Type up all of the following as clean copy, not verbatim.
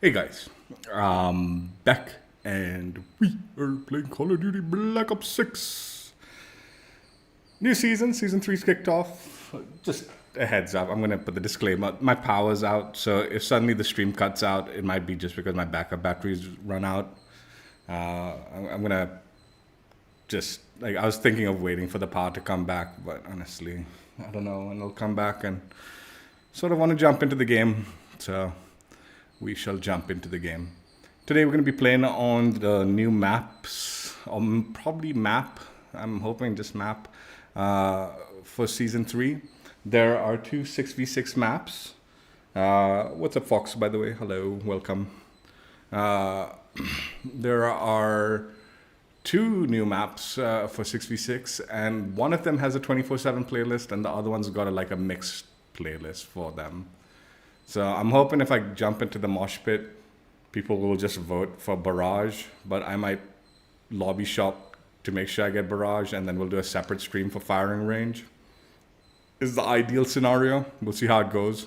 Hey guys, back and we are playing Call of Duty Black Ops 6. New season, season 3's kicked off. Just a heads up, I'm gonna put the disclaimer. My power's out, so if suddenly the stream cuts out, it might be just because my backup batteries run out. I'm gonna just, like, I was thinking of waiting for the power to come back, but honestly, I don't know when it'll come back and sort of want to jump into the game. So we shall jump into the game. Today we're going to be playing on the new maps, or probably map. I'm hoping just map for season 3. There are two 6v6 maps. What's up, Fox? By the way, hello, welcome. There are two new maps for 6v6, and one of them has a 24/7 playlist, and the other one's got a mixed playlist for them. So I'm hoping if I jump into the mosh pit, people will just vote for Barrage, but I might lobby shop to make sure I get Barrage, and then we'll do a separate stream for firing range. Is the ideal scenario. We'll see how it goes.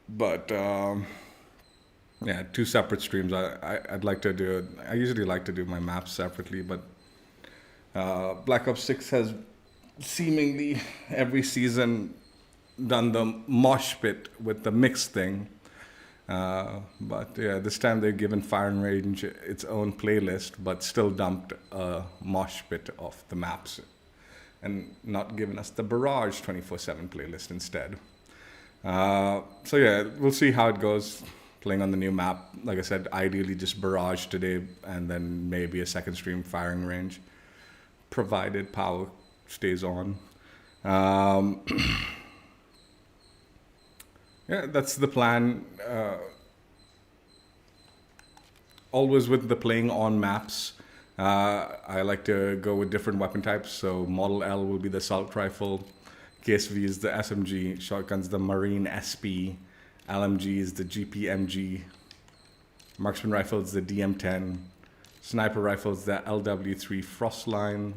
But yeah, two separate streams. I'd like to do it. I usually like to do my maps separately, but Black Ops 6 has seemingly every season done the mosh pit with the mix thing. But yeah, this time they've given Fire and Range its own playlist, but still dumped a mosh pit of the maps and not given us the Barrage 24/7 playlist instead. So yeah, we'll see how it goes playing on the new map. Like I said, ideally just Barrage today and then maybe a second stream Firing Range, provided power stays on. Yeah, that's the plan. Always with the playing on maps, I like to go with different weapon types. So Model L will be the assault rifle, KSV is the SMG, shotgun's the Marine SP, LMG is the GPMG, Marksman rifle is the DM10, sniper rifle is the LW3 Frostline,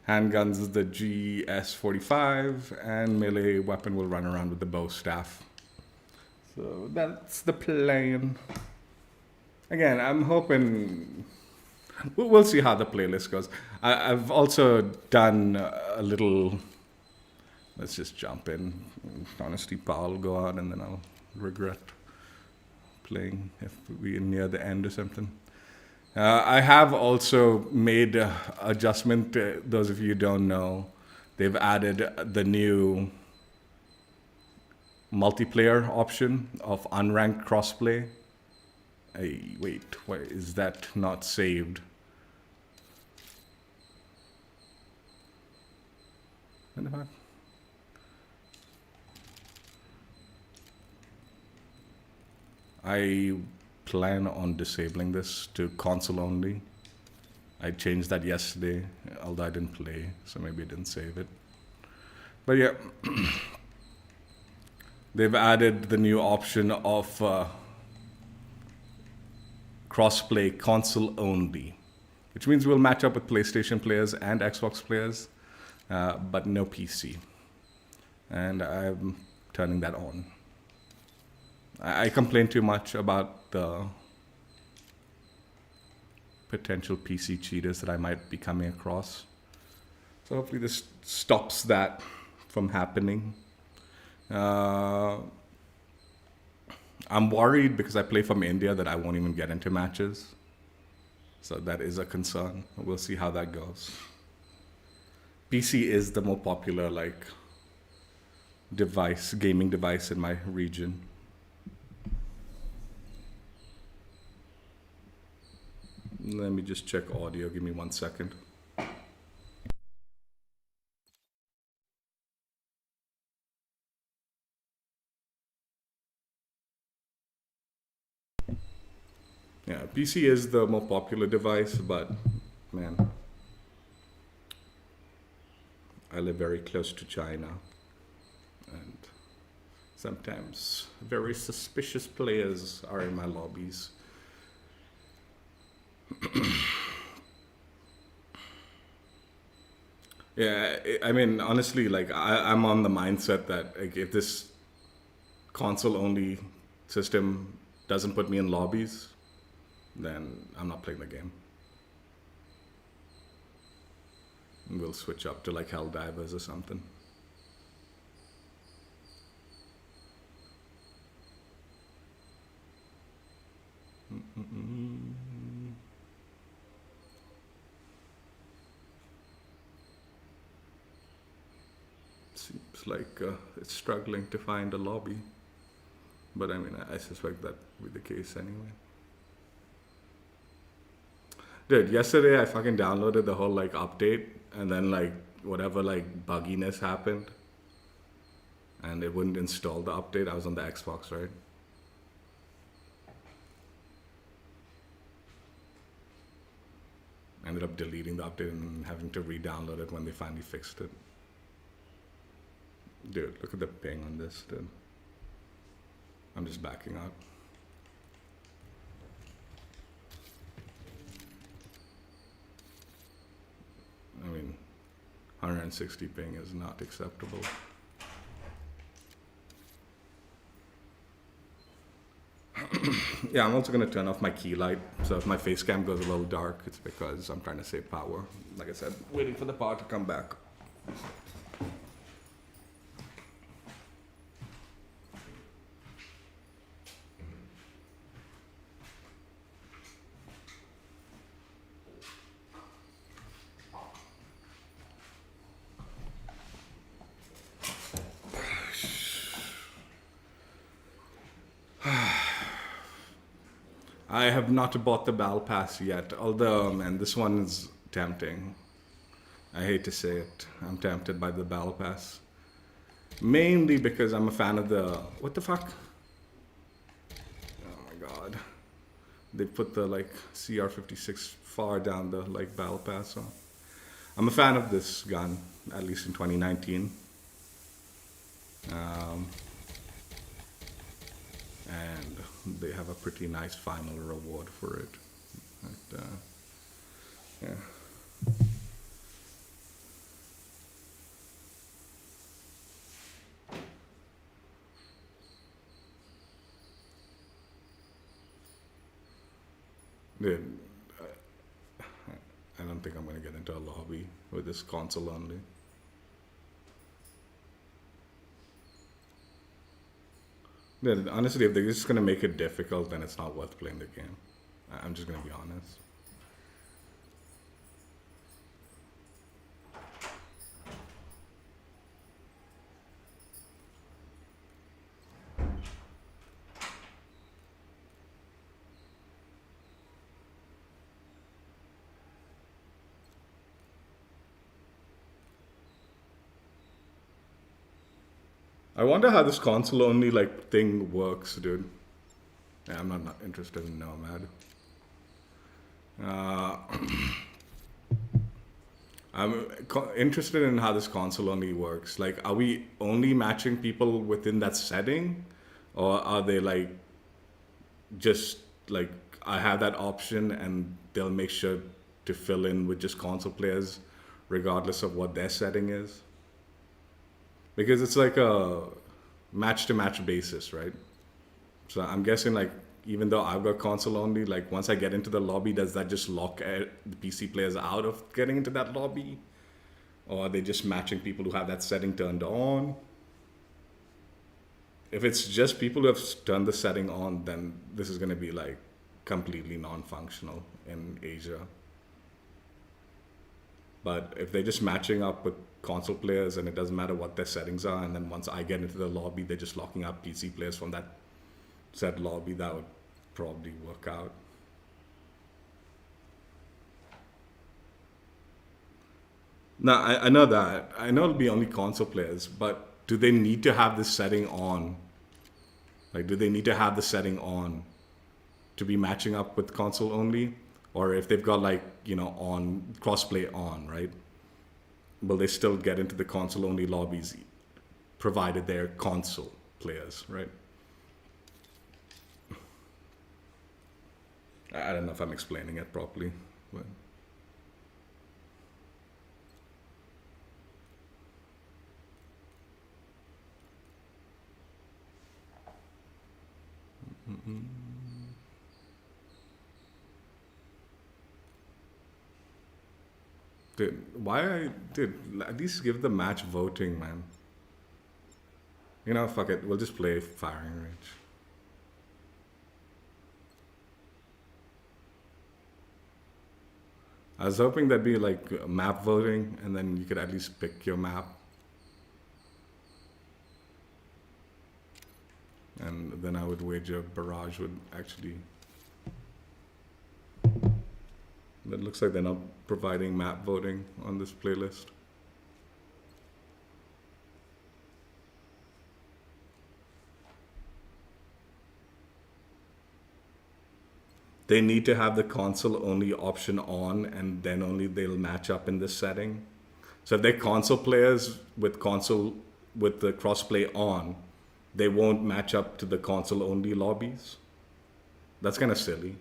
handguns is the GS45, and melee weapon will run around with the bow staff. So that's the plan. Again, I'm hoping we'll see how the playlist goes. I've also done a little. Let's just jump in. Honestly, Paul will go out and then I'll regret playing if we're near the end or something. I have also made adjustment. Those of you who don't know, they've added the new multiplayer option of unranked crossplay. Hey, wait, why is that not saved? What the fuck? I plan on disabling this to console only. I changed that yesterday, although I didn't play, so maybe I didn't save it. But yeah, they've added the new option of crossplay console only, which means we'll match up with PlayStation players and Xbox players, but no PC. And I'm turning that on. I complain too much about the potential PC cheaters that I might be coming across. So hopefully this stops that from happening. I'm worried because I play from India that I won't even get into matches. So that is a concern. We'll see how that goes. PC is the more popular gaming device in my region. Let me just check audio. Give me 1 second. Yeah, PC is the more popular device, but man, I live very close to China, and sometimes very suspicious players are in my lobbies. Yeah, I mean, honestly, I'm on the mindset that if this console-only system doesn't put me in lobbies, then I'm not playing the game. We'll switch up to like Helldivers or something. Seems like it's struggling to find a lobby. But I mean, I suspect that would be the case anyway. Dude, yesterday I fucking downloaded the whole like update, and then like whatever like bugginess happened, and it wouldn't install the update. I was on the Xbox, right? I ended up deleting the update and having to re-download it when they finally fixed it. Dude, look at the ping on this, dude. I'm just backing out. I mean, 160 ping is not acceptable. Yeah, I'm also gonna turn off my key light. So if my face cam goes a little dark, it's because I'm trying to save power. Like I said, waiting for the power to come back. I have not bought the Battle Pass yet, although, man, this one is tempting. I hate to say it. I'm tempted by the Battle Pass. Mainly because I'm a fan of the... What the fuck? Oh my god. They put the, like, CR56 far down the, like, Battle Pass. So I'm a fan of this gun, at least in 2019. And they have a pretty nice final reward for it. But, yeah. Dude, I don't think I'm gonna get into a lobby with this console only. Dude, honestly, if they're just gonna make it difficult, then it's not worth playing the game. I'm just gonna be honest. I wonder how this console only like thing works, dude. Yeah, I'm not interested in Nomad. I'm interested in how this console only works. Like, are we only matching people within that setting? Or are they like, just like, I have that option and they'll make sure to fill in with just console players regardless of what their setting is? Because it's like a match-to-match basis, right? So I'm guessing like, even though I've got console only, like once I get into the lobby, does that just lock the PC players out of getting into that lobby? Or are they just matching people who have that setting turned on? If it's just people who have turned the setting on, then this is going to be like completely non-functional in Asia. But if they're just matching up with console players and it doesn't matter what their settings are, and then once I get into the lobby, they're just locking out PC players from that said lobby, that would probably work out. Now, I know that. I know it'll be only console players, but do they need to have this setting on? Like, do they need to have the setting on to be matching up with console only? Or if they've got like, you know, on crossplay on, right? Will they still get into the console only lobbies provided they're console players, right? I don't know if I'm explaining it properly, but... Dude, dude, at least give the match voting, man. You know, fuck it, we'll just play firing range. I was hoping there'd be like map voting, and then you could at least pick your map. And then I would wager Barrage would actually... But it looks like they're not providing map voting on this playlist. They need to have the console only option on, and then only they'll match up in this setting. So if they're console players with the crossplay on, they won't match up to the console only lobbies. That's kind of silly.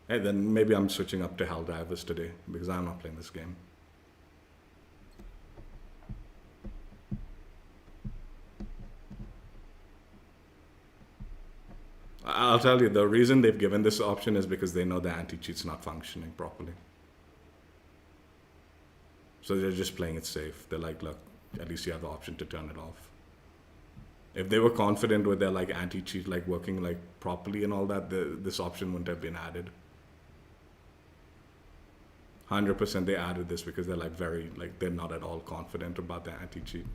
Hey, then maybe I'm switching up to Helldivers today because I'm not playing this game. I'll tell you, the reason they've given this option is because they know the anti-cheat's not functioning properly. So they're just playing it safe. They're like, look, at least you have the option to turn it off. If they were confident with their like anti-cheat like working like properly and all that, this option wouldn't have been added. 100% they added this because they're like they're not at all confident about their anti-cheat.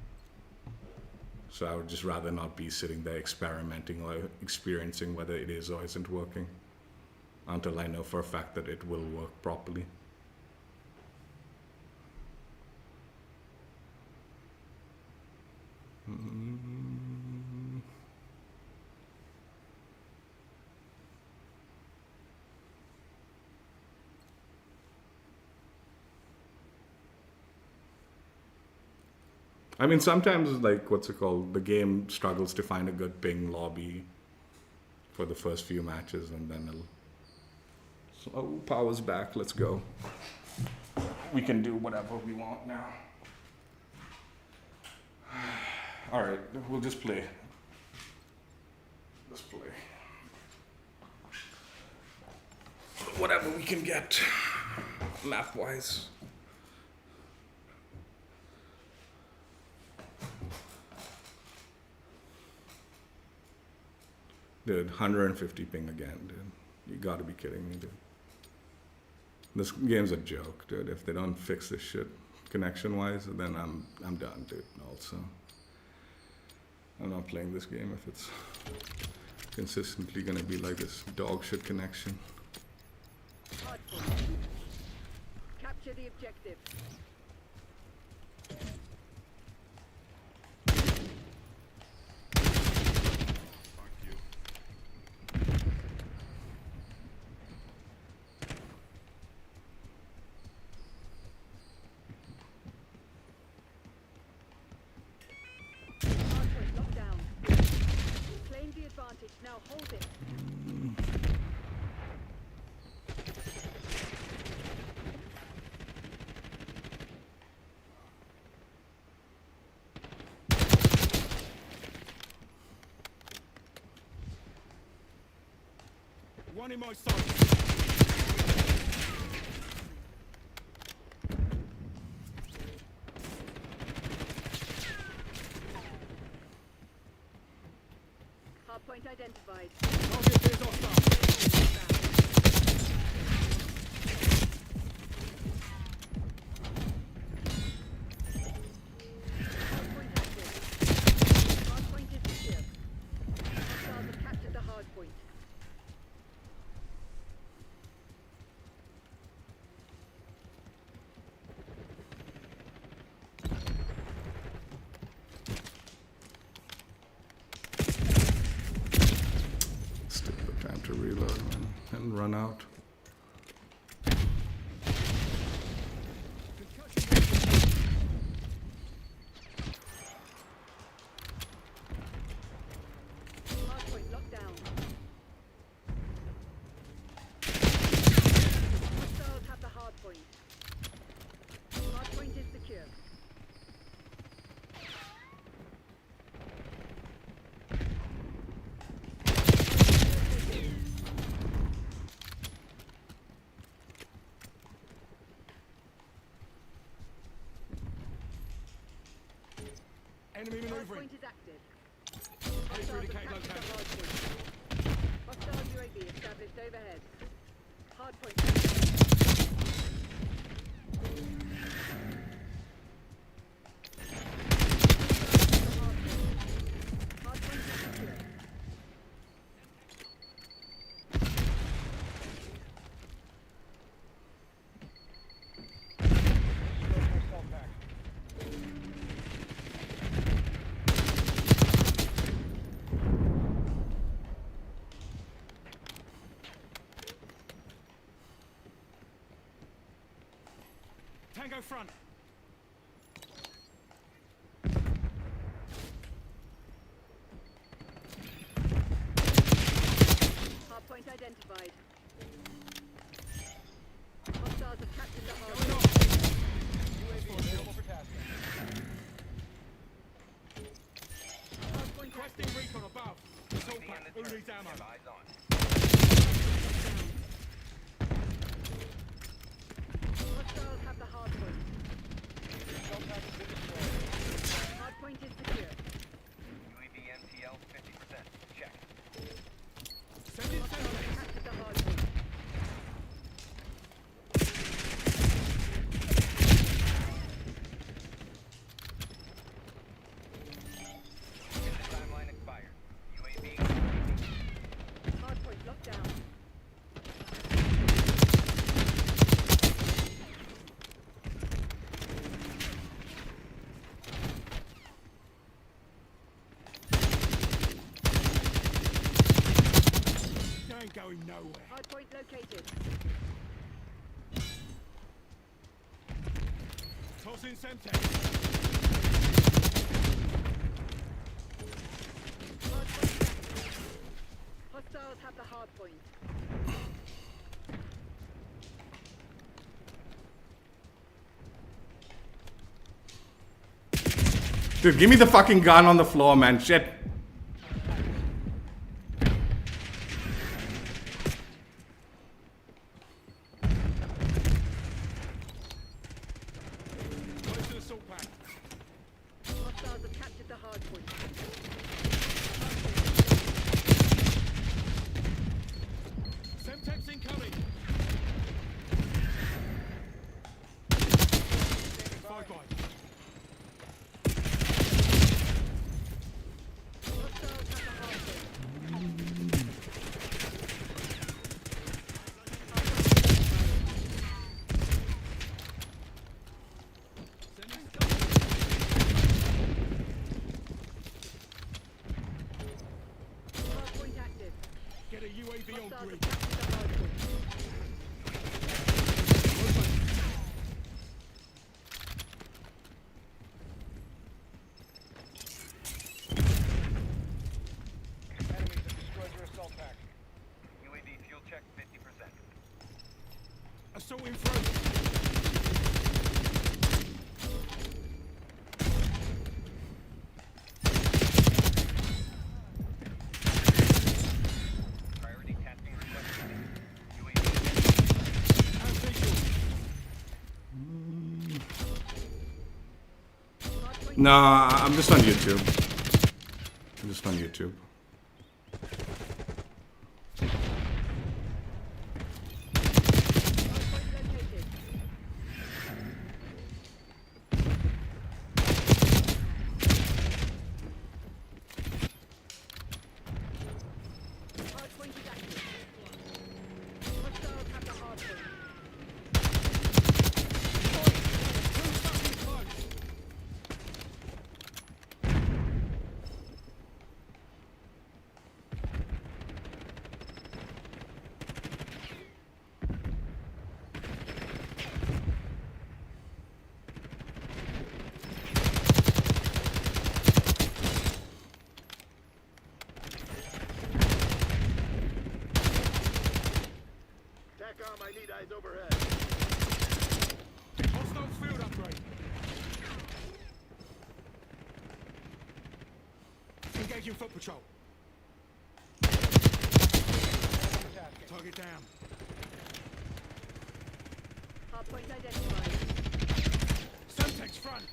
So I would just rather not be sitting there experimenting or experiencing whether it is or isn't working until I know for a fact that it will work properly. I mean, sometimes, like, what's it called? The game struggles to find a good ping lobby for the first few matches, and then it'll... So, oh, power's back, let's go. We can do whatever we want now. Alright, we'll just play. Let's play. Whatever we can get, map-wise. Dude, 150 ping again, dude. You gotta be kidding me, dude. This game's a joke, dude. If they don't fix this shit connection-wise, then I'm done, dude, also. I'm not playing this game if it's consistently gonna be like this dog shit connection. Capture the objective. Now hold it. One in my sight. Point identified. Target is hostile. Hardpoint active. Hardpoint is secure. Hostiles have captured the hardpoint. To reload and run out. Hardpoint locked down. Hostiles have the hardpoint. Hardpoint is secure. Enemy maneuvering. Hardpoint is active. Heading through Hostiles the have cave captured the location. hardpoint. Hostile UAV established overhead. Hardpoint active. Hardpoint is secure. Tango front. Hardpoint identified. Hostiles have captured the Going hardpoint. off. Hardpoint Requesting active. recon above. Assault pack. Who needs ammo? Hostiles have the hardpoint. Hardpoint is secure. Send in Hostiles Semtex. have captured the hardpoint. Hardpoint locked down. You ain't going nowhere. Hardpoint located. Toss in Semtex. Hardpoint active. Hostiles have the hardpoint. Dude, give me the fucking gun on the floor, man. Shit. Close to the assault pack. Hostiles have captured the hardpoint. Semtex incoming. Five by. Hostiles have the hardpoint. Send in Hardpoint active. Get a UAV on Hostiles grid. have captured the hardpoint. Enemies have destroyed your assault pack. Assault in front. Have visual. Hardpoint No, I'm just on YouTube. I'm just on YouTube. hardpoint located. Hardpoint is active. Hostiles have the hardpoint. Too fucking close. TACOM, I need eyes overhead. Hostile field upgrade. Engaging foot patrol. Target down. Hardpoint identified. Semtex front.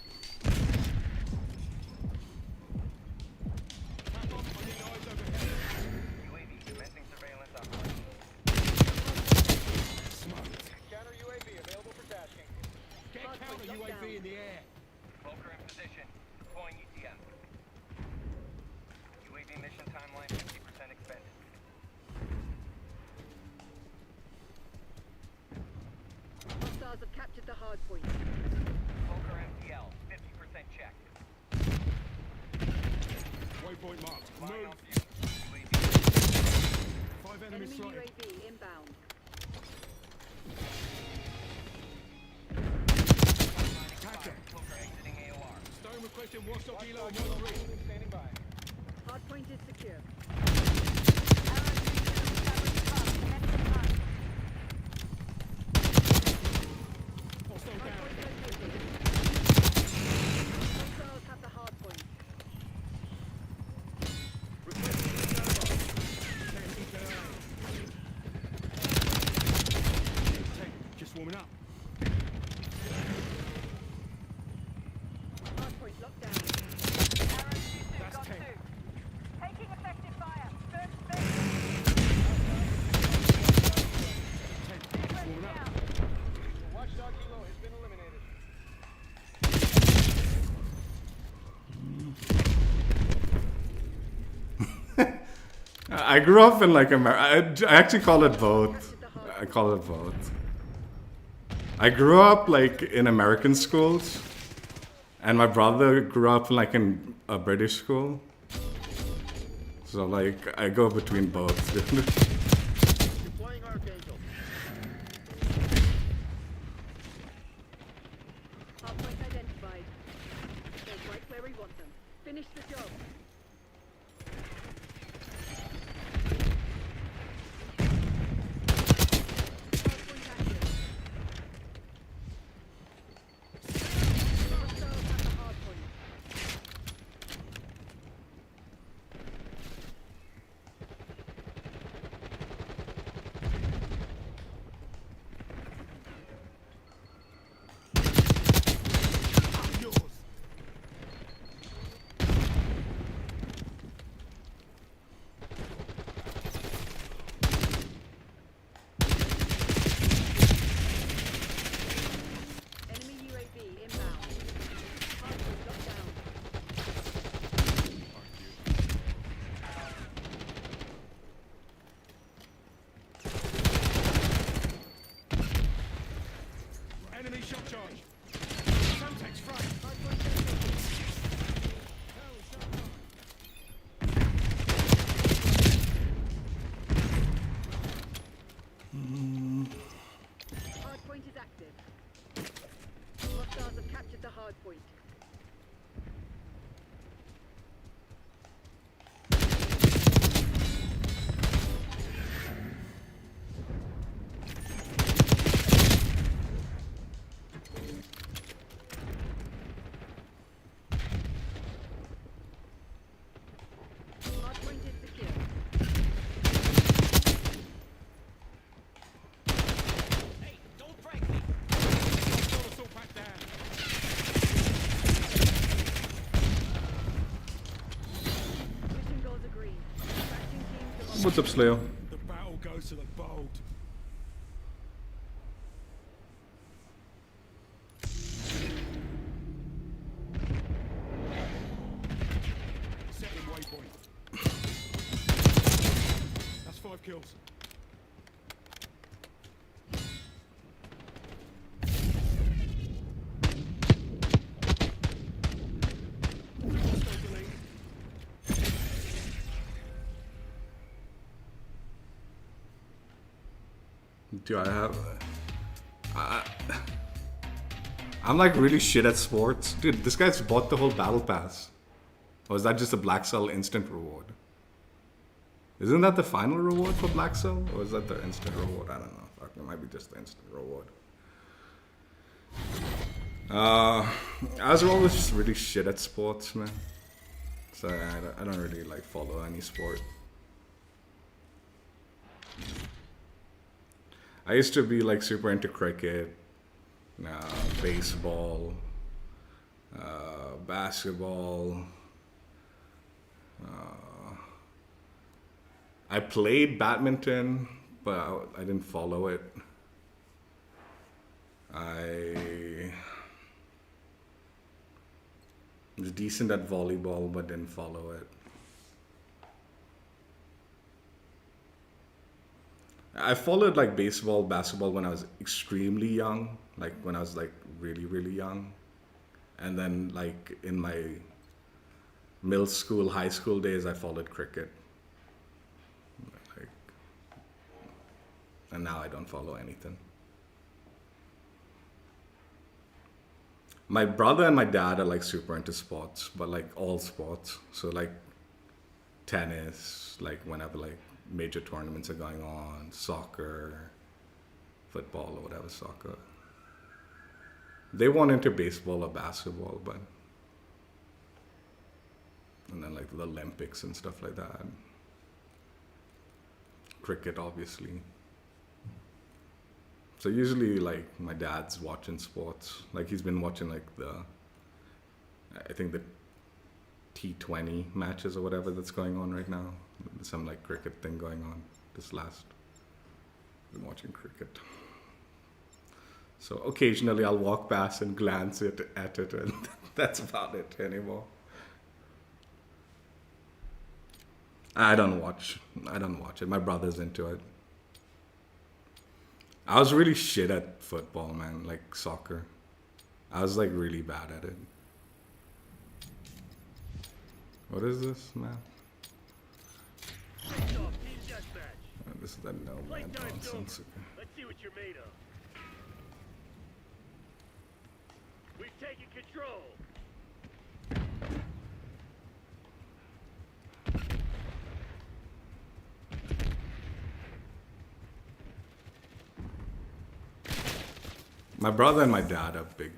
Point marked. Move. 5 enemies Enemy spotted. UAV inbound. Attack it. Stone requesting Warstock Elo 1-3. Standing by. Hardpoint is secure. Hostile down. Hardpoint located. Hostiles have the hardpoint. Just warming up. Hardpoint locked down. That's 10. Taking effective fire. First space. 10. Just warming up. The watchdog Elo has been eliminated. I grew up in like I actually call it both. I call it both. I grew up like in American schools, and my brother grew up like in a British school. So like I go between both. Deploying Archangel. Hardpoint identified. They're right where we want them. Finish the job. Hardpoint active. Hostiles have the hardpoint. Yours. Enemy UAV inbound. Hardpoint locked down. Enemy shot charge. Semtex front. Hardpoint located. Hardpoint is active. Hostiles have captured the hardpoint. Hardpoint is secure. Hostile assault pack down. Mission goals agreed. Dispatching teams to What's up, Slayo? The battle goes to the bold. Setting waypoint. That's 5 kills. Hostile delete. Do I have? I'm like really shit at sports, dude. This guy's bought the whole battle pass. Or is that just a Black Cell instant reward? Isn't that the final reward for Black Cell, or is that the instant reward? I don't know. Fuck, it might be just the instant reward. I was always just really shit at sports, man. So I don't really like follow any sport. I used to be like super into cricket, baseball, basketball. I played badminton, but I didn't follow it. I was decent at volleyball, but didn't follow it. I followed like baseball, basketball when I was extremely young, like when I was like really, really young. And then like in my middle school, high school days, I followed cricket. Like, and now I don't follow anything. My brother and my dad are like super into sports, but like all sports. So like tennis, like whenever like major tournaments are going on, soccer, football or whatever, soccer. They weren't into baseball or basketball, but and then like the Olympics and stuff like that. Cricket, obviously. So usually like my dad's watching sports. Like he's been watching like I think the T20 matches or whatever that's going on right now. There's some like cricket thing going on been watching cricket. So occasionally I'll walk past and glance at it and that's about it anymore. I don't watch it. My brother's into it. I was really shit at football, man, like soccer. I was like really bad at it. What is this, man? This is that Nomad nonsense. Let's see what you're made of. We've taken control. My brother and my dad are big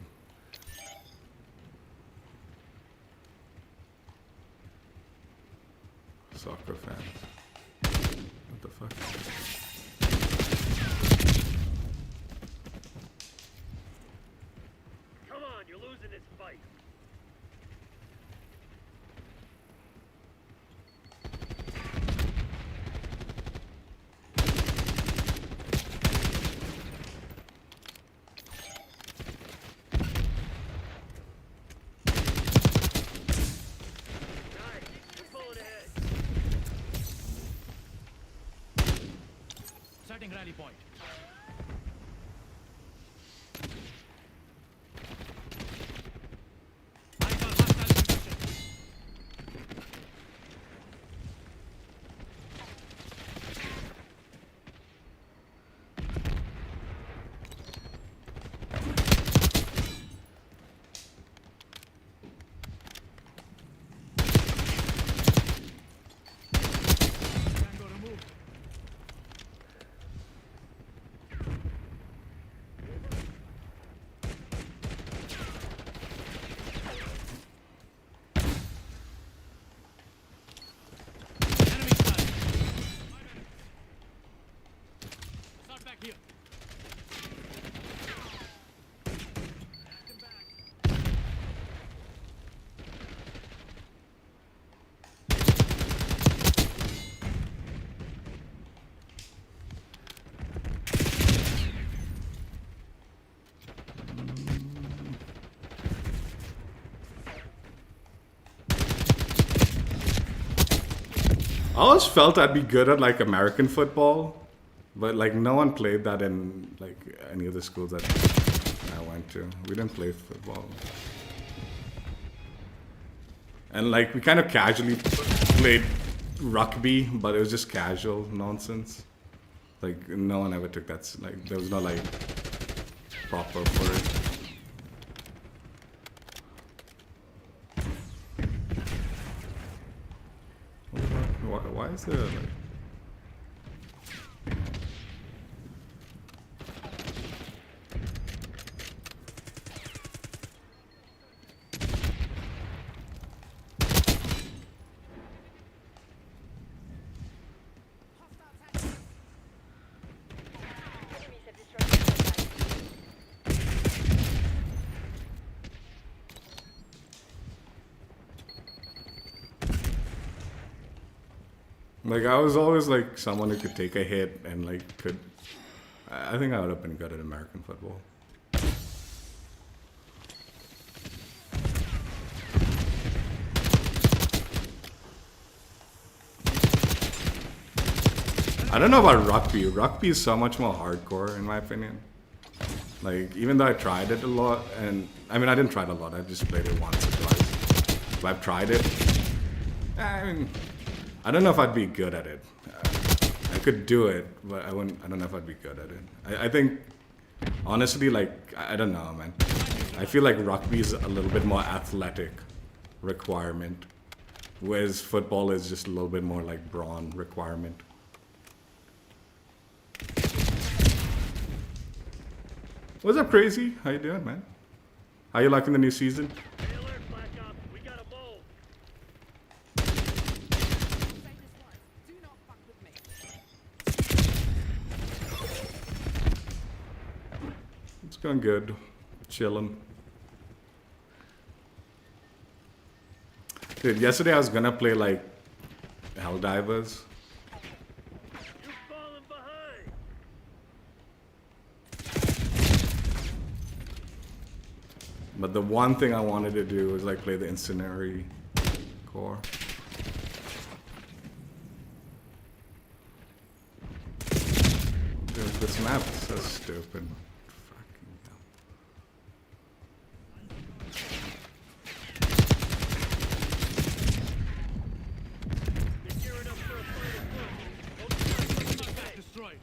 soccer fans. What the fuck? Come on, you're losing this fight. Setting rally point. Eyes on hostile position. Tango removed. Enemy spotted. Start back here. Come back. I always felt I'd be good at like American football, but like no one played that in like any of the schools that I went to. We didn't play football. And like we kind of casually played rugby, but it was just casual nonsense. Like no one ever took that, like there was no like proper for it. Why is there like... Enemies have destroyed the Like I was always like someone who could take a hit and like could. I think I would have been good at American football. I don't know about rugby. Rugby is so much more hardcore in my opinion. Like even though I tried it a lot, and I mean I didn't try it a lot. I just played it once or twice. But I've tried it. I mean, I don't know if I'd be good at it. I could do it, but I wouldn't. I don't know if I'd be good at it. I think, honestly, like I don't know, man. I feel like rugby is a little bit more athletic requirement, whereas football is just a little bit more like brawn requirement. What's up, Crazy? How you doing, man? How you liking the new season? Stay alert, Black Ops. We got a mole. Do not fuck with me. It's going good. Chilling. Dude, yesterday I was gonna play like Helldivers. You've fallen behind. But the one thing I wanted to do was like play the Incendiary core. Dude, this map is so stupid. Fucking hell. You're gearing up for a fight at work. Destroyed.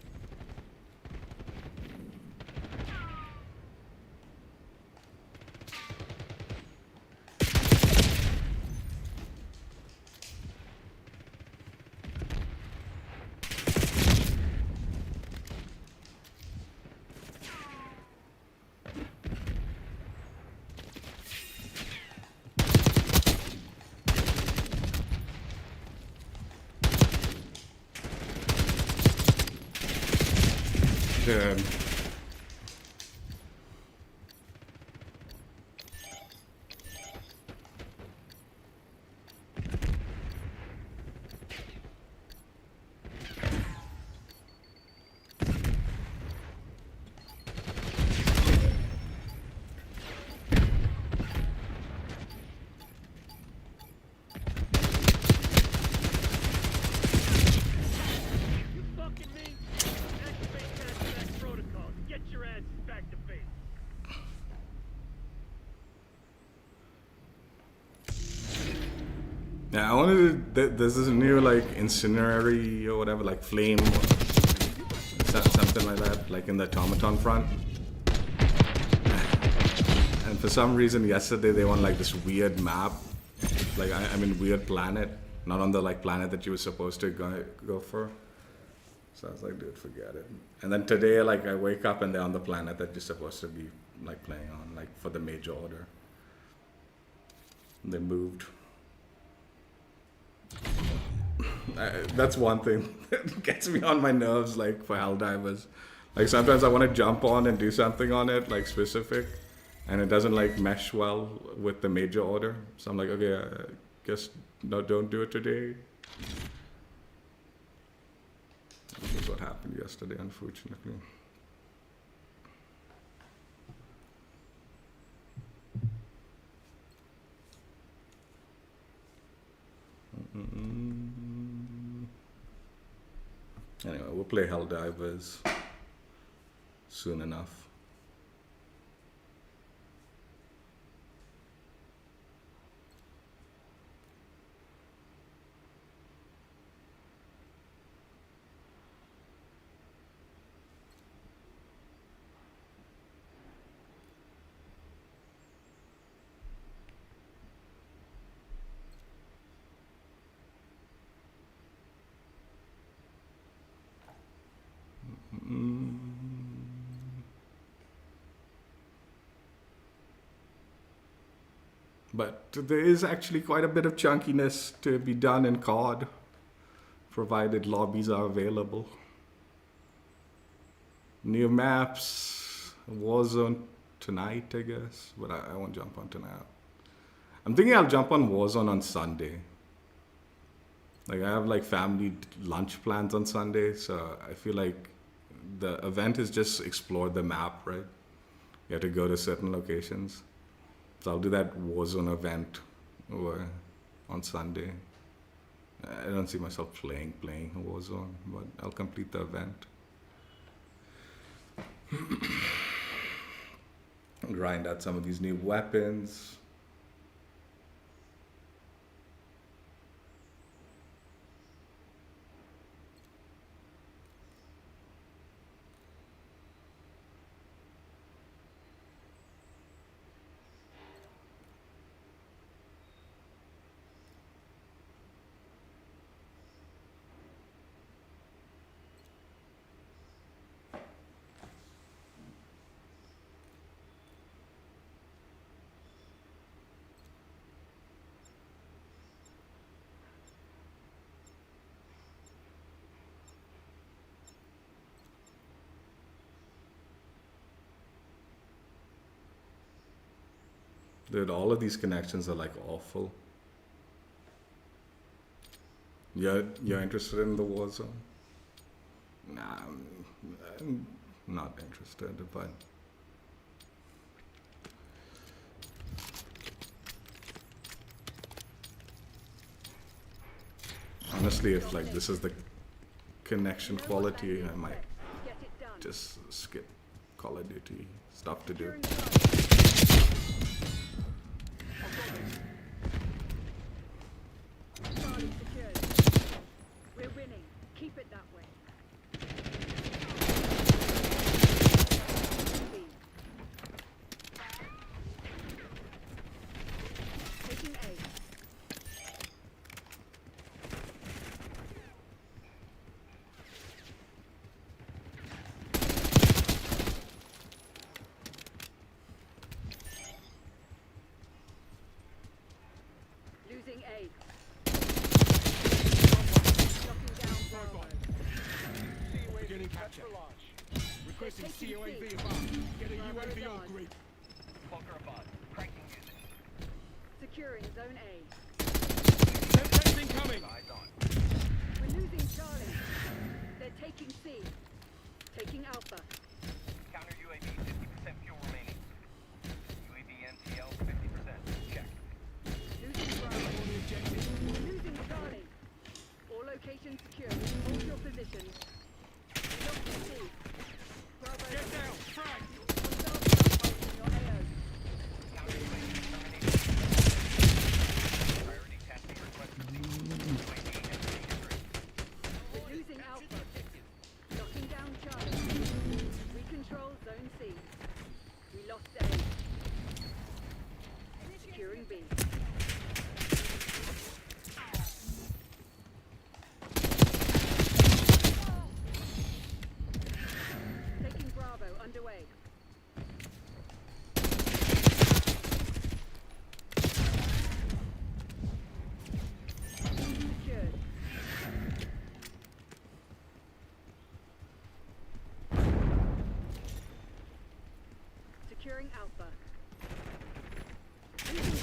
Dude. You fucking me? Activate fast protocol. Get your ass back to base. Yeah, I wanted to. There's this new like Incendiary or whatever, like flame, or something like that, like in the automaton front. And for some reason, yesterday they won like this weird map, like I mean weird planet, not on the like planet that you were supposed to go for. So I was like, dude, forget it. And then today, like I wake up and they're on the planet that you're supposed to be like playing on, like for the major order. They moved. That's one thing that gets me on my nerves, like for Helldivers. Like sometimes I want to jump on and do something on it, like specific, and it doesn't like mesh well with the major order. So I'm like, okay, I guess no, don't do it today. This is what happened yesterday, unfortunately. Anyway, we'll play Helldivers soon enough. But there is actually quite a bit of chunkiness to be done in COD, provided lobbies are available. New maps, Warzone tonight, I guess, but I won't jump on tonight. I'm thinking I'll jump on Warzone on Sunday. Like I have like family lunch plans on Sunday, so I feel like the event is just explore the map, right? You have to go to certain locations. So I'll do that Warzone event on Sunday. I don't see myself playing Warzone, but I'll complete the event. Grind out some of these new weapons. Dude, all of these connections are like awful. You're interested in the war zone? Nah, I'm not interested, but honestly, if like this is the connection quality, I might Get it done. just skip Call of Duty stuff to do. Securing Charlie. Charlie secured. We're winning. Keep it that way. B. Taking A. Losing A. Knocking down Bravo. Beginning capture. Requesting COAV above. Get a UAV on grid. Bunker above. Cranking music. Securing Zone A. Tempest incoming. Eyes on. We're losing Charlie. They're taking C. Taking Alpha. Counter UAV 50% fuel remaining. UAV NTL 50%. Check. Losing Bravo. We're losing Charlie. All locations secure. Hold your positions. We lost C. Bravo. Get down. Frag. Holding your AO. Counter UAV terminated. Priority tasking request received. UAV entering entry. We're losing Alpha. Knocking down Charlie. We control Zone C. We lost A. Securing B. Taking Bravo underway. Secured. Securing Alpha. Losing B.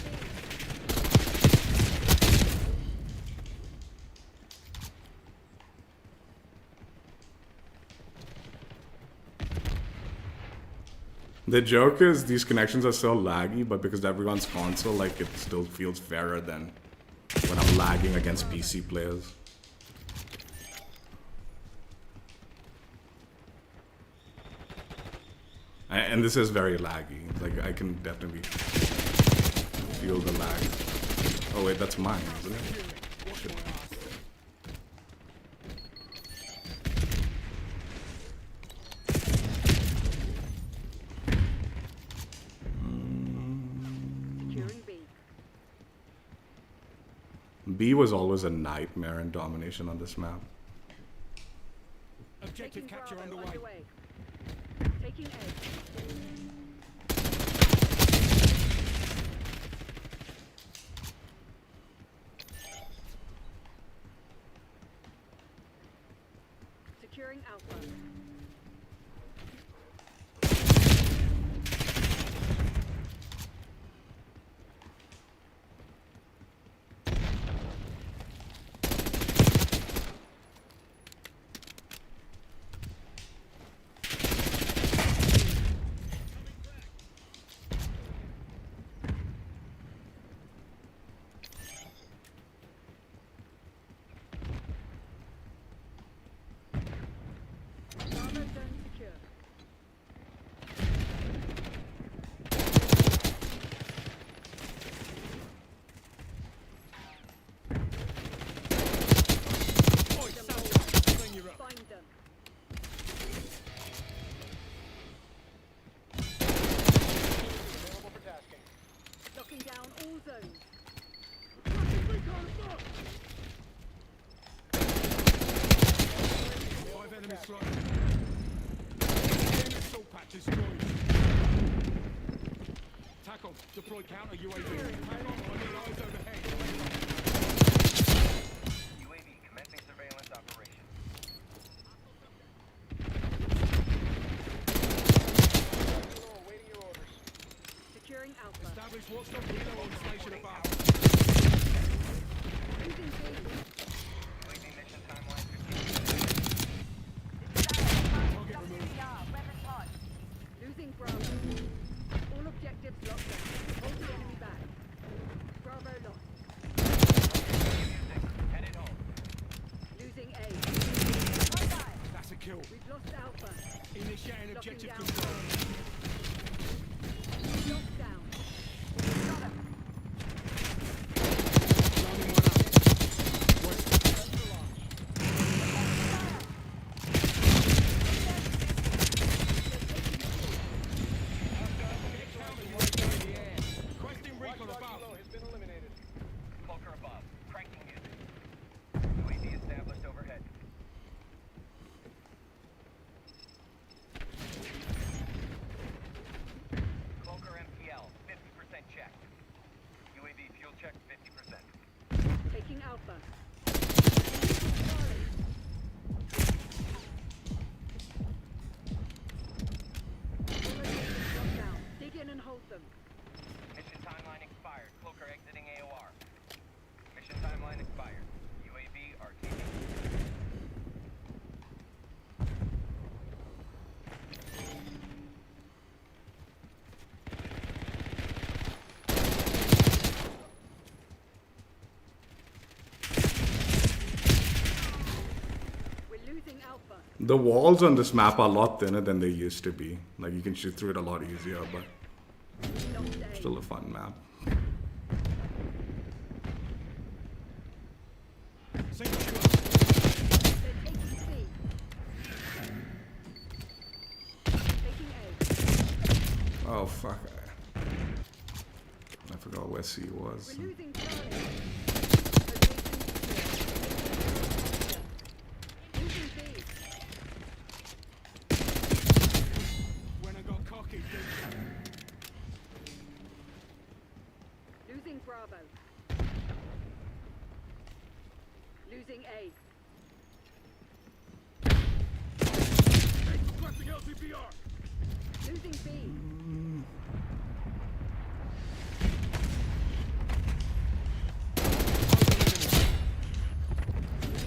The joke is these connections are so laggy, but because everyone's console, like it still feels fairer than when I'm lagging against PC players. And this is very laggy. Like I can definitely feel the lag. Oh wait, that's mine, isn't it? Shit. Securing B. B was always a nightmare in domination on this map. Objective Taking capture Bravo underway. Taking A. Securing Alpha. Bravo zone secure. Oi, Santa. Bring you up. Find them. Available for tasking. Locking down all zones. Five enemies slain. Enemy assault patch destroyed. Tackle. Deploy counter UAV. Hang on, I need eyes overhead. UAV commencing surveillance operation. Securing Alpha. Establish watchdog Lost Alpha. Initiating Locking objective down control. Locked down. Rounding one up. Wait. Prep for launch. Counter UAV in the air. Requesting recon above. has been eliminated. Cloaker above. Cranking music. UAV established overhead. Cloaker MPL, 50% check. UAV fuel check, 50%. Taking Alpha. Locked down. Dig in and hold them. Mission timeline expired. Cloaker exiting AOR. Mission timeline expired. UAV RTB. We're losing Alpha. The walls on this map are a lot thinner than they used to be. Like, you can shoot through it a lot easier, but Lost A. still a fun map. Single shot. They're taking C. Taking A. Oh, fuck. I forgot where C was. We're losing Charlie. Losing B. When I got cocky, didn't Losing Bravo. Losing A. requesting LCPR. Losing B.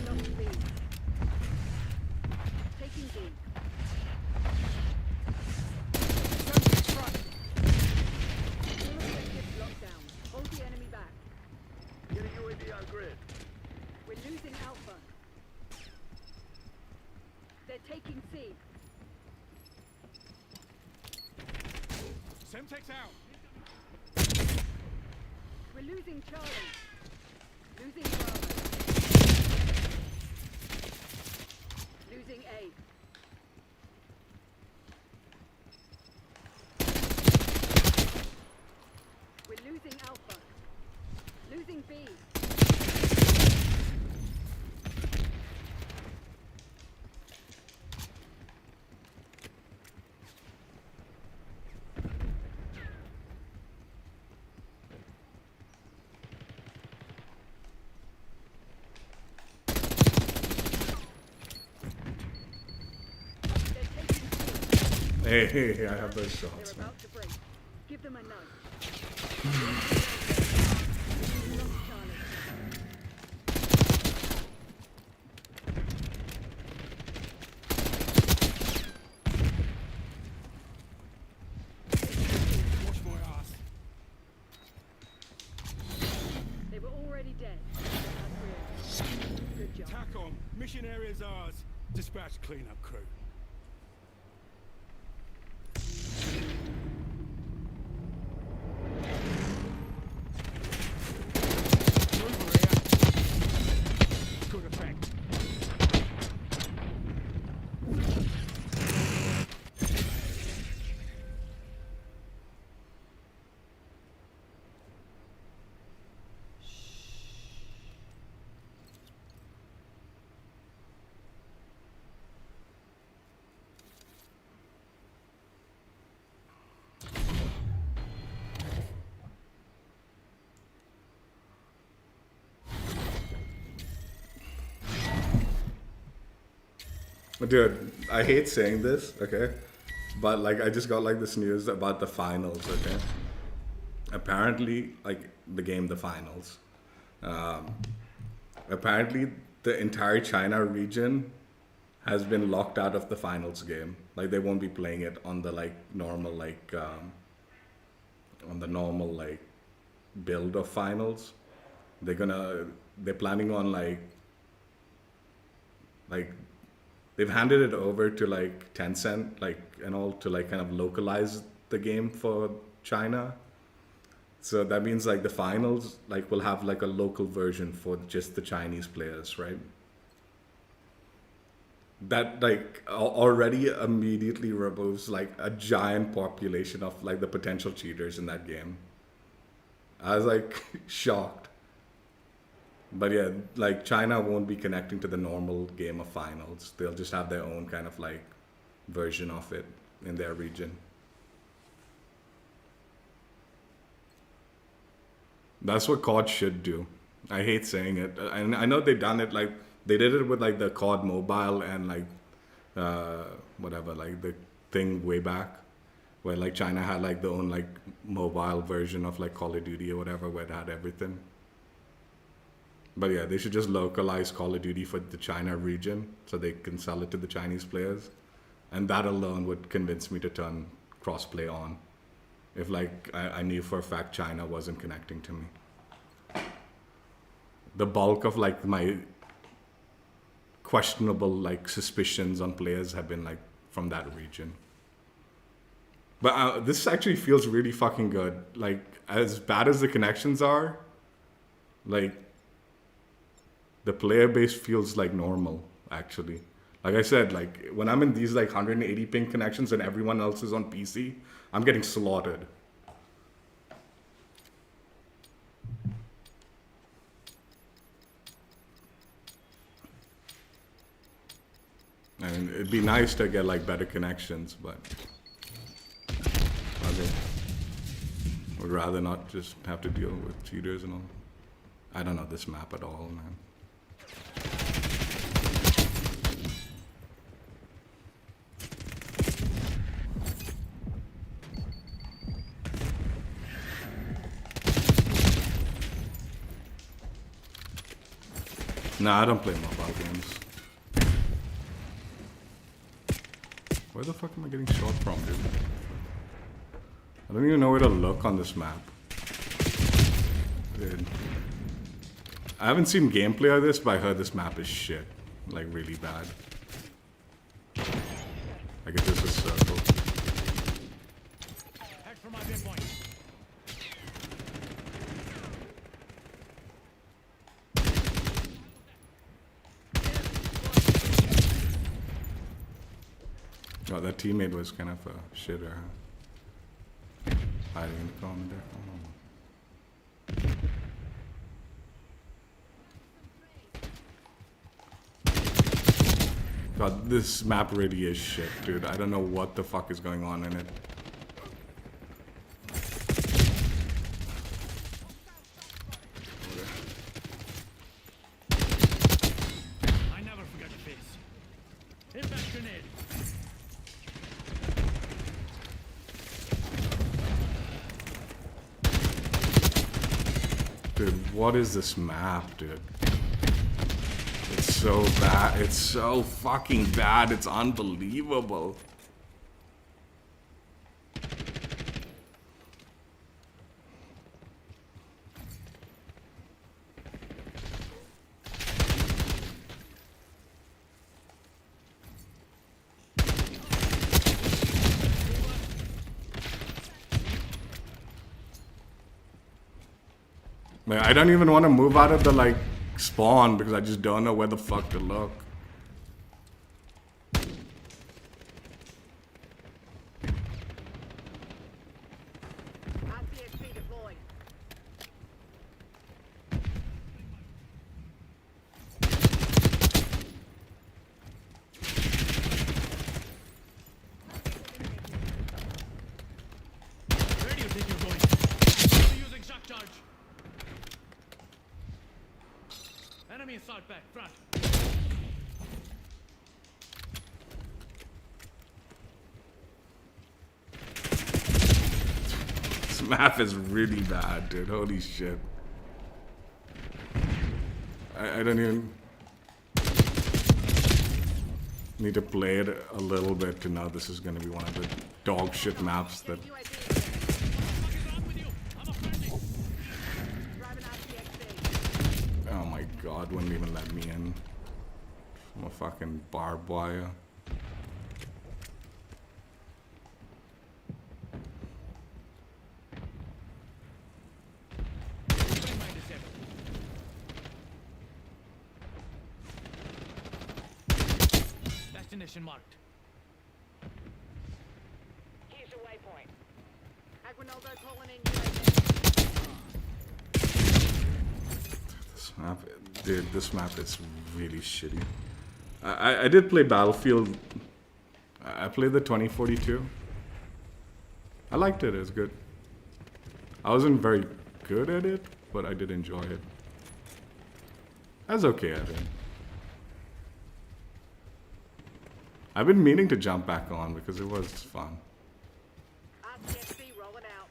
Lost B. Taking B. Subject front. All objectives locked down. Hold the enemy back. Get a UAV on grid. We're losing Alpha. They're taking C. Semtex out. We're losing Charlie. Losing Bravo. Losing A. We're losing Alpha. Losing B. They're taking C. Hey, I have those They're shots, man. about to break. Give them a nudge. Lost Charlie. Wash my ass. They were already dead. That's real. Good job. TACOM. Mission area's ours. Dispatch cleanup crew. Mover here. Good effect. Dude, I hate saying this, okay? But like, I just got like this news about the finals, okay? Apparently, like the game, the finals. Apparently, the entire China region has been locked out of the finals game. Like, they won't be playing it on the like normal build of finals. They're planning on like they've handed it over to like Tencent, like and all to like kind of localize the game for China. So that means like the finals like will have like a local version for just the Chinese players, right? That like already immediately removes like a giant population of like the potential cheaters in that game. I was like shocked. But yeah, like China won't be connecting to the normal game of finals. They'll just have their own kind of like version of it in their region. That's what COD should do. I hate saying it. And I know they've done it like they did it with like the COD mobile and like whatever, like the thing way back where like China had like their own like mobile version of like Call of Duty or whatever where it had everything. But yeah, they should just localize Call of Duty for the China region so they can sell it to the Chinese players. And that alone would convince me to turn crossplay on. If like I knew for a fact China wasn't connecting to me. The bulk of like my questionable like suspicions on players have been like from that region. But this actually feels really fucking good. Like as bad as the connections are, like the player base feels like normal actually. Like I said, like when I'm in these like 180 ping connections and everyone else is on PC, I'm getting slaughtered. And it'd be nice to get like better connections, but okay. Would rather not just have to deal with cheaters and all. I don't know this map at all, man. Nah, I don't play mobile games. Where the fuck am I getting shot from, dude? I don't even know where to look on this map. Dude. I haven't seen gameplay of this, but I heard this map is shit. Like, really bad. Like, it's just a circle. Head for my pinpoint. Oh, that teammate was kind of a shitter, huh? Hiding in the corner there. God, this map really is shit, dude. I don't know what the fuck is going on in it. I never forget a face. Impact grenade. Dude, what is this map, dude? It's so bad. It's so fucking bad. It's unbelievable. Man, I don't even want to move out of the like spawn because I just don't know where the fuck to look. RCXP deployed. Where do you think you're going? Using shock charge. Enemy assault back, front. This map is really bad, dude. Holy shit. I don't even need to play it a little bit to know this is going to be one of the dog shit maps that... UAV. What's wrong with you? I'm a friendly. Driving RCXP. Oh my god, wouldn't even let me in. I'm a fucking barbed wire. Destination marked. Here's your waypoint. Aguinaldo calling in UAV. This map, dude, this map is really shitty. I did play Battlefield. I played the 2042. I liked it. It was good. I wasn't very good at it, but I did enjoy it. I was okay at it. I've been meaning to jump back on because it was fun. RCXD rolling out.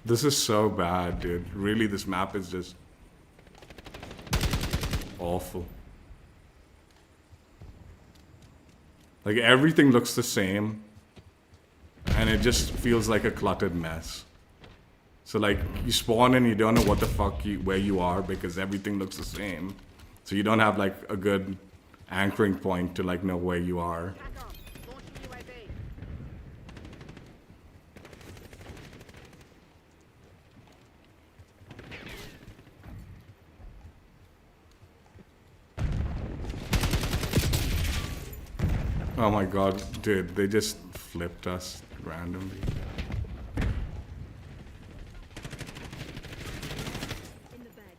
This is so bad, dude. Really, this map is just awful. Like, everything looks the same, and it just feels like a cluttered mess. So, like, you spawn and you don't know what the fuck where you are because everything looks the same. So you don't have, like, a good anchoring point to, like, know where you are. Tac on. Launching UAV. Oh my god, dude, they just flipped us randomly. In the bag.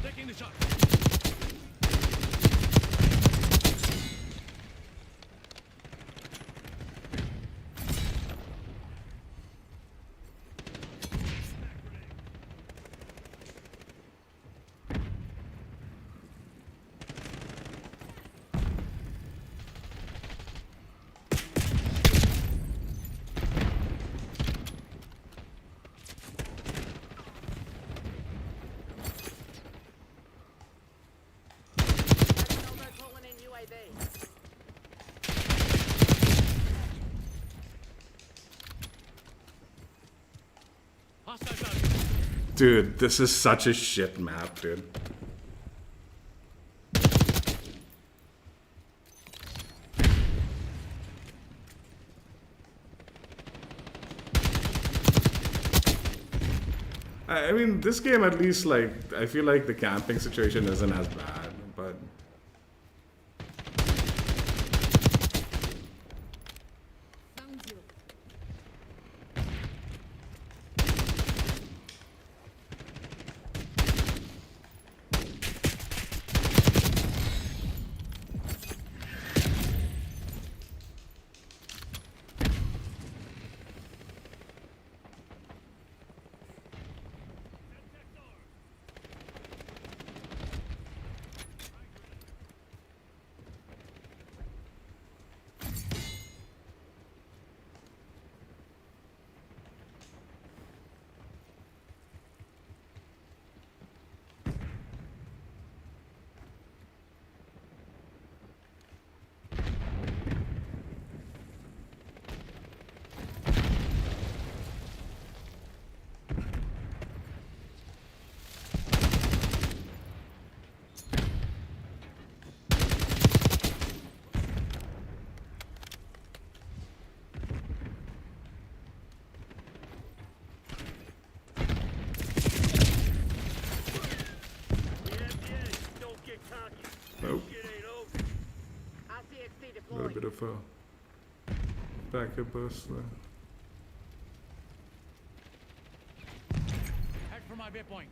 Taking the shot. Aguinaldo calling in UAV. Hostile target. Dude, this is such a shit map, dude. I mean, this game at least, like, I feel like the camping situation isn't as bad, but... Found you. Don't get cocky. Nope. Shit ain't over. RCXD A deployed. little bit of a backup burst there. Head for my waypoint.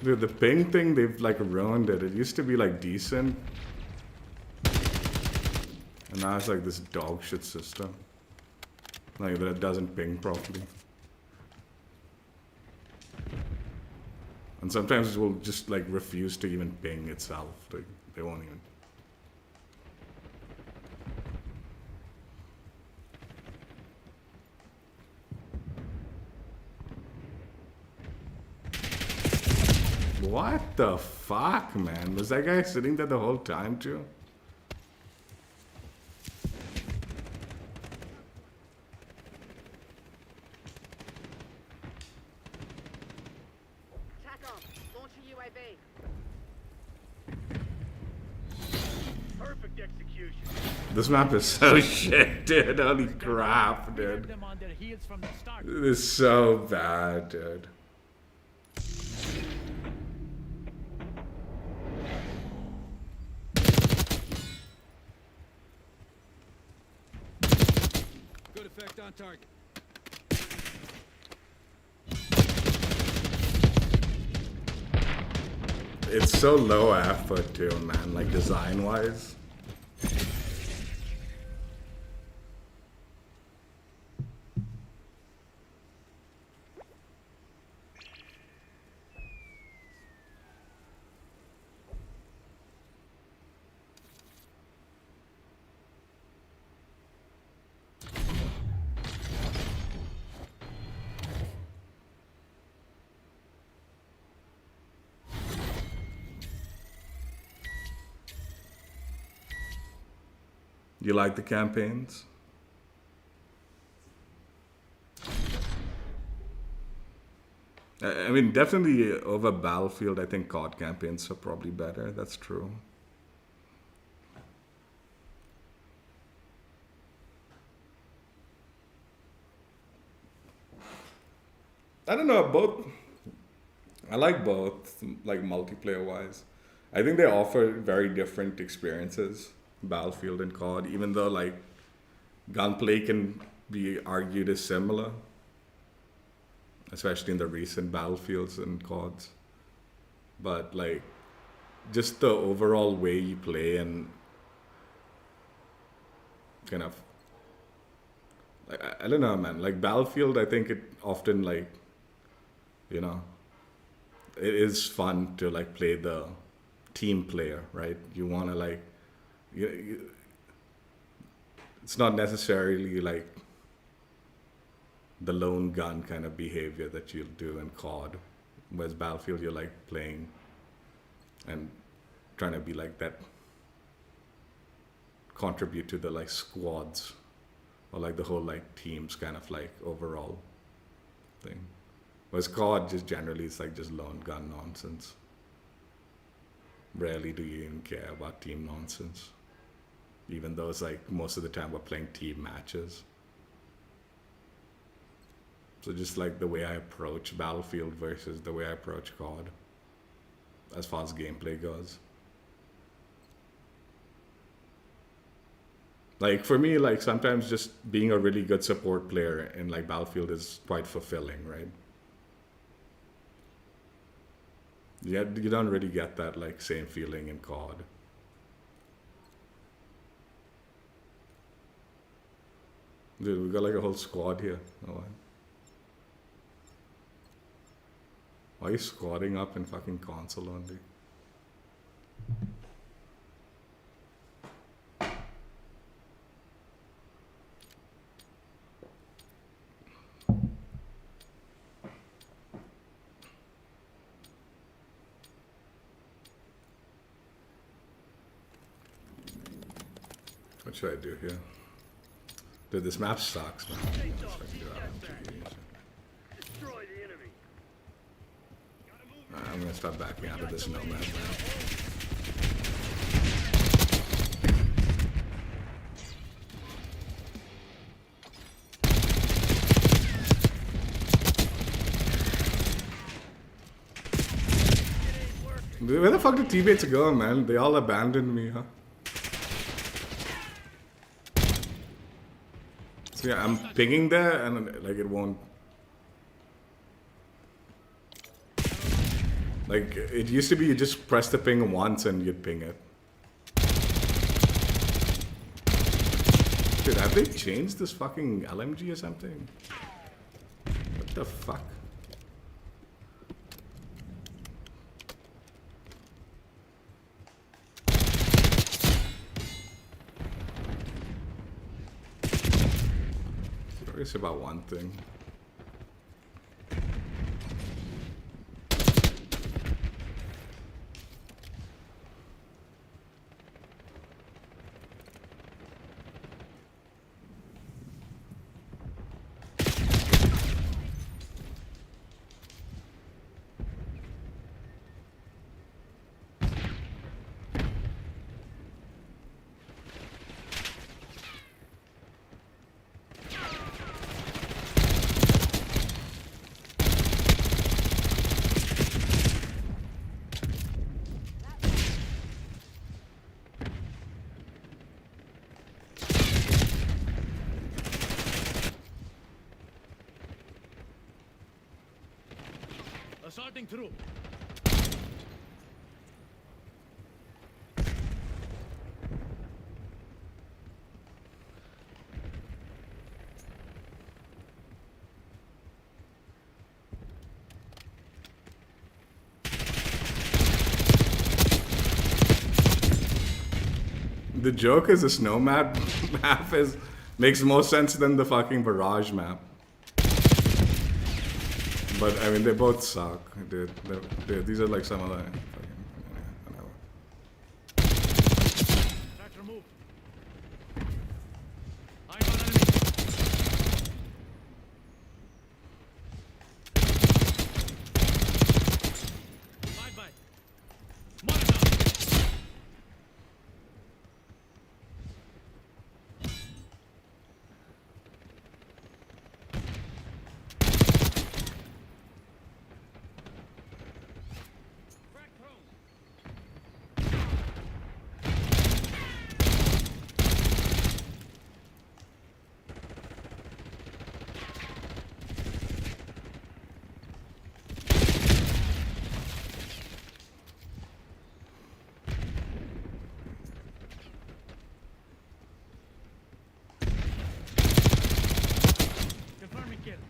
Dude, the ping thing, they've like ruined it. It used to be like decent. And now it's like this dog shit system. Like that it doesn't ping properly. And sometimes it will just like refuse to even ping itself. Like they won't even. What the fuck, man? Was that guy sitting there the whole time too? TACOM, launch a UAV. Perfect execution. This map is so shit, dude. Holy crap, We had dude. them on their heels from the start. It is so bad, dude. Good effect on target. It's so low effort too, man, like design-wise. You like the campaigns? I mean, definitely over Battlefield, I think COD campaigns are probably better. That's true. I don't know, both. I like both, like multiplayer wise. I think they offer very different experiences, Battlefield and COD, even though like gunplay can be argued as similar, especially in the recent Battlefields and CODs. But like just the overall way you play and kind of like I don't know, man. Like Battlefield, I think it often like, you know, it is fun to like play the team player, right? You want to like, it's not necessarily like the lone gun kind of behavior that you'll do in COD. Whereas Battlefield, you're like playing and trying to be like that, contribute to the like squads or like the whole like teams kind of like overall thing. Whereas COD just generally is like just lone gun nonsense. Rarely do you even care about team nonsense. Even though it's like most of the time we're playing team matches. So just like the way I approach Battlefield versus the way I approach COD, as far as gameplay goes. Like for me, like sometimes just being a really good support player in like Battlefield is quite fulfilling, right? Yeah, you don't really get that like same feeling in COD. Dude, we got like a whole squad here. Oh, what? Why are you squatting up in fucking console only? What should I do here? Dude, this map sucks, man. Let's fucking do that. Destroy the enemy. I'm gonna start backing out of this Nomad, man. Dude, where the fuck did teammates go, man? They all abandoned me, huh? So yeah, I'm pinging there and like it won't. Like, it used to be you just press the ping once and you'd ping it. Dude, have they changed this fucking LMG or something? What the fuck? Curious about one thing. Assaulting through. The joke is the snow map makes more sense than the fucking barrage map. But I mean, they both suck, dude. These are like some of the fucking, whatever. Track removed. I got enemy. Bye. Monitor. Frag thrown. Confirming kill.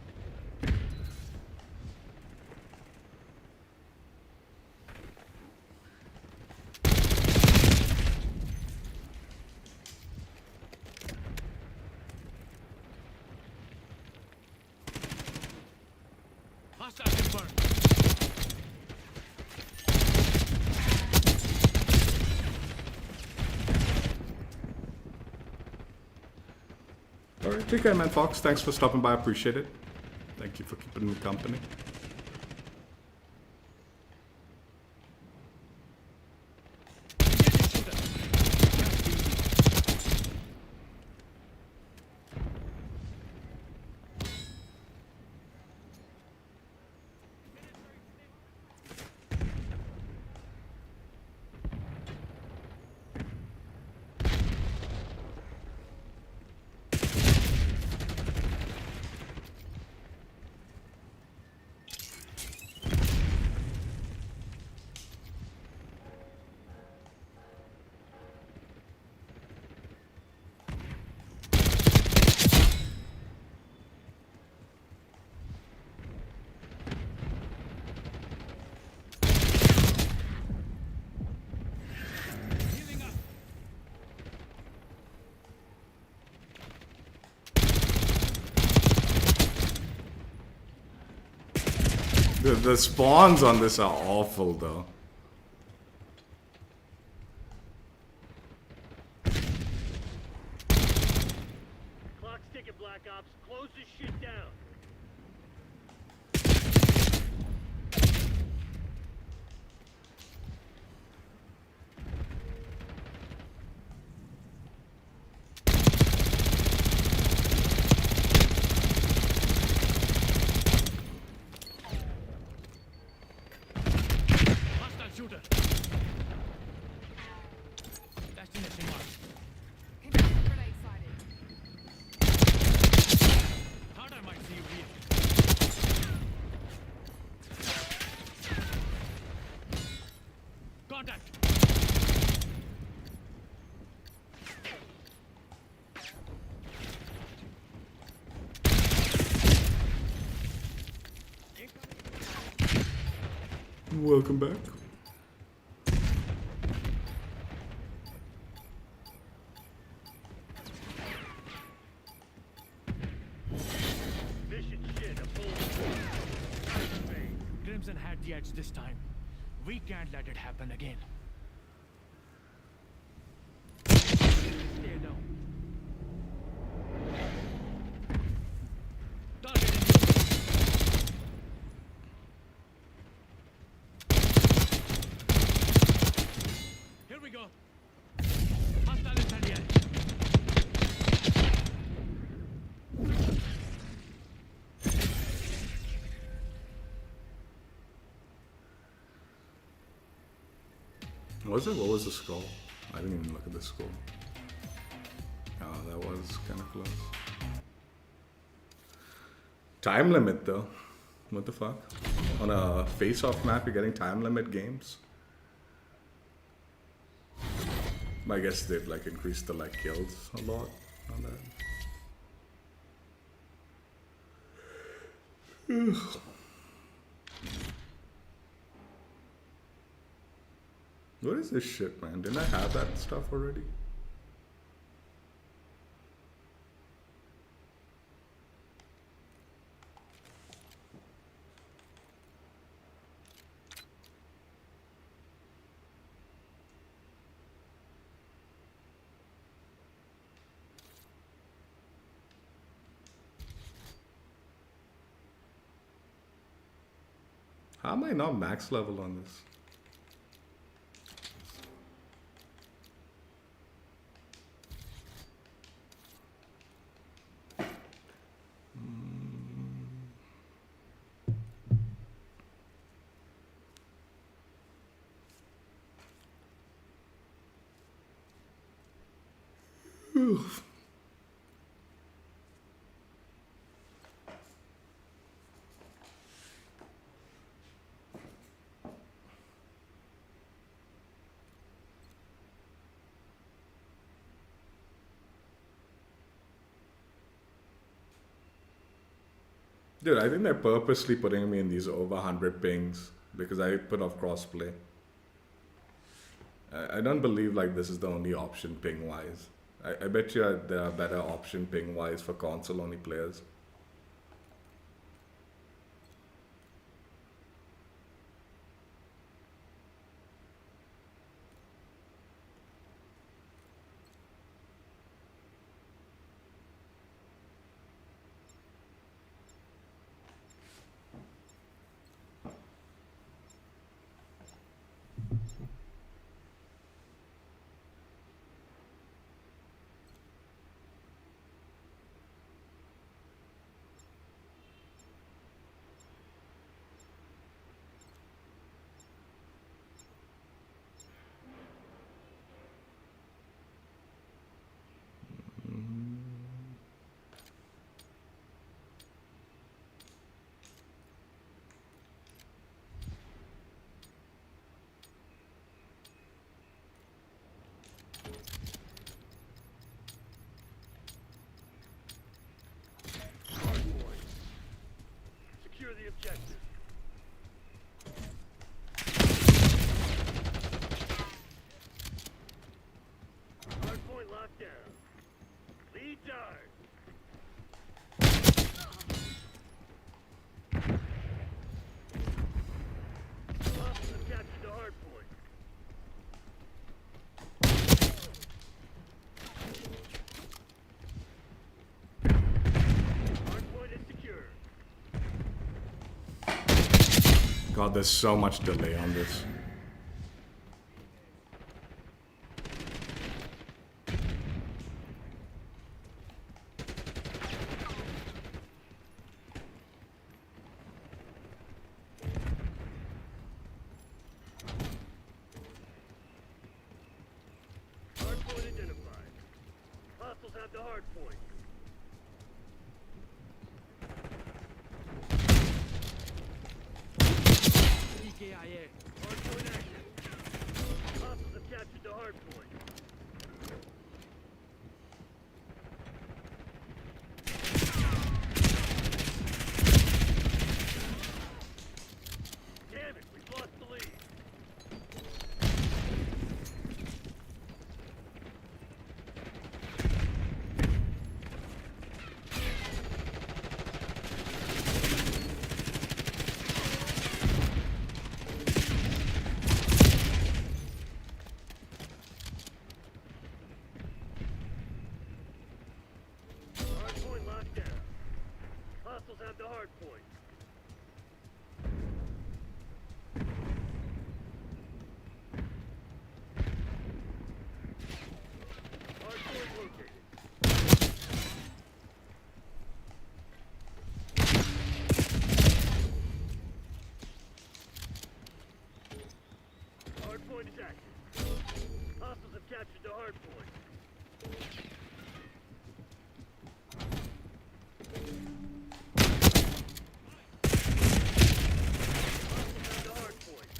Hostile confirmed. Alright, take care, man, Fox. Thanks for stopping by. I appreciate it. Thank you for keeping me company. Engaging shooter. Healing up. The spawns on this are awful, though. Clock's ticking, Black Ops. Close this shit down. Hostile Welcome back. Mission shit, a full Crimson had the edge this time. We can't let it happen again. Stay down. Target in view. Here we go. Hostile incendiary. Was it? What was the score? I didn't even look at the score. Oh, that was kind of close. Time limit though. What the fuck? On a face-off map, you're getting time limit games. I guess they've like increased the like kills a lot on that. What is this shit, man? Didn't I have that stuff already? How am I not max level on this? Oof. Dude, I think they're purposely putting me in these over 100 pings because I put off crossplay. I don't believe like this is the only option ping wise. I bet you there are better option ping wise for console only players. Secure the objective. Hardpoint locked down. Lead dart. Hostiles have captured the hardpoint. Hardpoint is secure. God, there's so much delay on this. Hardpoint identified. Hostiles have the hardpoint. EKIA. Hardpoint active. Hostiles have captured the hardpoint. Damn it, we've lost the lead. Hostiles have the hard point. Hard point located. Hard point is active. Hostiles have captured the hard point. Hostiles have the hard point.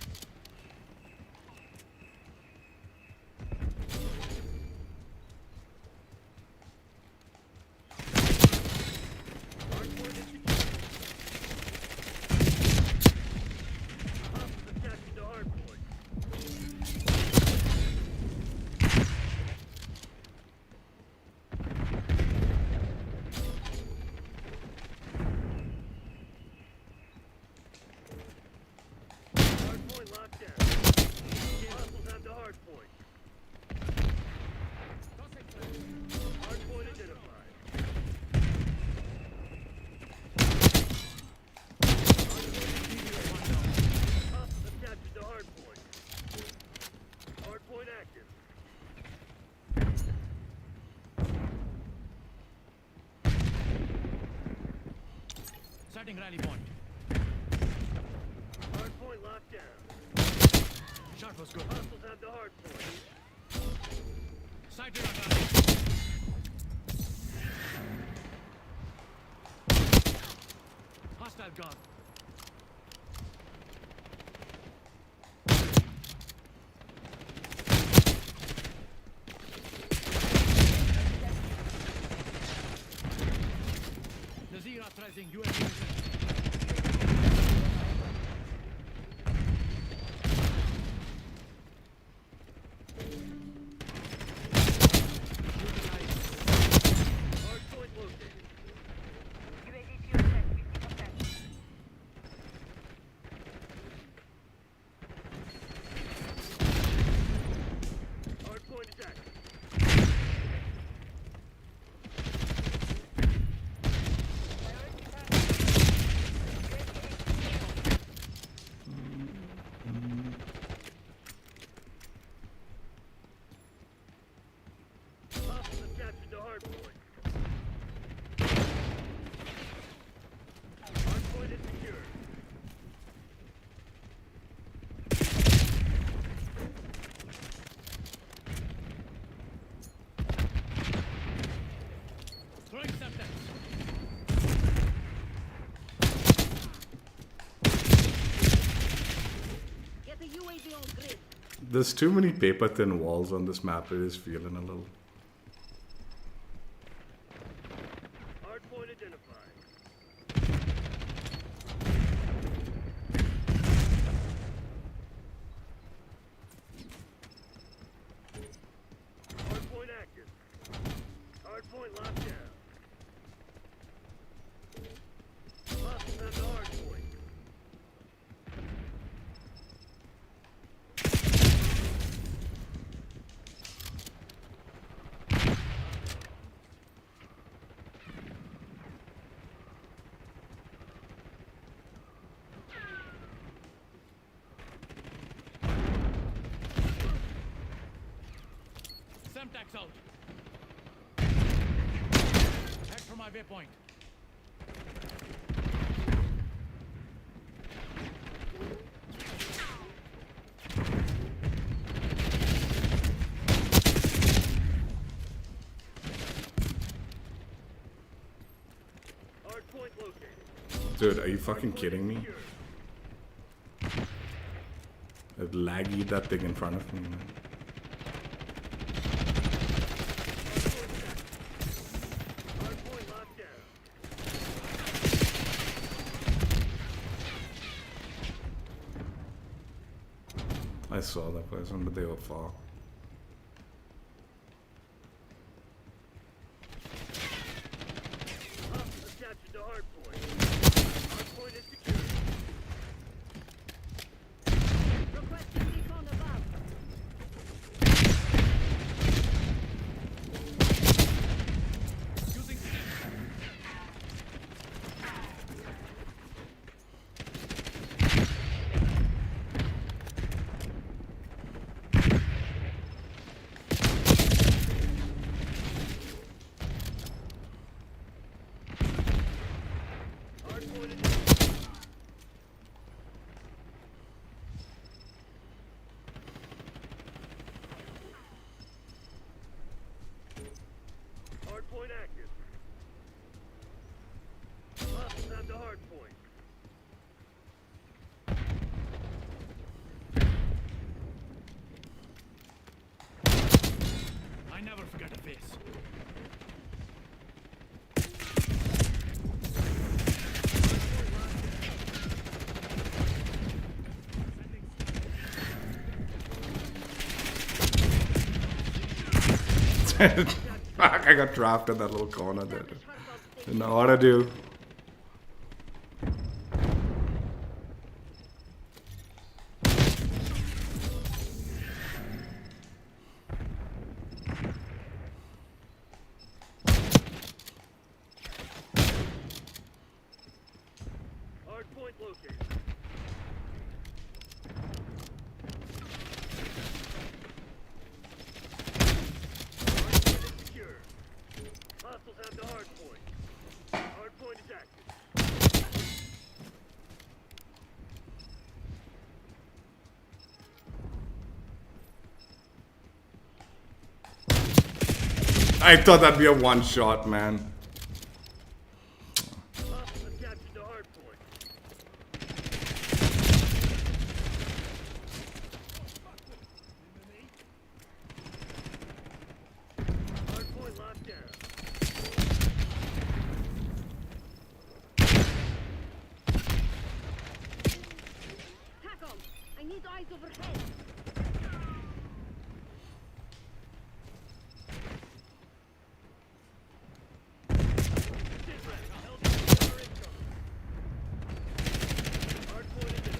Hard point is secure. Hostiles have captured the hard point. Hard point locked down. Hostiles have the hard point. Hard point identified. Hostiles have captured the hard point. Hard point active. Starting rally point. Hard point locked down. Shot was good. Hostiles have the hard point. Sighted on rally. Hostile gone. Nazir authorizing UAV mission. Hard point located. UAV fuel check 50%. Hard point is active. Hostiles have captured the hard point. Hard point is secure. Throwing substance. Get the UAV on grid. There's too many paper thin walls on this map. It is feeling a little. Hard point identified. Hard point active. Hard point locked down. Hostiles have the hard point. Semtex out. Head for my waypoint. Hard point located. Dude, are you fucking kidding me? Secure. It laggy that thing in front of me, man. Hard point locked down. I saw that person, but they were far. Hostiles have captured the hard point. Hard point is secure. Requesting recon above. Using steam. Fuck, I got trapped in that little corner there. Didn't know what to do. Hard point located. Hard point is secure. Hostiles have the hard point. Hard point is active. I thought that'd be a one shot, man. Hostiles have captured the hard point. Hard point locked down. TACOM, I need eyes overhead. Hard point is in.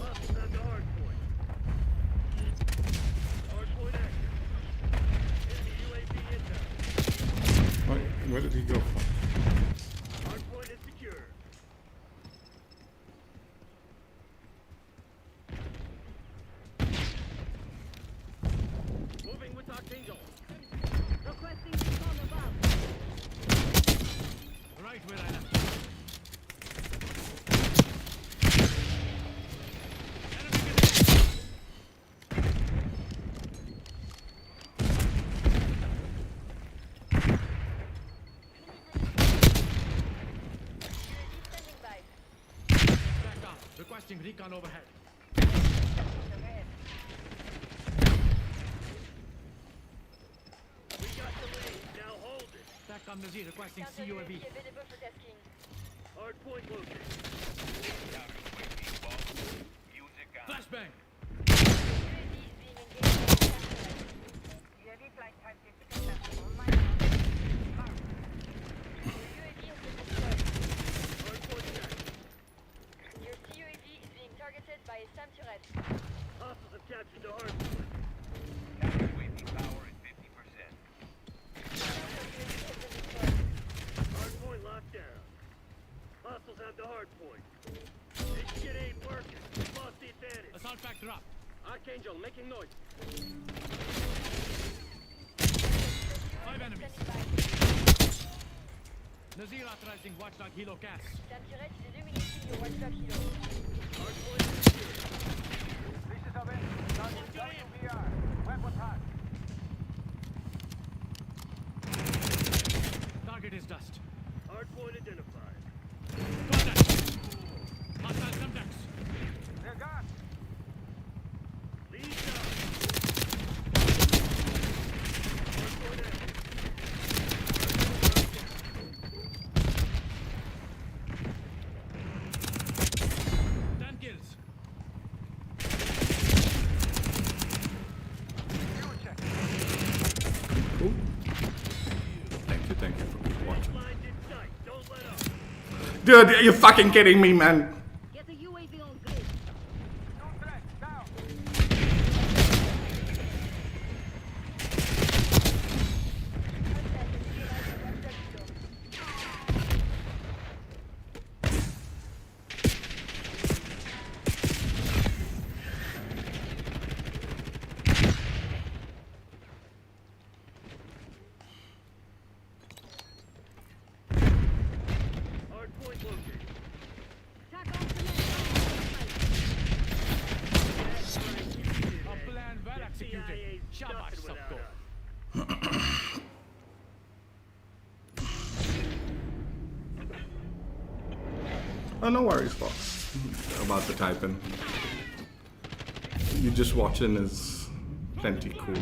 Hostiles have the hard point. Hard point active. Enemy UAV inbound. Where did he go? Hard point is secure. Moving with Archangel. Requesting recon above. Right where I left you. Standing by. Back up. Requesting recon overhead. Overhead. We got the lead. Now hold it. Back Nazir requesting Counter CUAV. UAV available for tasking. Hard point located. Flashbang. UAV is being engaged. UAV flight time 50%. On my mark. Mark. UAV has been destroyed. Hard point is active. Your CUAV is being targeted by a SAM turret. Hostiles have captured the hard point. Counter UAV power at 50%. Counter UAV has been destroyed. Hard point locked down. Hostiles have the hard point. This shit ain't working. We lost the advantage. Assault factor up. Archangel making noise. 5 enemies. Standing by. Nazir authorizing watchdog helo gas. SAM turret is illuminating your watchdog helo. Hard point is secure. This is Aven. WVR. Weapons hot. Target is dust. Hard point identified. Contact. Hostile contacts. They're gone. Lead down. Hard point active. 10 kills. Fuel check. Cool. Thank you for watching. Lines in sight. Don't let up. Dude, are you fucking kidding me, man? Get the UAV on grid. Two threats. Down. Contact is utilizing watchdog helo. Hard point located. TACOM to A plan well executed. CIA's Shabash, nothing Sopko. without us. Oh, no worries, boss. About the typing. You just watching is plenty cool.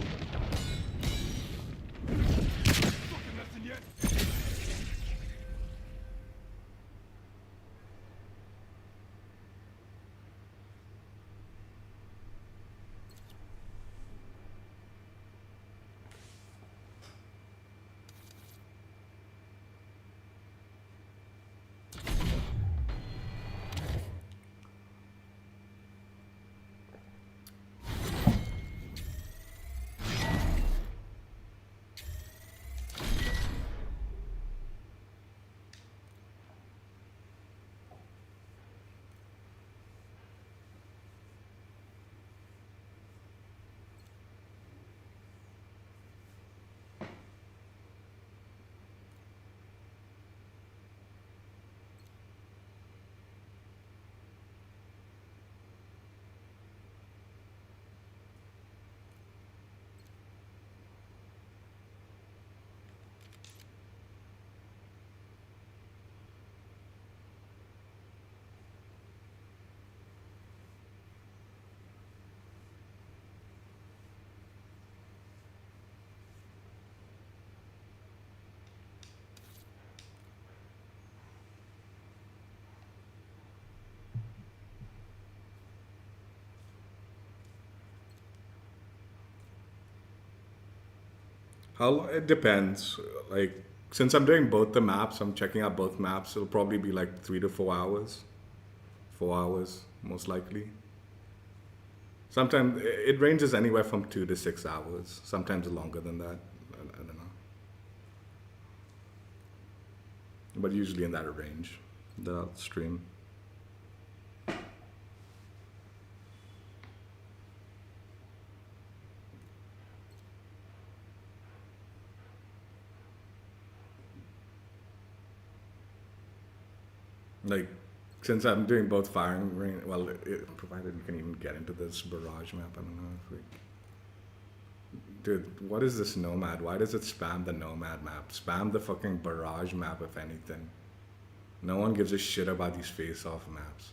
It depends. Like, since I'm doing both the maps, I'm checking out both maps. It'll probably be like 3 to 4 hours. 4 hours, most likely. Sometimes it ranges anywhere from 2 to 6 hours. Sometimes longer than that. I don't know. But usually in that range, the stream. Like, since I'm doing both firing range, well, provided you can even get into this barrage map, I don't know if we... Dude, what is this Nomad? Why does it spam the Nomad map? Spam the fucking barrage map, if anything. No one gives a shit about these face-off maps.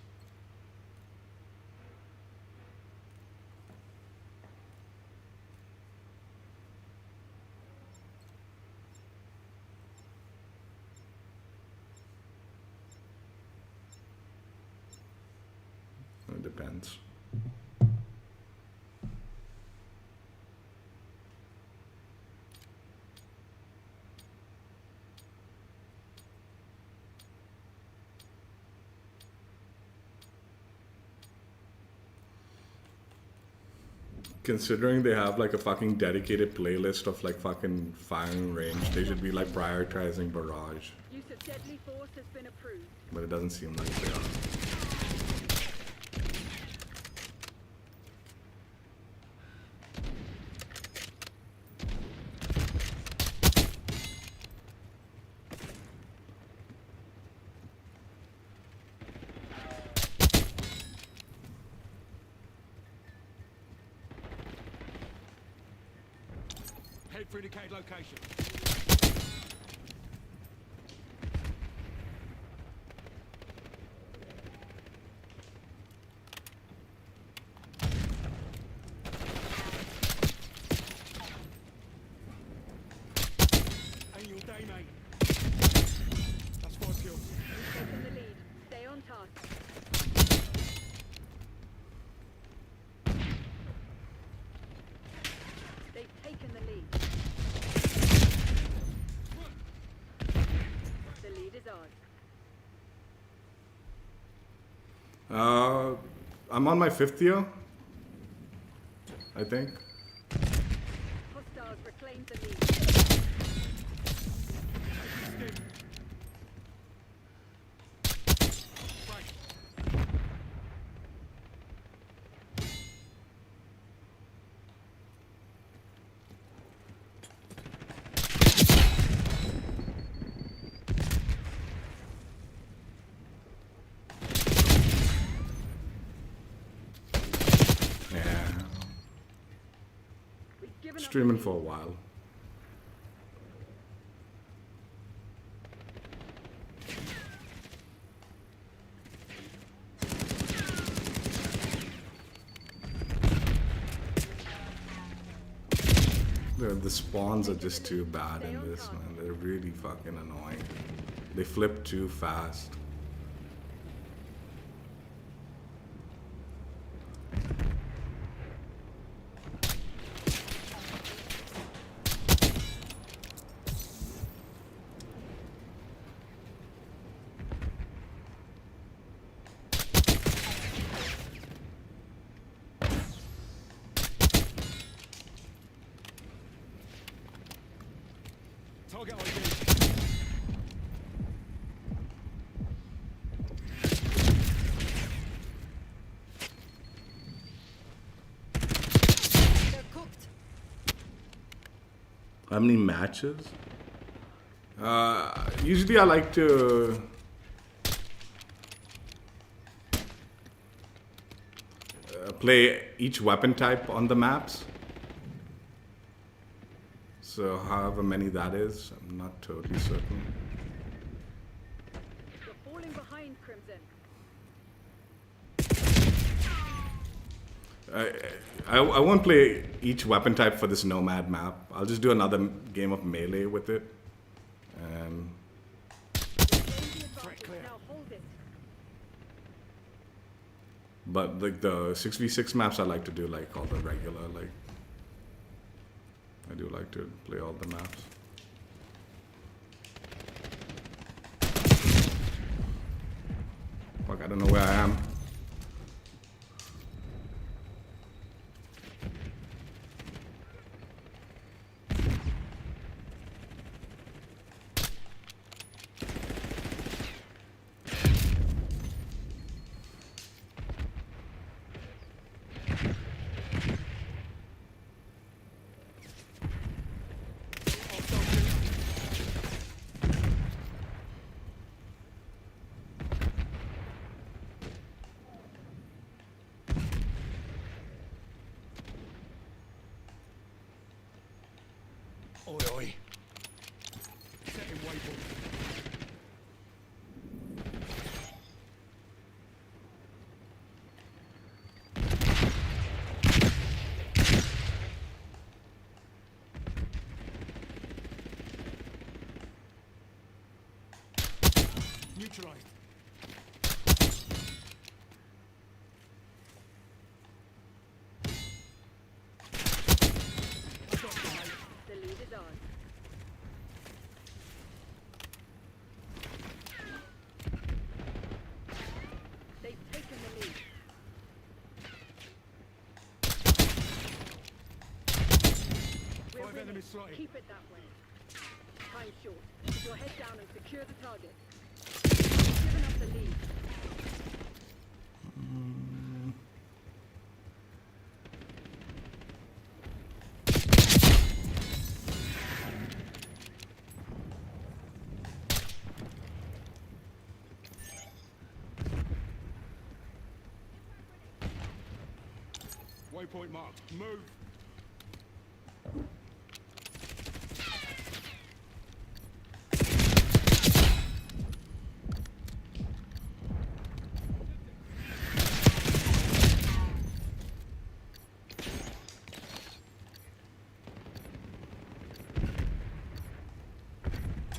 It depends. Considering they have like a fucking dedicated playlist of like fucking firing range, they should be like prioritizing barrage. Use of deadly force has been approved. But it doesn't seem like they are. Head for indicated location. Ain't your day, mate. That's 5 kills. Taking the lead. Stay on task. They've taken the lead. The lead is ours. I'm on my 5th year, I think. Hostiles reclaimed the lead. Yeah. We've given up Streaming the for a lead. while. The spawns are just too bad in this, man. They're really fucking annoying. They flip too fast. Target ID. They're cooked. How many matches? Usually I like to play each weapon type on the maps. So however many that is, I'm not totally certain. You're falling behind, Crimson. I won't play each weapon type for this Nomad map. I'll just do another game of melee with it. And Gain the advantage. Now hold it. but like the 6v6 maps, I like to do like all the regular, like I do like to play all the maps. Fuck, I don't know where I am. Oi, oi. Setting waypoint. Neutralized. The lead is on. They've taken the lead. We're 5 winning. enemies slotted. Keep it that way. Time short. Keep your head down and secure the target. You've given up the lead. Waypoint marked. Move.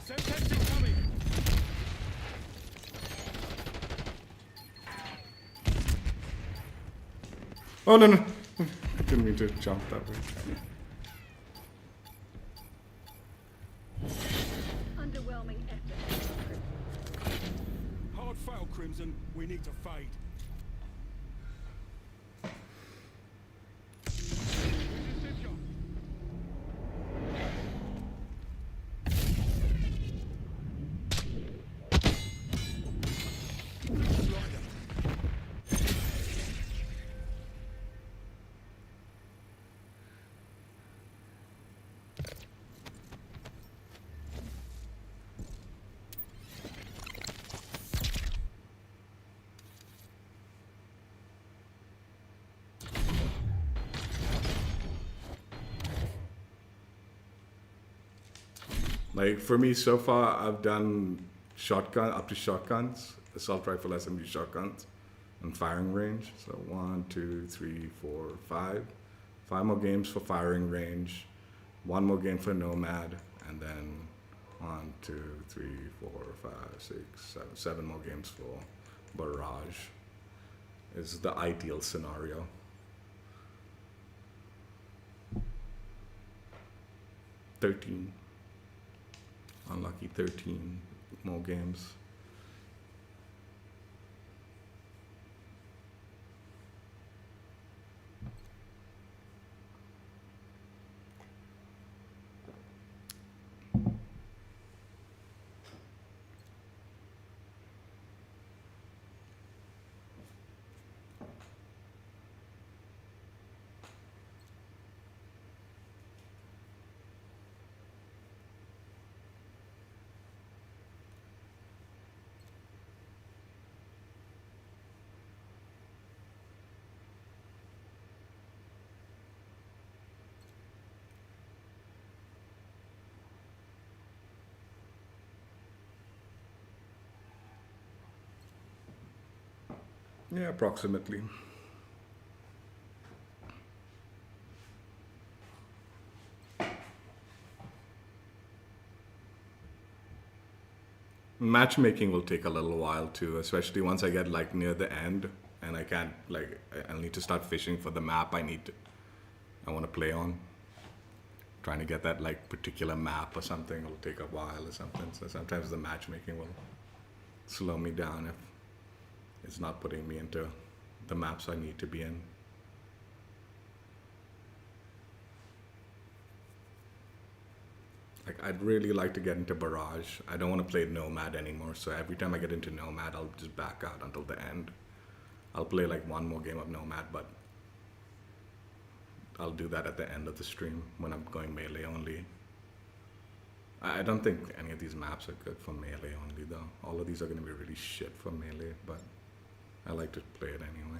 Semtex incoming. Oh no no! I didn't mean to jump that way. Underwhelming effort. Hard fail, Crimson. We need to fade. Resistive shot. Slider. Like for me so far, I've done shotgun up to shotguns, assault rifle, SMG shotguns, and firing range. So 1, 2, 3, 4, 5. 5 more games for firing range, 1 more game for Nomad, and then 1, 2, 3, 4, 5, 6, 7, 7 more games for Barrage. Is the ideal scenario. $13. Unlucky 13 more games. Yeah, approximately. Matchmaking will take a little while too, especially once I get like near the end and I can't like I'll need to start fishing for the map I want to play on. trying to get that like particular map or something will take a while or something. So sometimes the matchmaking will slow me down if it's not putting me into the maps I need to be in. Like, I'd really like to get into Barrage. I don't want to play Nomad anymore, so every time I get into Nomad, I'll just back out until the end. I'll play like one more game of Nomad, but I'll do that at the end of the stream when I'm going melee only. I don't think any of these maps are good for melee only though. All of these are going to be really shit for melee, but I like to play it anyway.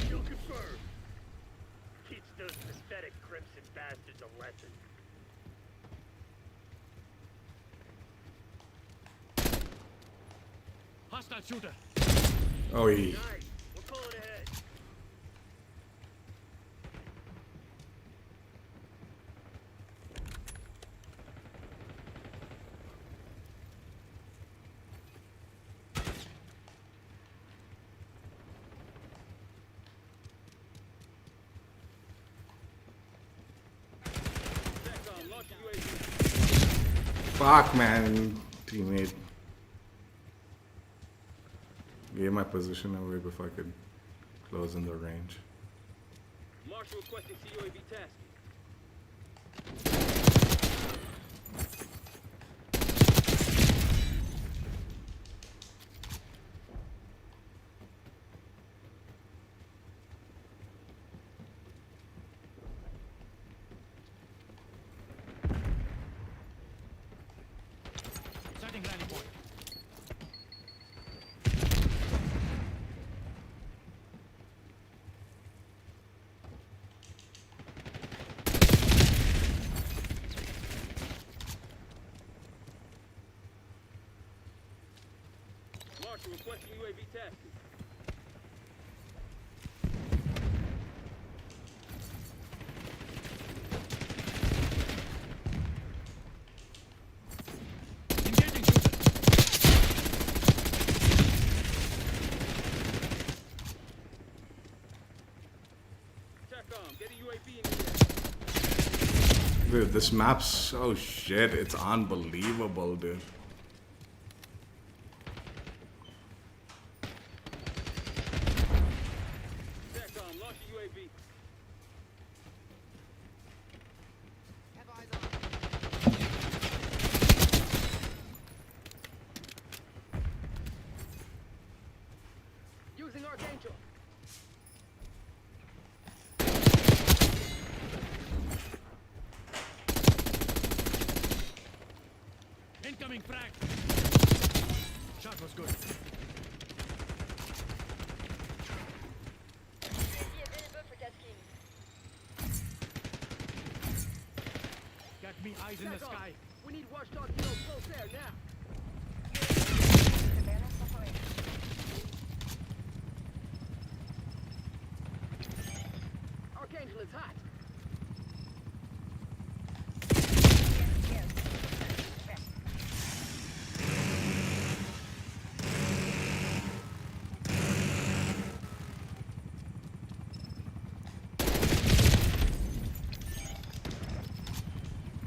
Kill confirmed. Teach those pathetic Crimson bastards a lesson. Hostile shooter. Oh, Nice. We're pulling ahead. Second, launch UAV. fuck, man, teammate. Gave my position away before I could close in the range. Marshal requesting CUAV task. Setting rally point. Marshal requesting UAV task. Engaging shooter. TACOM, get a UAV in the air. Dude, this map's so shit. It's unbelievable, dude. TACOM, launch a UAV. Have eyes on. Using Archangel. Incoming frag. Shot was good. UAV available for tasking. Got me eyes in the Back off. sky. We need watchdog heroes close air now. Surveillance operation. Archangel is hot. Yes. Back.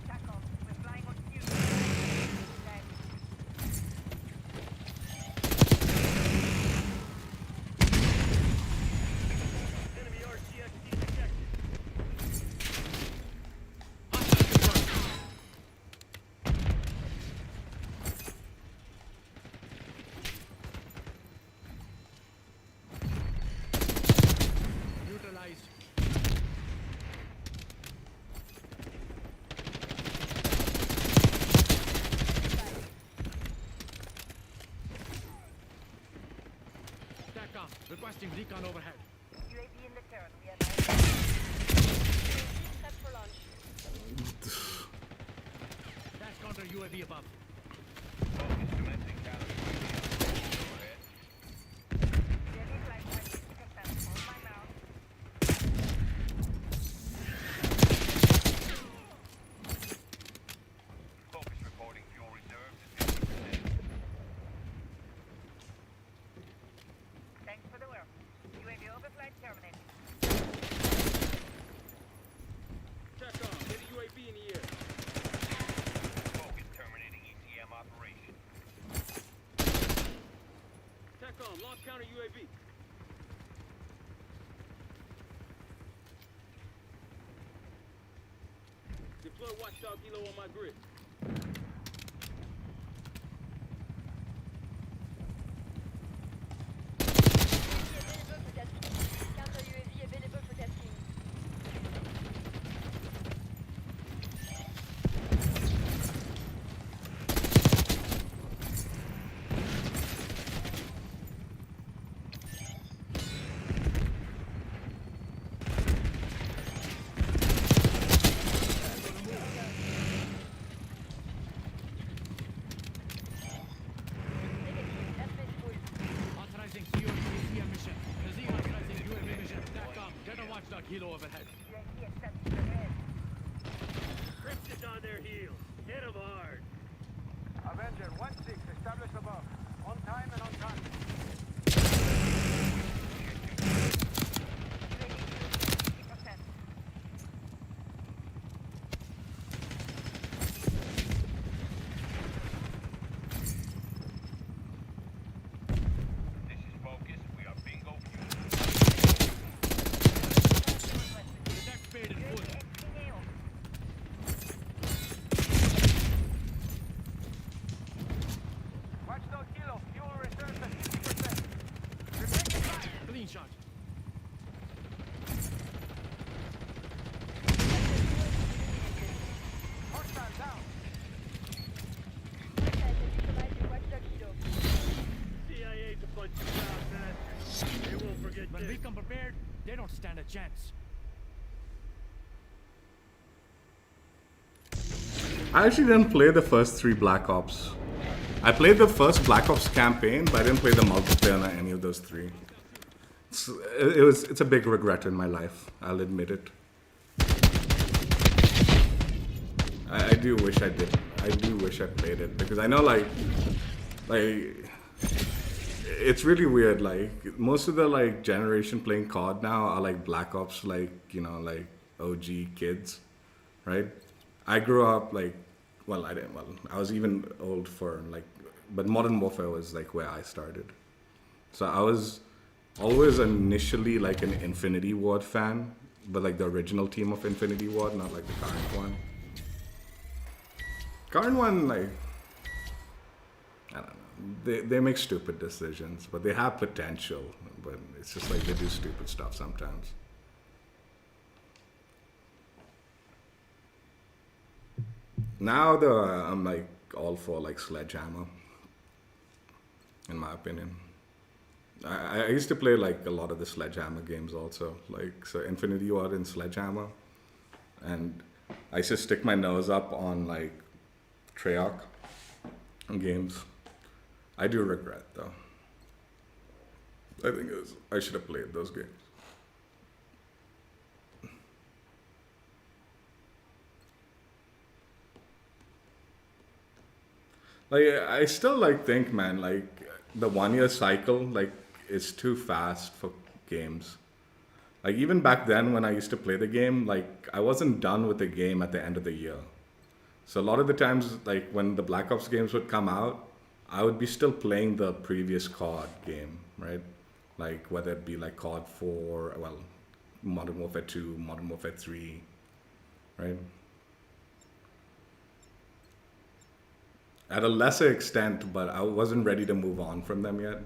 TACOM, we're flying on cue. Land. Enemy RCXD detected. Recon overhead. UAV in the turret. We have Set for launch. Dash counter UAV above. Focus commencing counter UAV overhead. UAV flight time 60%. Hold my mouth. Focus reporting fuel reserves at 50%. Thanks for the work. UAV overflight terminated. TACOM, get a UAV in the air. Focus terminating ECM operation. TACOM, launch counter UAV. Deploy watchdog helo on my grid. Available for tasking. Counter UAV available for tasking. Negative. Airspace full. Authorizing COAV mission. Razee authorizing UAV mission. DACOM, get a watchdog helo overhead. UAV accepted the red. Crips is on their heels. Hit 'em hard. Avenger 1-6, established above. On time and on time. UAV 60%. This is Focus. We are bingo fuel. Detect fade in full. UAV exiting AO. Watchdog Kilo, fuel reserves at 50%. We're taking fire. Clean shot. Hostile down. Hostile neutralize your watchdog helo. CIA's a bunch of proud bastards. They won't forget When we this. come prepared, they don't stand a chance. I actually didn't play the first 3 Black Ops. I played the first Black Ops campaign, but I didn't play the multiplayer on any of those 3. It's a big regret in my life. I'll admit it. I do wish I did. I do wish I played it because I know like it's really weird. Like most of the like generation playing COD now are like Black Ops, like like OG kids, right? I grew up like I was even old for like, but Modern Warfare was like where I started. So I was always initially like an Infinity Ward fan, but like the original team of Infinity Ward, not like the current one. Current one, like, I don't know. They make stupid decisions, but they have potential. But it's just like they do stupid stuff sometimes. Now though, I'm like all for like Sledgehammer. In my opinion, I used to play like a lot of the Sledgehammer games also, like so Infinity Ward and Sledgehammer, and I used to stick my nose up on like Treyarch games. I do regret though. I think I should have played those games. Like I still like think, man, like the 1 year cycle like is too fast for games. Like even back then when I used to play the game, like I wasn't done with the game at the end of the year. So a lot of the times, like when the Black Ops games would come out, I would be still playing the previous COD game, right? Like whether it be like COD 4, well, Modern Warfare 2, Modern Warfare 3, right? At a lesser extent, but I wasn't ready to move on from them yet.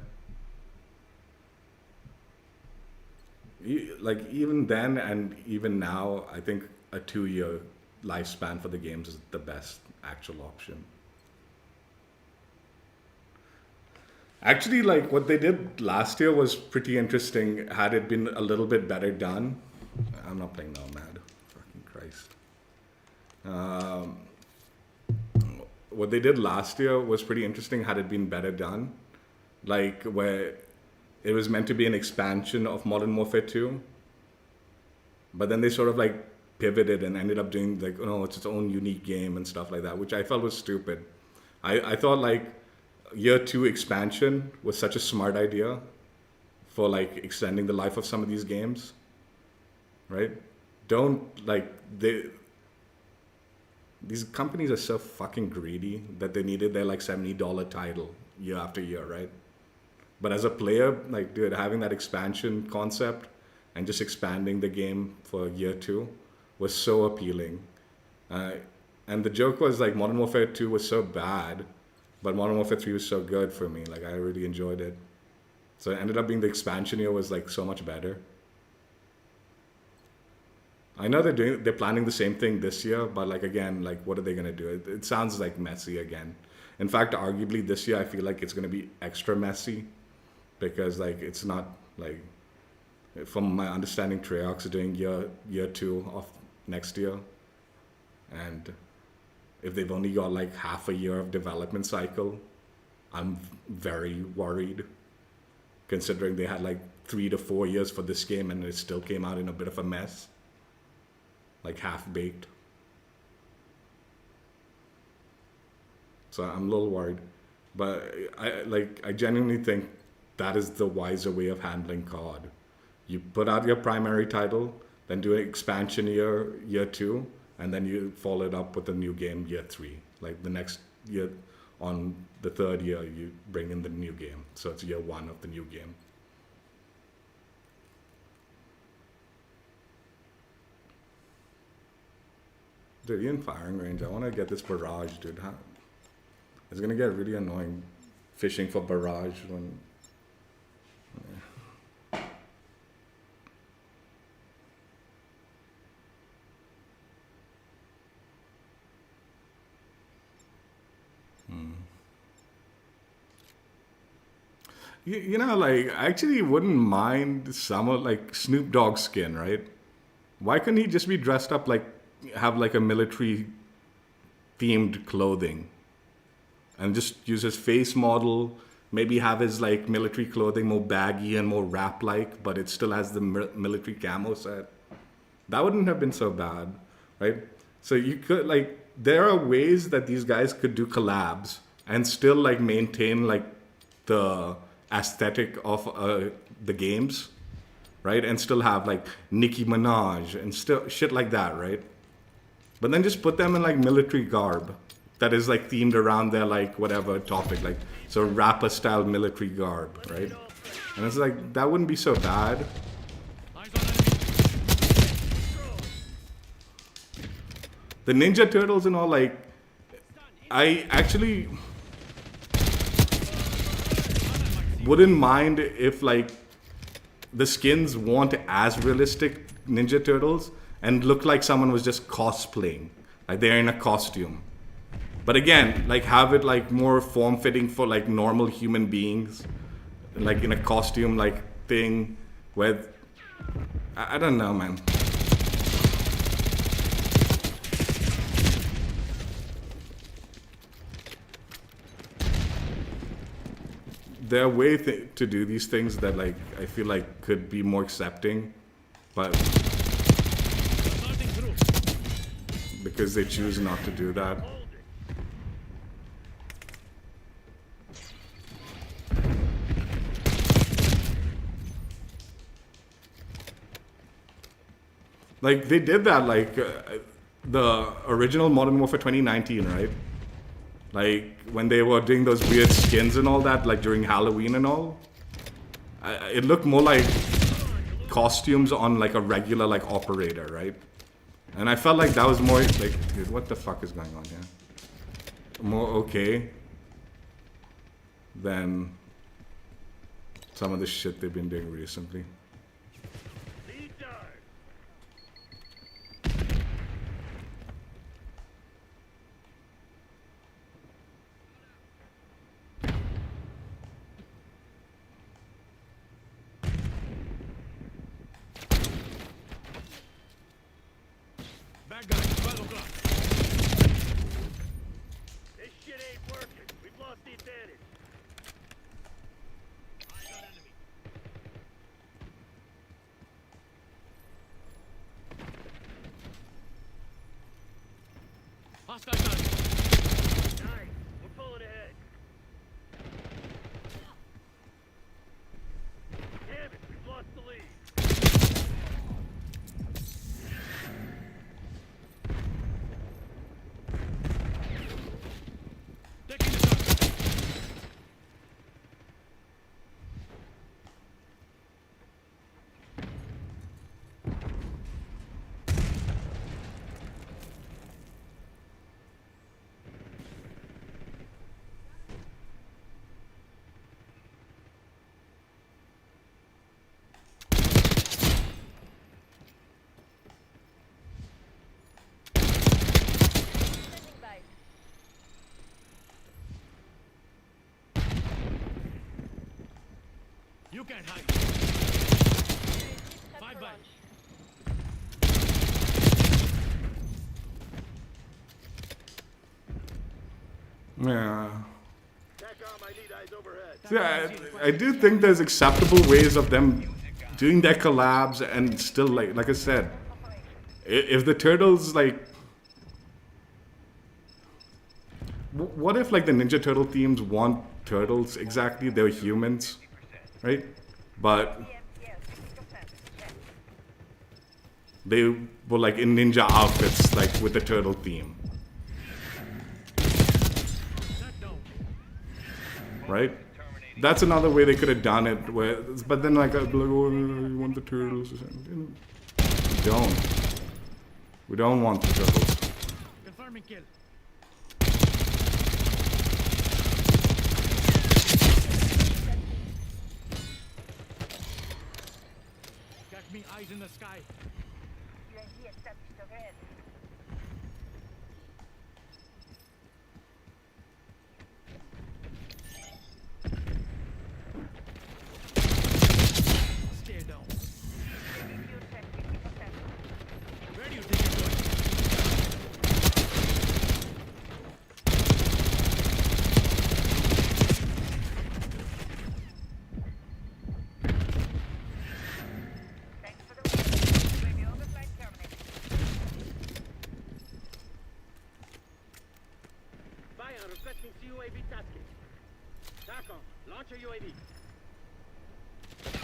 Like even then and even now, I think a 2 year lifespan for the games is the best actual option. Actually, like what they did last year was pretty interesting. Had it been a little bit better done, I'm not playing Nomad. Fucking Christ. What they did last year was pretty interesting. Had it been better done, like where it was meant to be an expansion of Modern Warfare 2, but then they sort of like pivoted and ended up doing like, no, it's its own unique game and stuff like that, which I felt was stupid. I thought like year 2 expansion was such a smart idea for like extending the life of some of these games, right? Don't like these companies are so fucking greedy that they needed their like $70 title year after year, right? But as a player, like, dude, having that expansion concept and just expanding the game for year 2 was so appealing. And the joke was like Modern Warfare 2 was so bad, but Modern Warfare 3 was so good for me. Like I really enjoyed it. So it ended up being the expansion year was like so much better. I know they're planning the same thing this year, but like again, like what are they gonna do? It sounds like messy again. In fact, arguably this year I feel like it's gonna be extra messy because like it's not like, from my understanding, Treyarch are doing year 2 of next year, and if they've only got like half a year of development cycle, I'm very worried, considering they had like 3 to 4 years for this game and it still came out in a bit of a mess, like half-baked. So I'm a little worried, but I genuinely think that is the wiser way of handling COD. You put out your primary title, then do an expansion year 2, and then you follow it up with a new game year 3. Like the next year, on the 3rd year, you bring in the new game. So it's year 1 of the new game. Dude, even firing range, I want to get this Barrage, dude. It's going to get really annoying fishing for Barrage when... You know, like, I actually wouldn't mind some like Snoop Dogg skin, right? Why couldn't he just be dressed up like, have like a military themed clothing and just use his face model, maybe have his like military clothing more baggy and more rap like, but it still has the military camo set? That wouldn't have been so bad, right? So you could like, there are ways that these guys could do collabs and still like maintain like the aesthetic of the games, right? And still have like Nicki Minaj and still shit like that, right? But then just put them in like military garb that is like themed around their like whatever topic, like so rapper style military garb, right? And it's like, that wouldn't be so bad. Eyes on enemy. The Ninja Turtles and all, like, I actually wouldn't mind if like the skins weren't as realistic Ninja Turtles and look like someone was just cosplaying, like they're in a costume. But again, like have it like more form-fitting for like normal human beings, like in a costume like thing where, I don't know, man. There are ways to do these things that like I feel like could be more accepting, but Starting through. because they choose not to do that. Like they did that like the original Modern Warfare 2019, right? Like when they were doing those weird skins and all that, like during Halloween and all, it looked more like costumes on like a regular like operator, right? And I felt like that was more like, dude, what the fuck is going on here? More okay than some of the shit they've been doing recently. Lead dive. Bad guy, 12 o'clock. This shit ain't working. We've lost the advantage. Eyes on enemy. Hostile gun. Nice. We're pulling ahead. Damn it, we've lost the lead. Taking the shot. Standing by. You can't hide. Keep set Bye for bye. launch. Yeah. TACOM, I need eyes overhead. Yeah, I do think there's acceptable ways of them doing their collabs and still like I said, if the turtles like, what if like the Ninja Turtle teams want turtles exactly? They're humans, right? But Yes, 50%. Check. they were like in ninja outfits, like with the turtle theme, That down. right? That's another way they could have done it. Where, but then like I'd be like, oh, you want the turtles? We don't. We don't want the turtles. Confirming kill. Got me eyes in the sky. UAV established overhead. Stay down. UAV fuel check 50%. Where do you think you're going? Thanks for the win. UAV overflight terminated. Fire requesting CUAV tasking. TACOM, launch a UAV.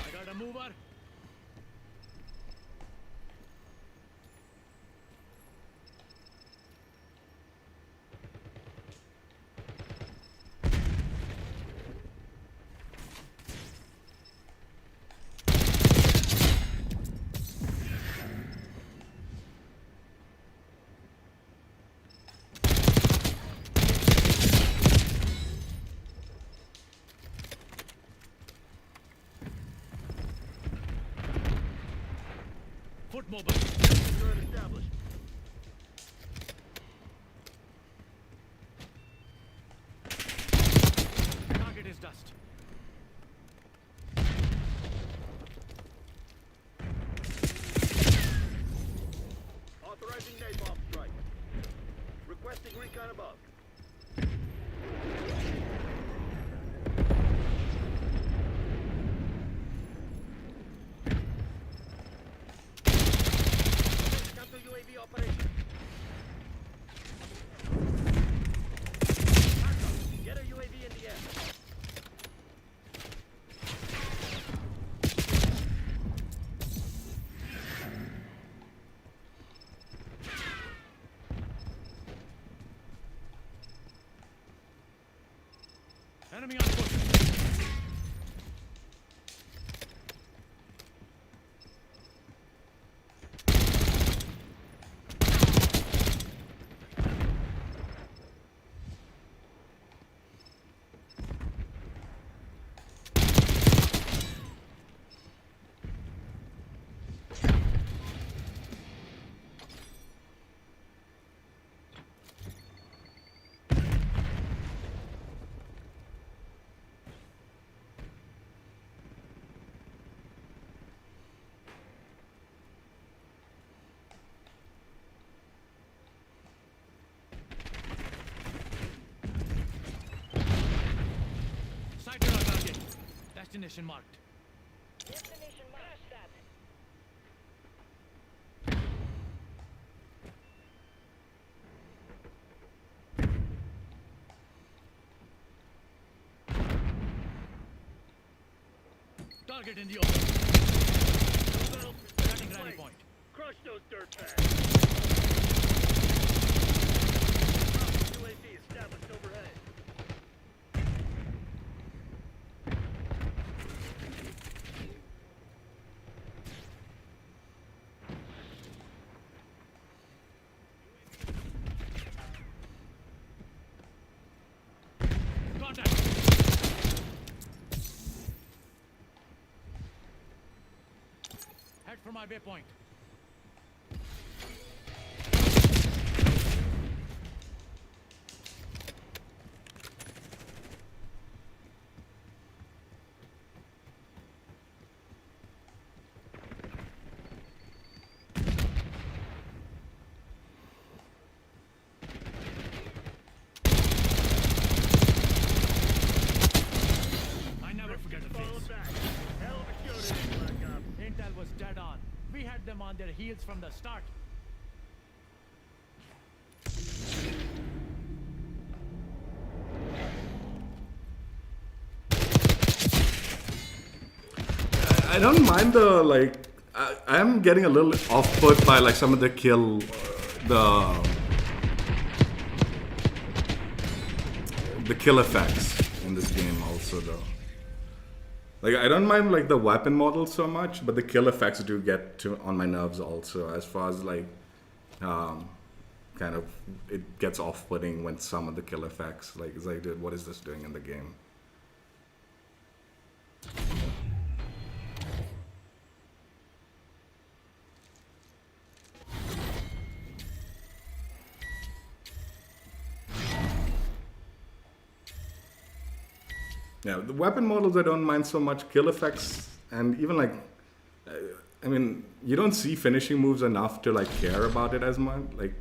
I got a mover. Foot mobile. Turret established. Target is dust. Authorizing napalm strike. Requesting recon above. Counter UAV operation. TACOM, get a UAV in the air. Enemy on foot. Sighted our target. Destination marked. Destination marked. That. Target in the open. Setting rally point. Crush those dirtbags. UAV established overhead. Contact. Head for my waypoint. I never forget a Fall face. back. Hell of a show today, Black Ops. Intel was dead on. We had them on their heels from the start. I don't mind the like. I am getting a little off put by like some of the kill effects in this game also though. Like I don't mind like the weapon model so much, but the kill effects do get on my nerves also. As far as like, kind of it gets off-putting when some of the kill effects like is like, dude, what is this doing in the game? Yeah, the weapon models I don't mind so much. Kill effects and even like, I mean, you don't see finishing moves enough to like care about it as much. Like,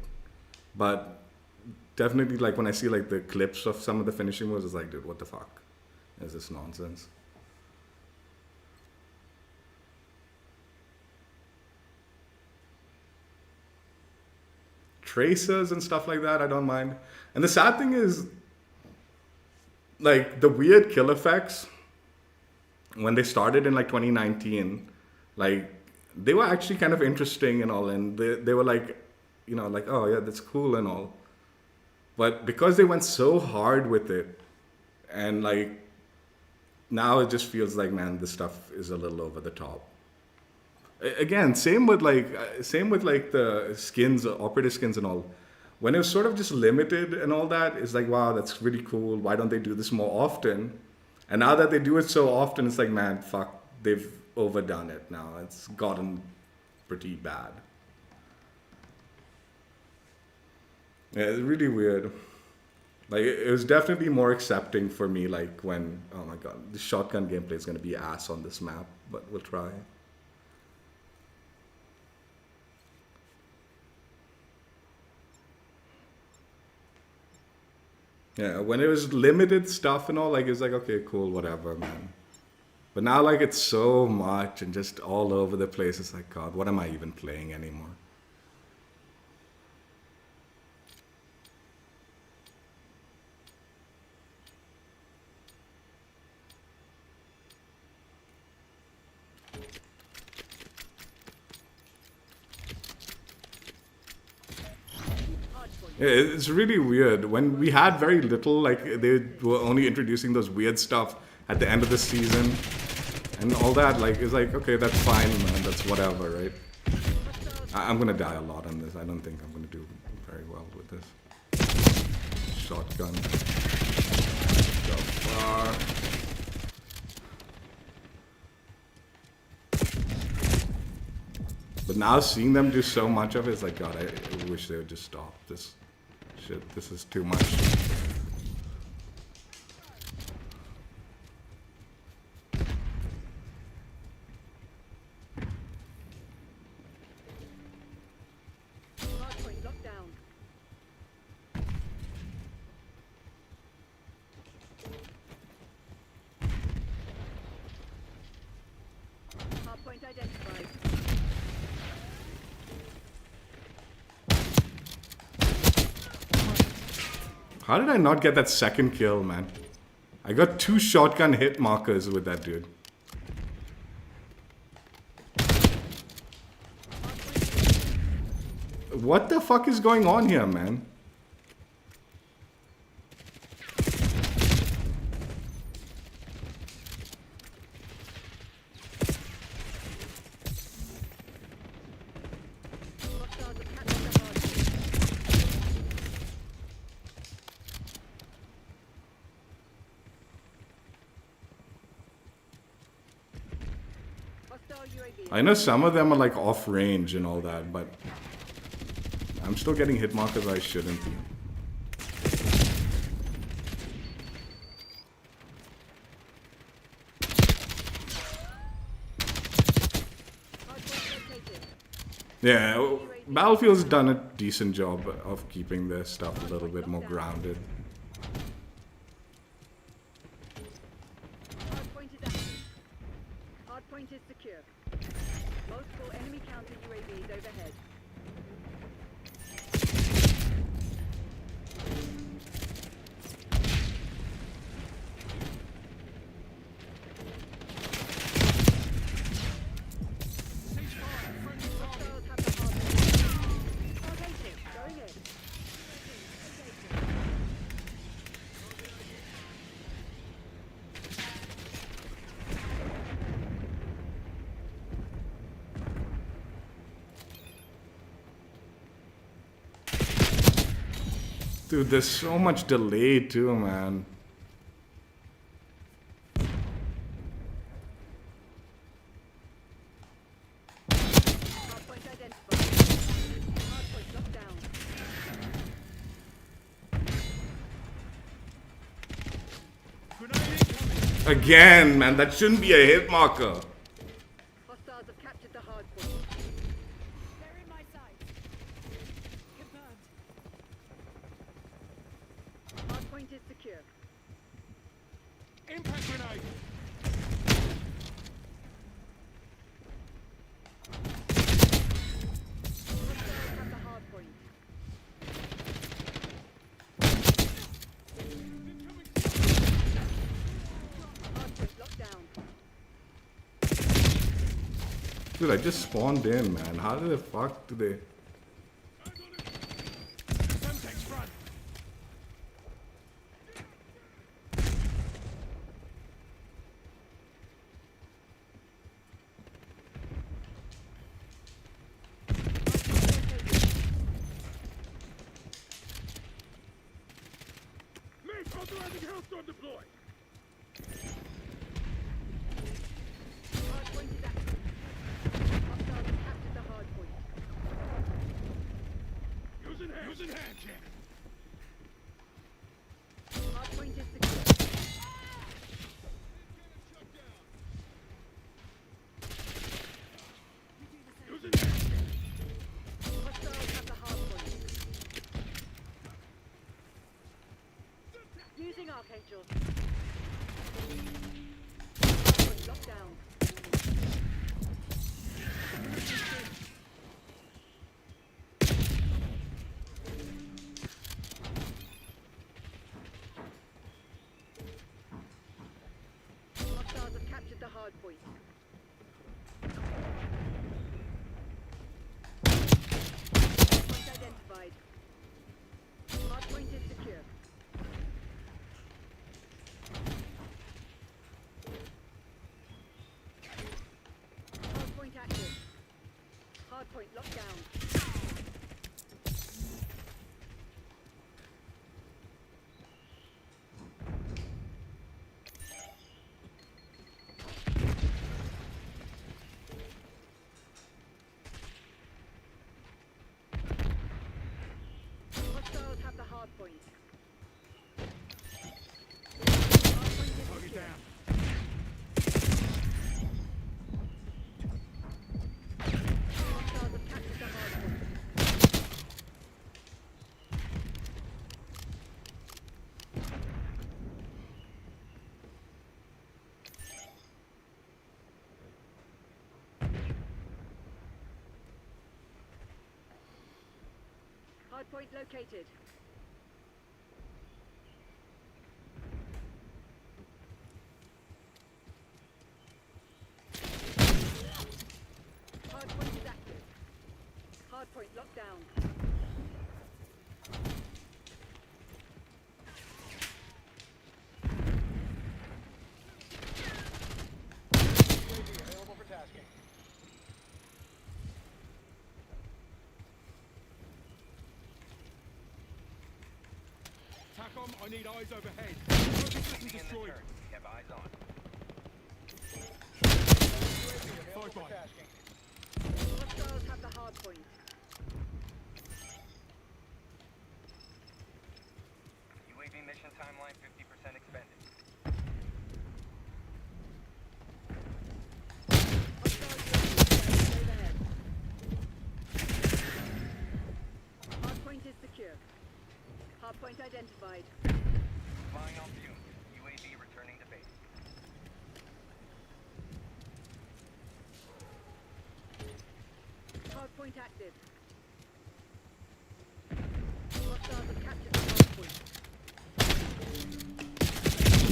but definitely like when I see like the clips of some of the finishing moves, it's like, dude, what the fuck is this nonsense? Tracers and stuff like that, I don't mind. And the sad thing is, like the weird kill effects when they started in like 2019, like they were actually kind of interesting and all, and they were like, you know, like, oh yeah, that's cool and all, but because they went so hard with it, and like now it just feels like, man, this stuff is a little over the top. Again, same with like the skins, operative skins and all. When it was sort of just limited and all that, it's like, wow, that's really cool. Why don't they do this more often? And now that they do it so often, it's like, man, fuck, they've overdone it now. It's gotten pretty bad. Yeah, it's really weird. Like, it was definitely more accepting for me, like, when, oh my god, the shotgun gameplay is going to be ass on this map, but we'll try. Yeah, when it was limited stuff and all, like, it was like, okay, cool, whatever, man. But now, like, it's so much and just all over the place. It's like, God, what am I even playing anymore? Yeah, it's really weird. When we had very little, like they were only introducing those weird stuff at the end of the season and all that, like it's like, okay, that's fine, man, that's whatever, right? I'm gonna die a lot on this. I don't think I'm gonna do very well with this. Shotgun. So far. But now seeing them do so much of it, it's like, God, I wish they would just stop this shit. This is too much. Hardpoint locked down. How did I not get that second kill, man? I got 2 shotgun hit markers with that dude. What the fuck is going on here, man? Hostiles have captured the hard point. Hostile UAV. I know some of them are like off range and all that, but I'm still getting hit markers I shouldn't be. Hardpoint located. Yeah, Battlefield's done a decent job of keeping their stuff a little bit more grounded. Hardpoint is active. Hardpoint is secure. Multiple enemy counter UAVs overhead. Hostiles have the hardpoint. Targeting. Going in. Dude, there's so much delay too, man. Hardpoint identified. Hardpoint locked down. Again, man, that shouldn't be a hit marker. Hostiles have captured the hardpoint. They're in my sight. Confirmed. Hardpoint is secure. Impact grenade. Hostiles have the hardpoint. Hardpoint locked down. Dude, I just spawned in, man. How the fuck do they... Semtex front. Mace authorizing Hellstorm deploy. Hardpoint is active. Hostiles have captured the hardpoint. Using hand cannon. Hardpoint is secure. Using hand cannon. Hostiles have the hardpoint. Using Archangel. Hardpoint locked down. Hostiles have captured the hardpoint. Hardpoint identified. Hardpoint is secure. Hardpoint active. Hardpoint locked down. Hostiles have the hardpoint. Hardpoint is Target secure. down. Hostiles have captured the hardpoint. Hardpoint located. down. UAV available for tasking. TACOM, I need eyes overhead. Focus and In the destroy. turret. Have eyes on. UAV available for Bye-bye. tasking. Hostiles have the hard point. UAV mission timeline 50% expended. Hostiles overhead. Hard point is secure. Hard point identified. Flying on fumes. UAV returning to base. Hard point active. Hostiles have captured the hard point.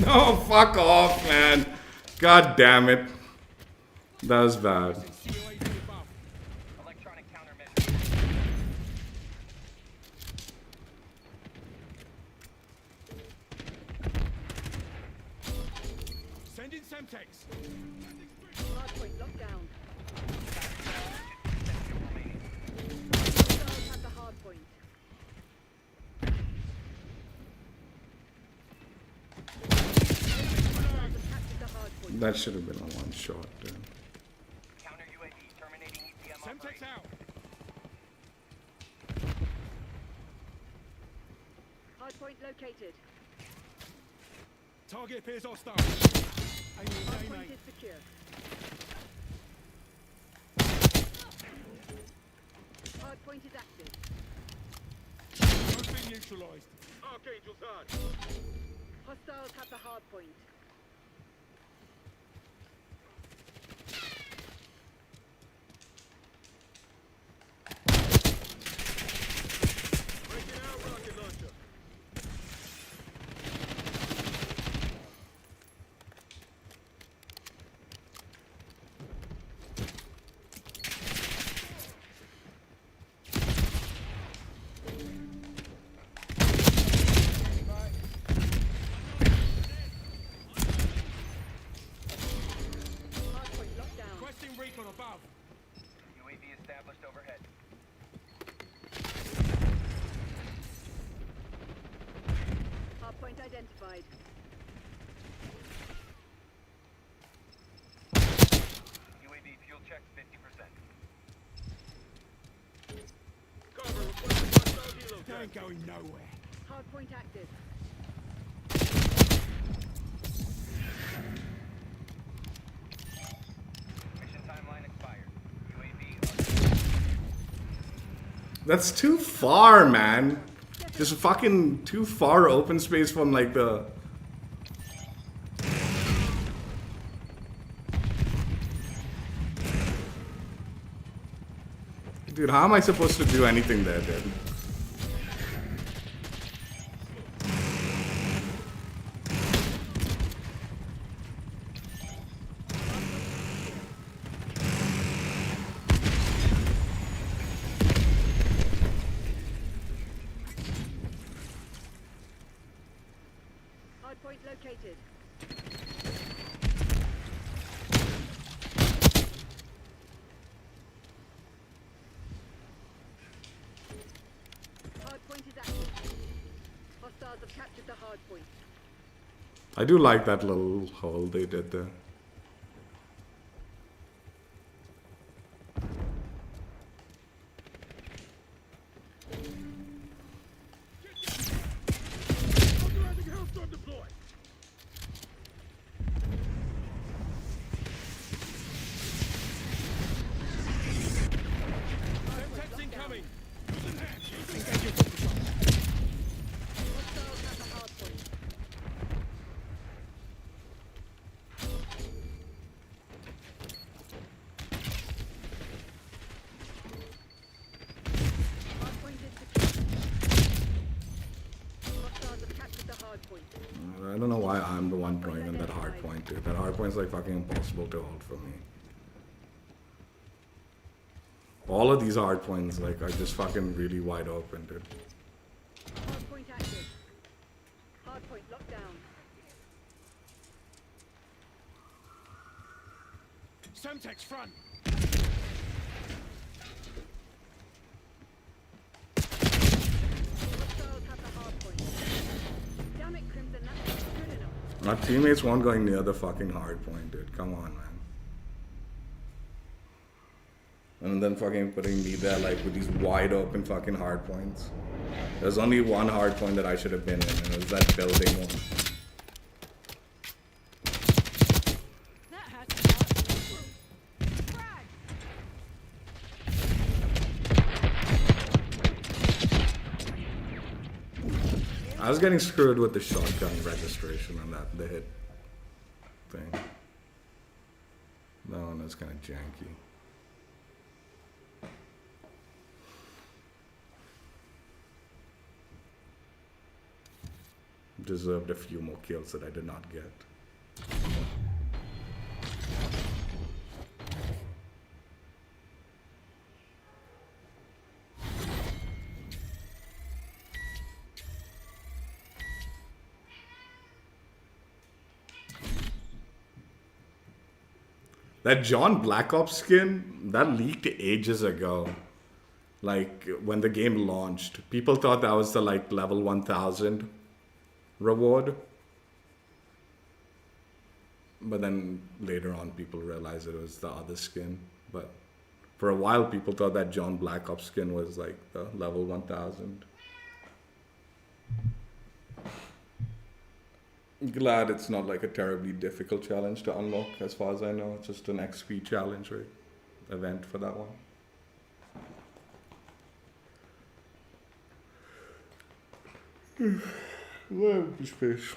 No, fuck off, man. God damn it. That was bad. COAV above. Electronic countermeasures. Send in Semtex. Hard point locked down. Fuel remaining. Hostiles have the hard point. Hostiles have captured the hard point. That should have been a one shot, dude. Counter UAV terminating ECM Semtex operation. out. Hard point located. Target appears hostile. Hard Aim, point aim. is secure. Hard point is active. Both been neutralized. Archangel's on. Hostiles have the hard point. Breaking out rocket launcher. Hard point locked down. Requesting recon above. UAV established overhead. Hard point identified. UAV fuel check 50%. Carver requesting hostile helo They ain't tag. going nowhere. Hard point active. Mission timeline expired. UAV That's too far, man. Just fucking too far open space from like the. Dude, how am I supposed to do anything there, dude? Hard point located. Hard point is active. Hostiles have captured the hard point. I do like that little hole they did there. Authorizing Hellstorm deploy. Semtex incoming. Hostiles have the hard point. Hard point is secure. Hostiles have captured the hard point. I don't know why I'm the one throwing in that hard point, dude. That hard point's like fucking impossible to hold for me. All of these hard points like are just fucking really wide open, dude. Hardpoint active. Hardpoint locked down. Semtex front. Hostiles have the hardpoint. Damn it, Crimson, that's not good enough. My teammates weren't going near the fucking hard point, dude. Come on, man. And then fucking putting me there like with these wide open fucking hard points. There's only one hard point that I should have been in, and it was that building one. That has to work. Frag! I was getting screwed with the shotgun registration on that, the hit thing. That one is kind of janky. Deserved a few more kills that I did not get. That John Black Ops skin, that leaked ages ago. Like when the game launched. People thought that was the like level 1000 reward. But then later on people realized it was the other skin. But for a while people thought that John Black Ops skin was like the level 1000. Glad it's not like a terribly difficult challenge to unlock as far as I know. It's just an XP challenge, right? Event for that one. Space.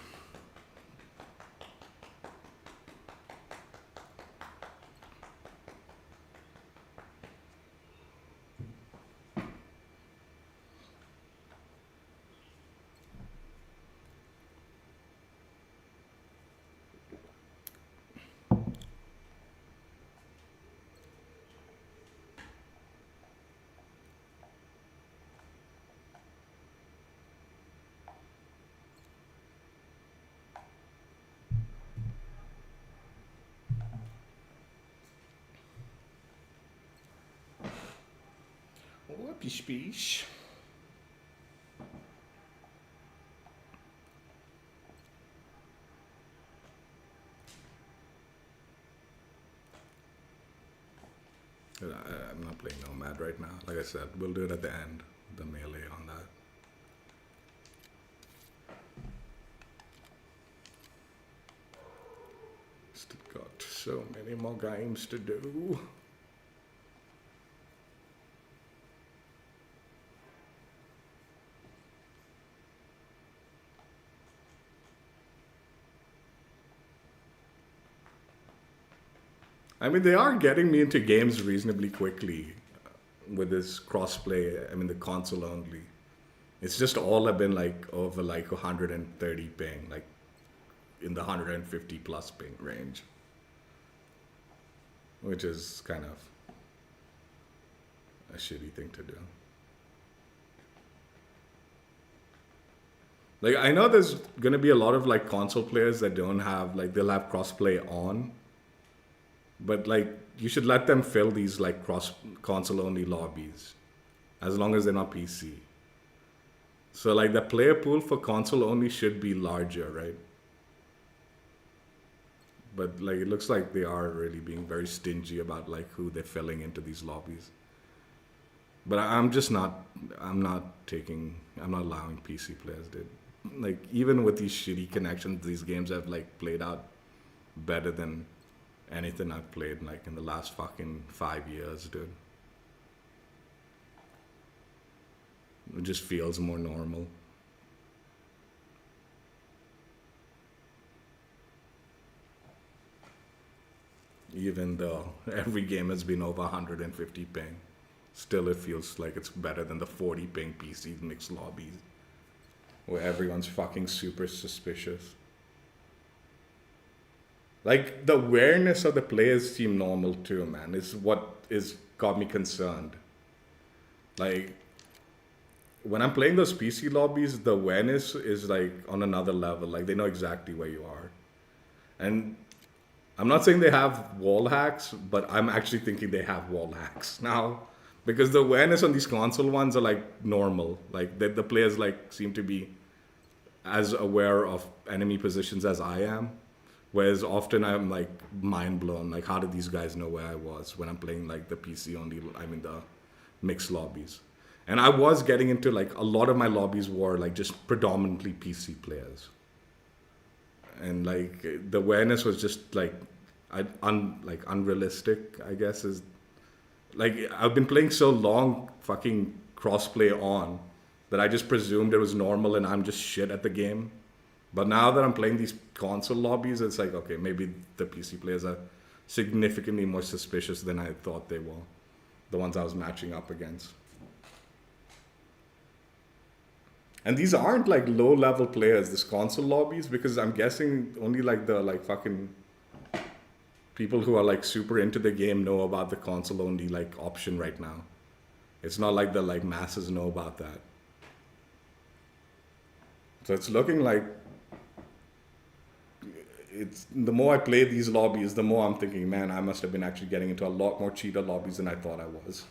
Whoopie speech. I'm not playing Nomad right now. Like I said, we'll do it at the end. The melee on that. Still got so many more games to do. I mean, they are getting me into games reasonably quickly with this crossplay. I mean, the console only. It's just all have been like over like 130 ping, like in the 150 plus ping range, which is kind of a shitty thing to do. Like, I know there's gonna be a lot of like console players that don't have, like, they'll have crossplay on. But like, you should let them fill these like console only lobbies, as long as they're not PC. So like the player pool for console only should be larger, right? But like, it looks like they are really being very stingy about like who they're filling into these lobbies. But I'm not allowing PC players, dude. Like, even with these shitty connections, these games have like played out better than anything I've played like in the last fucking 5 years, dude. It just feels more normal. Even though every game has been over 150 ping, still it feels like it's better than the 40 ping PC mixed lobbies, where everyone's fucking super suspicious. Like, the awareness of the players seem normal too, man. Is what is got me concerned. Like, when I'm playing those PC lobbies, the awareness is like on another level. Like, they know exactly where you are. And I'm not saying they have wall hacks, but I'm actually thinking they have wall hacks now. Because the awareness on these console ones are like normal. Like, the players like seem to be as aware of enemy positions as I am. Whereas often I'm like mind blown. Like, how did these guys know where I was when I'm playing like the PC only, I mean the mixed lobbies. And I was getting into like a lot of my lobbies were like just predominantly PC players. And like the awareness was just like unrealistic, I guess, is like I've been playing so long fucking crossplay on that I just presumed it was normal and I'm just shit at the game. But now that I'm playing these console lobbies, it's like, okay, maybe the PC players are significantly more suspicious than I thought they were. The ones I was matching up against. And these aren't like low level players, this console lobbies, because I'm guessing only like the like fucking people who are like super into the game know about the console only like option right now. It's not like the like masses know about that. So it's looking like it's the more I play these lobbies, the more I'm thinking, man, I must have been actually getting into a lot more cheater lobbies than I thought I was.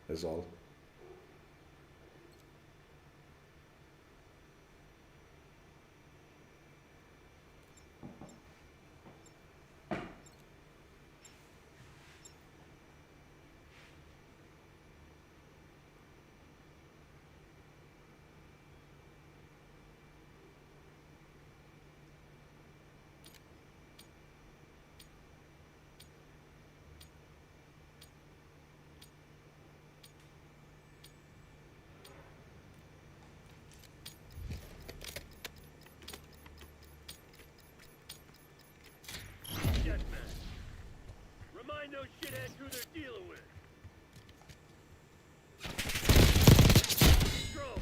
Is all. Jetman. Remind those shitheads who they're dealing with. Control.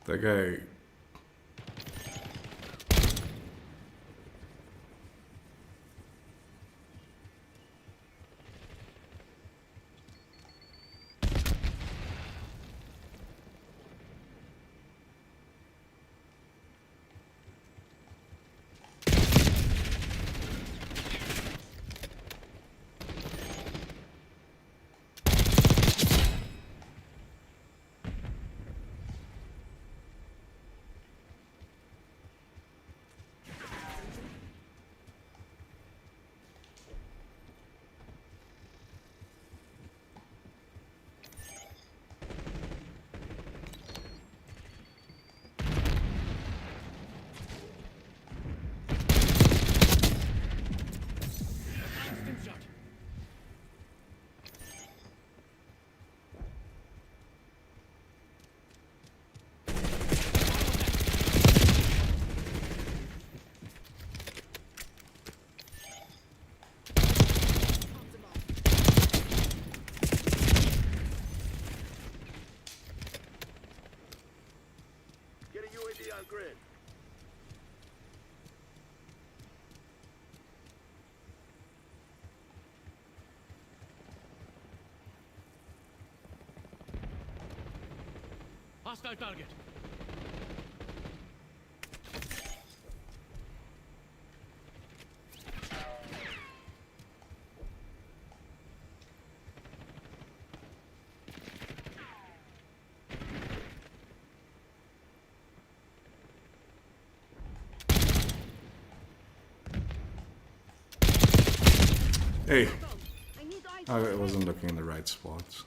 That guy. Instant shot. Get a UAV on grid. Hostile target. Hey, I need eyes. I wasn't looking in the right spots.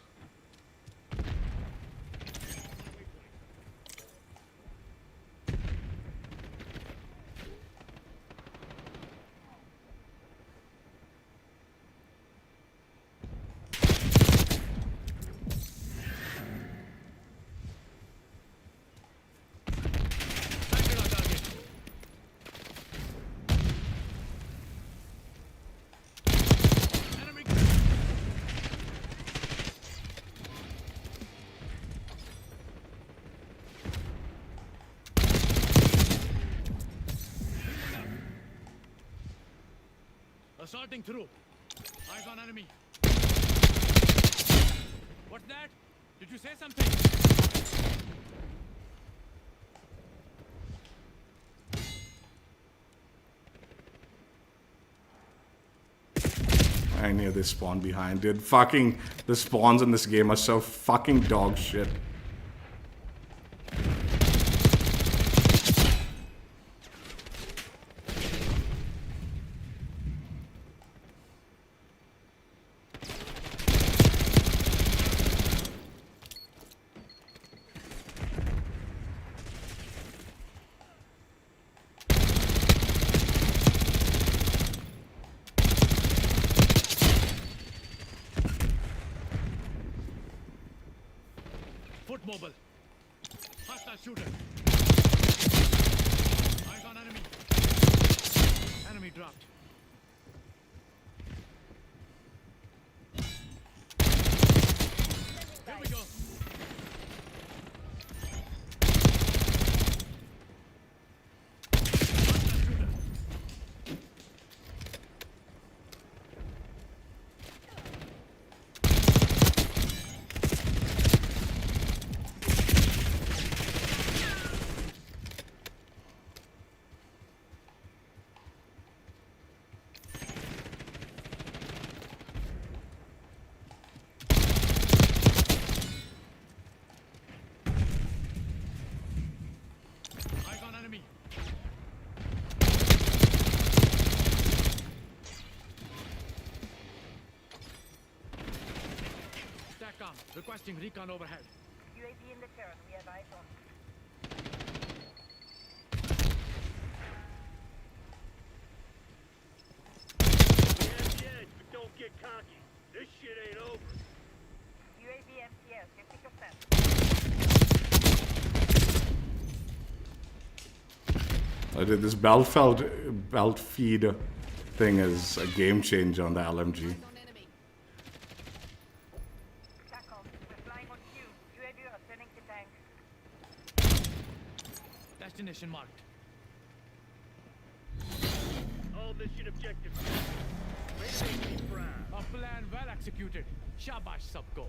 Cutting through. Eyes on enemy. What's that? Did you say something? I knew they spawn behind, dude. Fucking the spawns in this game are so fucking dog shit. Foot mobile. Hostile shooter. Eyes on enemy. Enemy dropped. Here we go. Hostile shooter. Eyes on enemy. STATCOM, requesting recon overhead. UAV in the turret. We have eyes on. We have the edge, but don't get cocky. This shit ain't over. UAV MTS, 50%. Dude, this belt feed thing is a game changer on the LMG. STATCOM, we're flying on cue. UAV returning to tank. Destination marked. All mission objectives. Make me proud. A plan well executed. Shabash, Subco.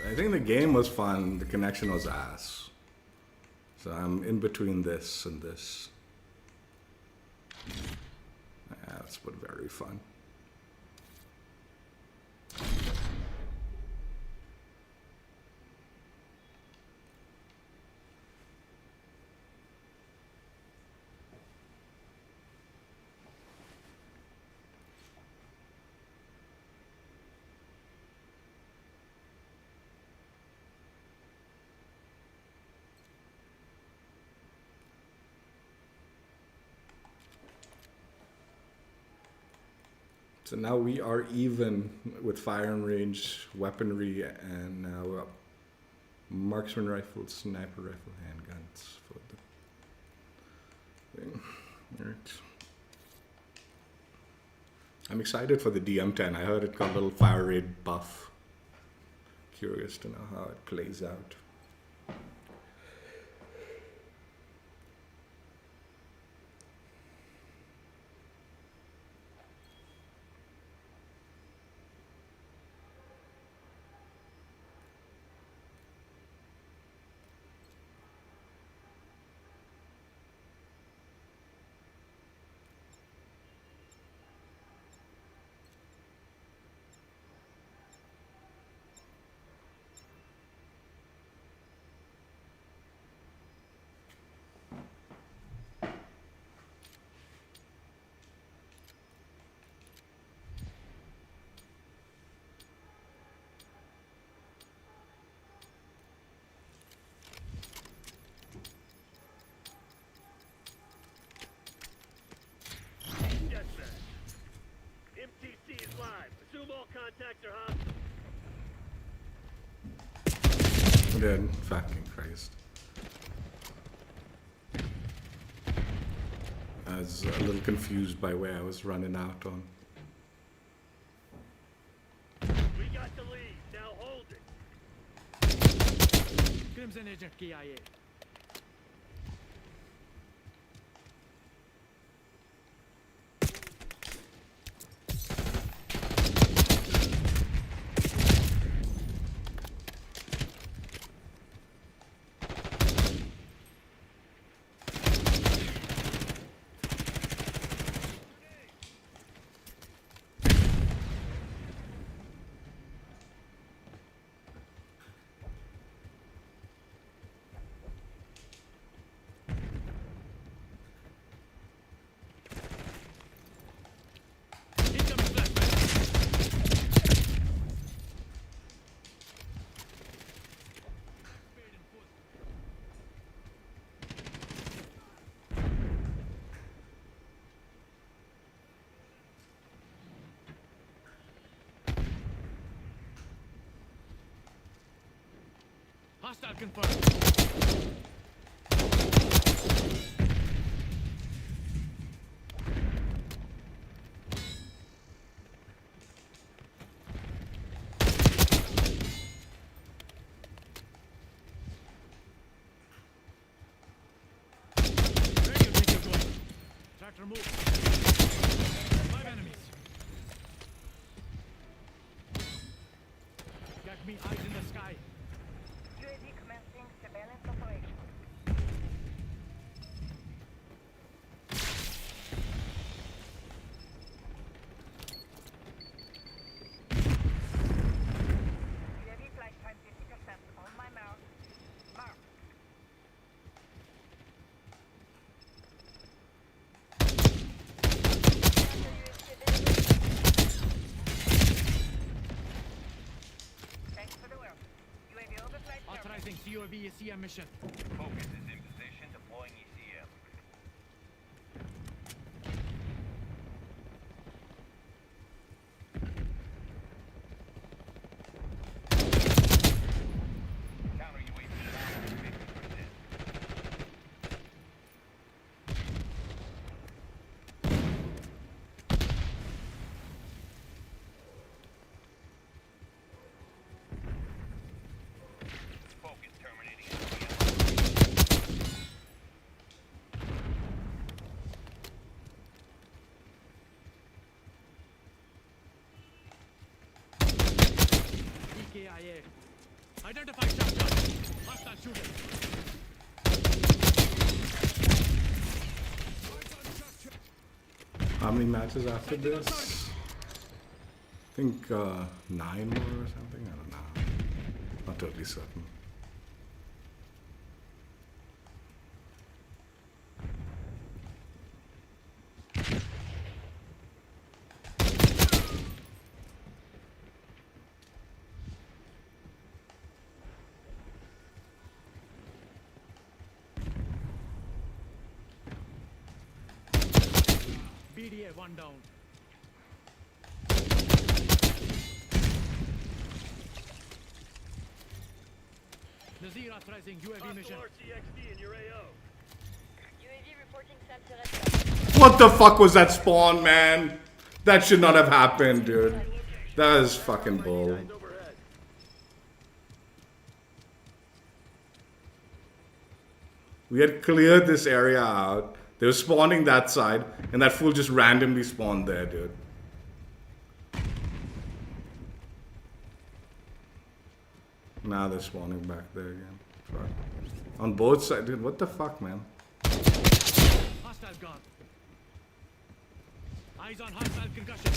I think the game was fun, the connection was ass. So I'm in between this and this. Yeah, that's but very fun. So now we are even with firing range, weaponry, and now marksman rifles, sniper rifle, handguns for the thing. Alright. I'm excited for the DM10. I heard it got a little fire rate buff. Curious to know how it plays out. Contacts are hostile. Dude, fucking Christ. I was a little confused by where I was running out on. We got the lead. Now hold it. Crimson Agent KIA. Incoming flashbang. Hostile confirmed. Where do you think you're going? Tractor move. 5 enemies. Got me eyes in the sky. UAV commencing surveillance operation. UAV flight time 50% on my mark. Mark. Thanks for the work. UAV overflight terminal. Authorizing COV ECM mission. Focus is in position, deploying ECM. Counter UAV down 50%. Focus terminating ECM. EKIA. Identify shotgun. Hostile shooter. How many matches after this? I think 9 more or something. I don't know. Not totally certain. BDA 1 down. Nazir authorizing UAV mission. Hostile RCXD in your AO. UAV reporting sensor. What the fuck was that spawn, man? That should not have happened, dude. That is fucking bull. Guys overhead. We had cleared this area out. They were spawning that side, and that fool just randomly spawned there, dude. Now they're spawning back there again. Fuck. On both sides, dude. What the fuck, man? Hostile gone. Eyes on hostile concussion.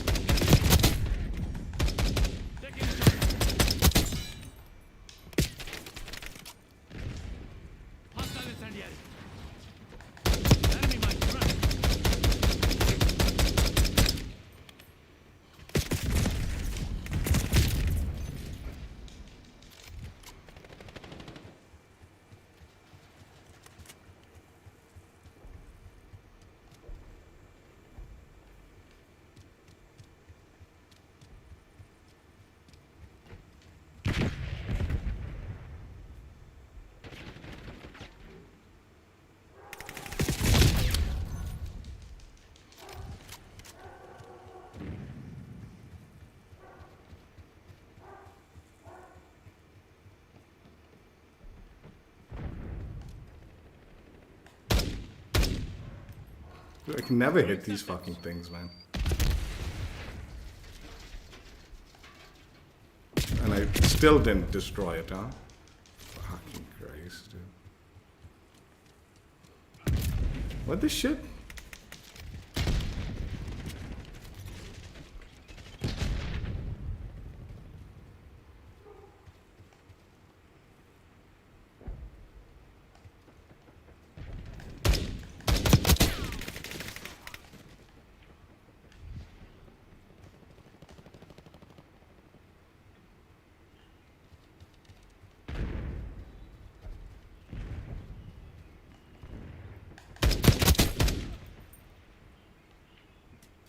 Taking a shot. Hostile incendiary. Enemy mine, run. I can never hit these fucking things, man. And I still didn't destroy it, huh? Fucking Christ, dude. What the shit?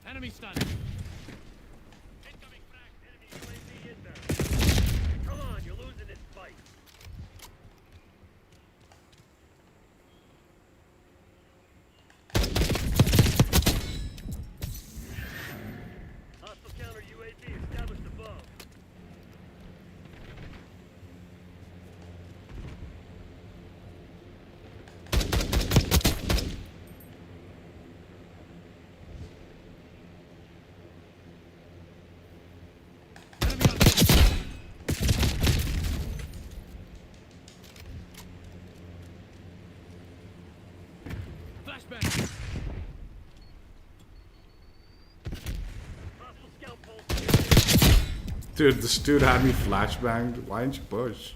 Enemy stun. Incoming frag. Enemy UAV inbound. Come on, you're losing this fight. Hostile counter UAV established above. Enemy on top. Flashbang. Hostile scout pulse. Dude, this dude had me flashbanged. Why didn't you push?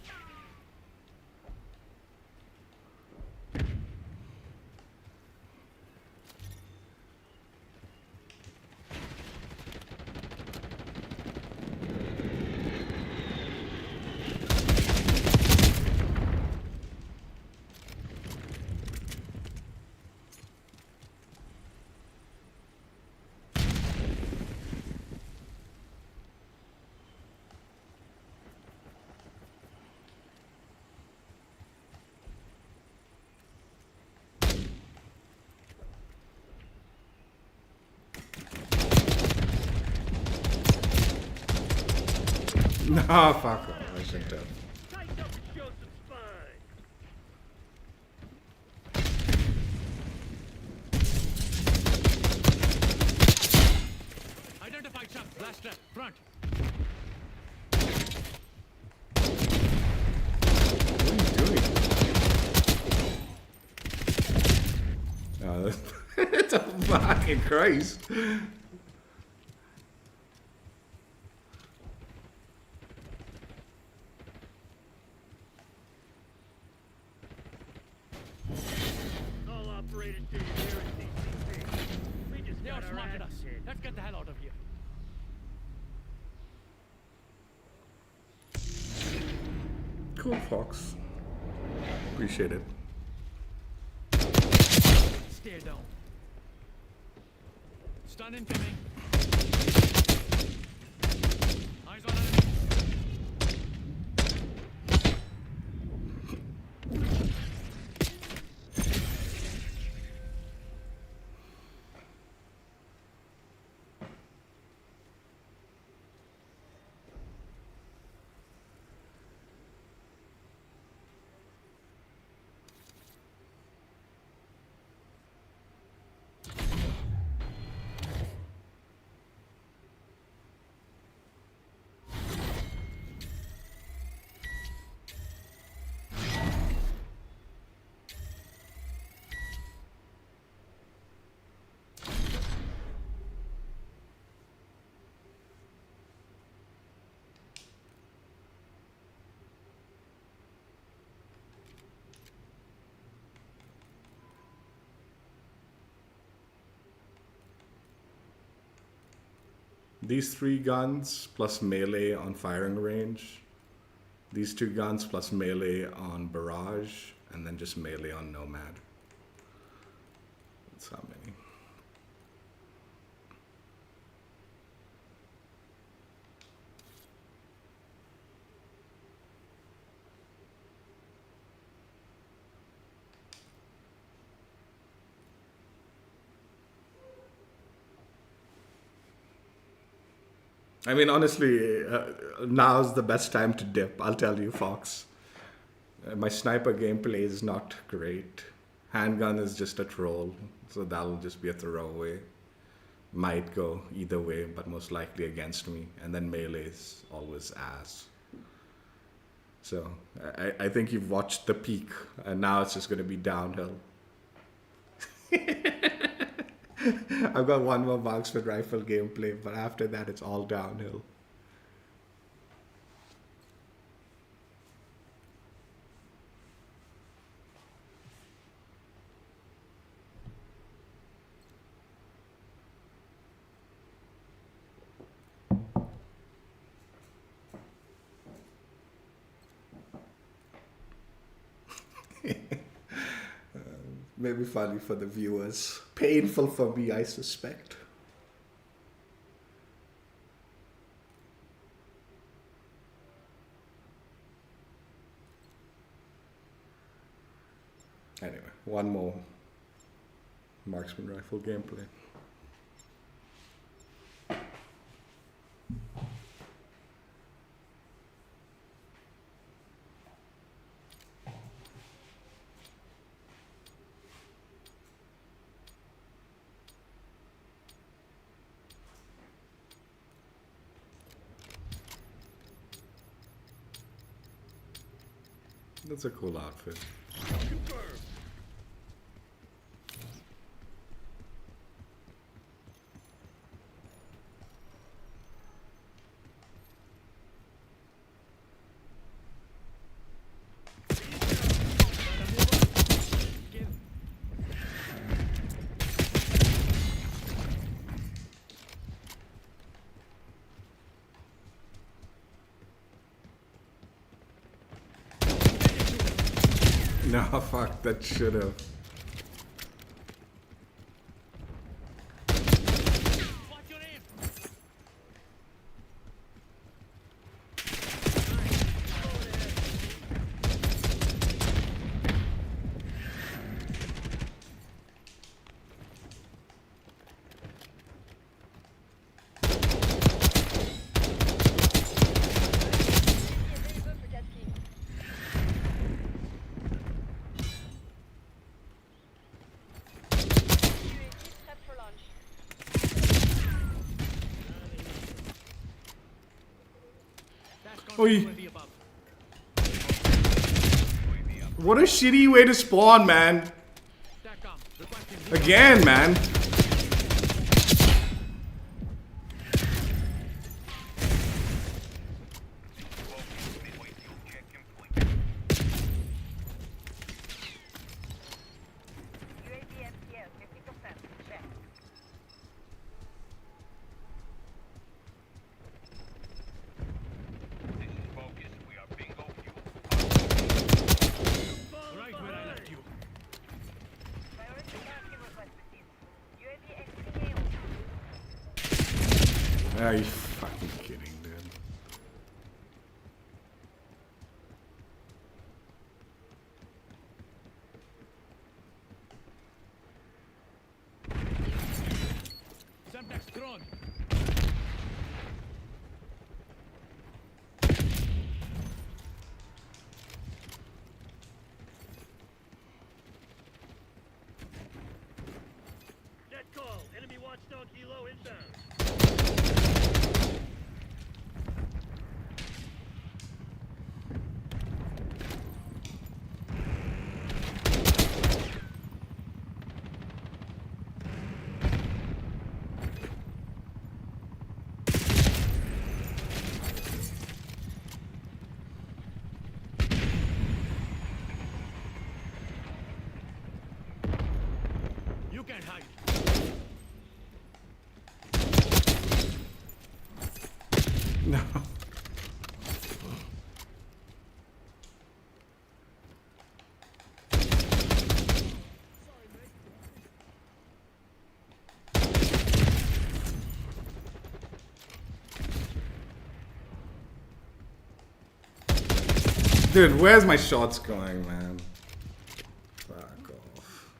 No, fuck off. I shouldn't have. Tighten up and show some spine. Identified shot. Blast left. Front. What are you doing? It's a fucking Christ. All operators to your nearest CCP. We just They got our outsmarted us. asses hit. Let's get the hell out of here. Cool, Fox. Appreciate it. Stay down. Stun incoming. Eyes on enemy. These 3 guns plus melee on firing range. These 2 guns plus melee on Barrage. And then just melee on Nomad. That's how many. I mean, honestly, now's the best time to dip. I'll tell you, Fox. My sniper gameplay is not great. Handgun is just a troll, so that'll just be a throwaway. Might go either way, but most likely against me. And then melee is always ass. So I think you've watched the peak, and now it's just going to be downhill. I've got one more Marksman rifle gameplay, but after that it's all downhill. Maybe funny for the viewers. Painful for me, I suspect. Anyway, one more Marksman rifle gameplay. That's a cool outfit. Confirmed. No, fuck, that should have. Watch your aim. Very good for jet ski. UAV prep for launch. That's Oi. UAV above. What a shitty way to spawn, man. SATCOM, requesting Again, man. Midway fuel check complete. UAV MTL 50%. Check. This is focus. We are bingo fuel. right where I left you. Priority target request received. UAV exiting AO. Are you fucking kidding, dude? Semtex drone. Net call. Enemy watchdog helo inbound. You can't hide. No. Dude, where's my shots going, man? Fuck off.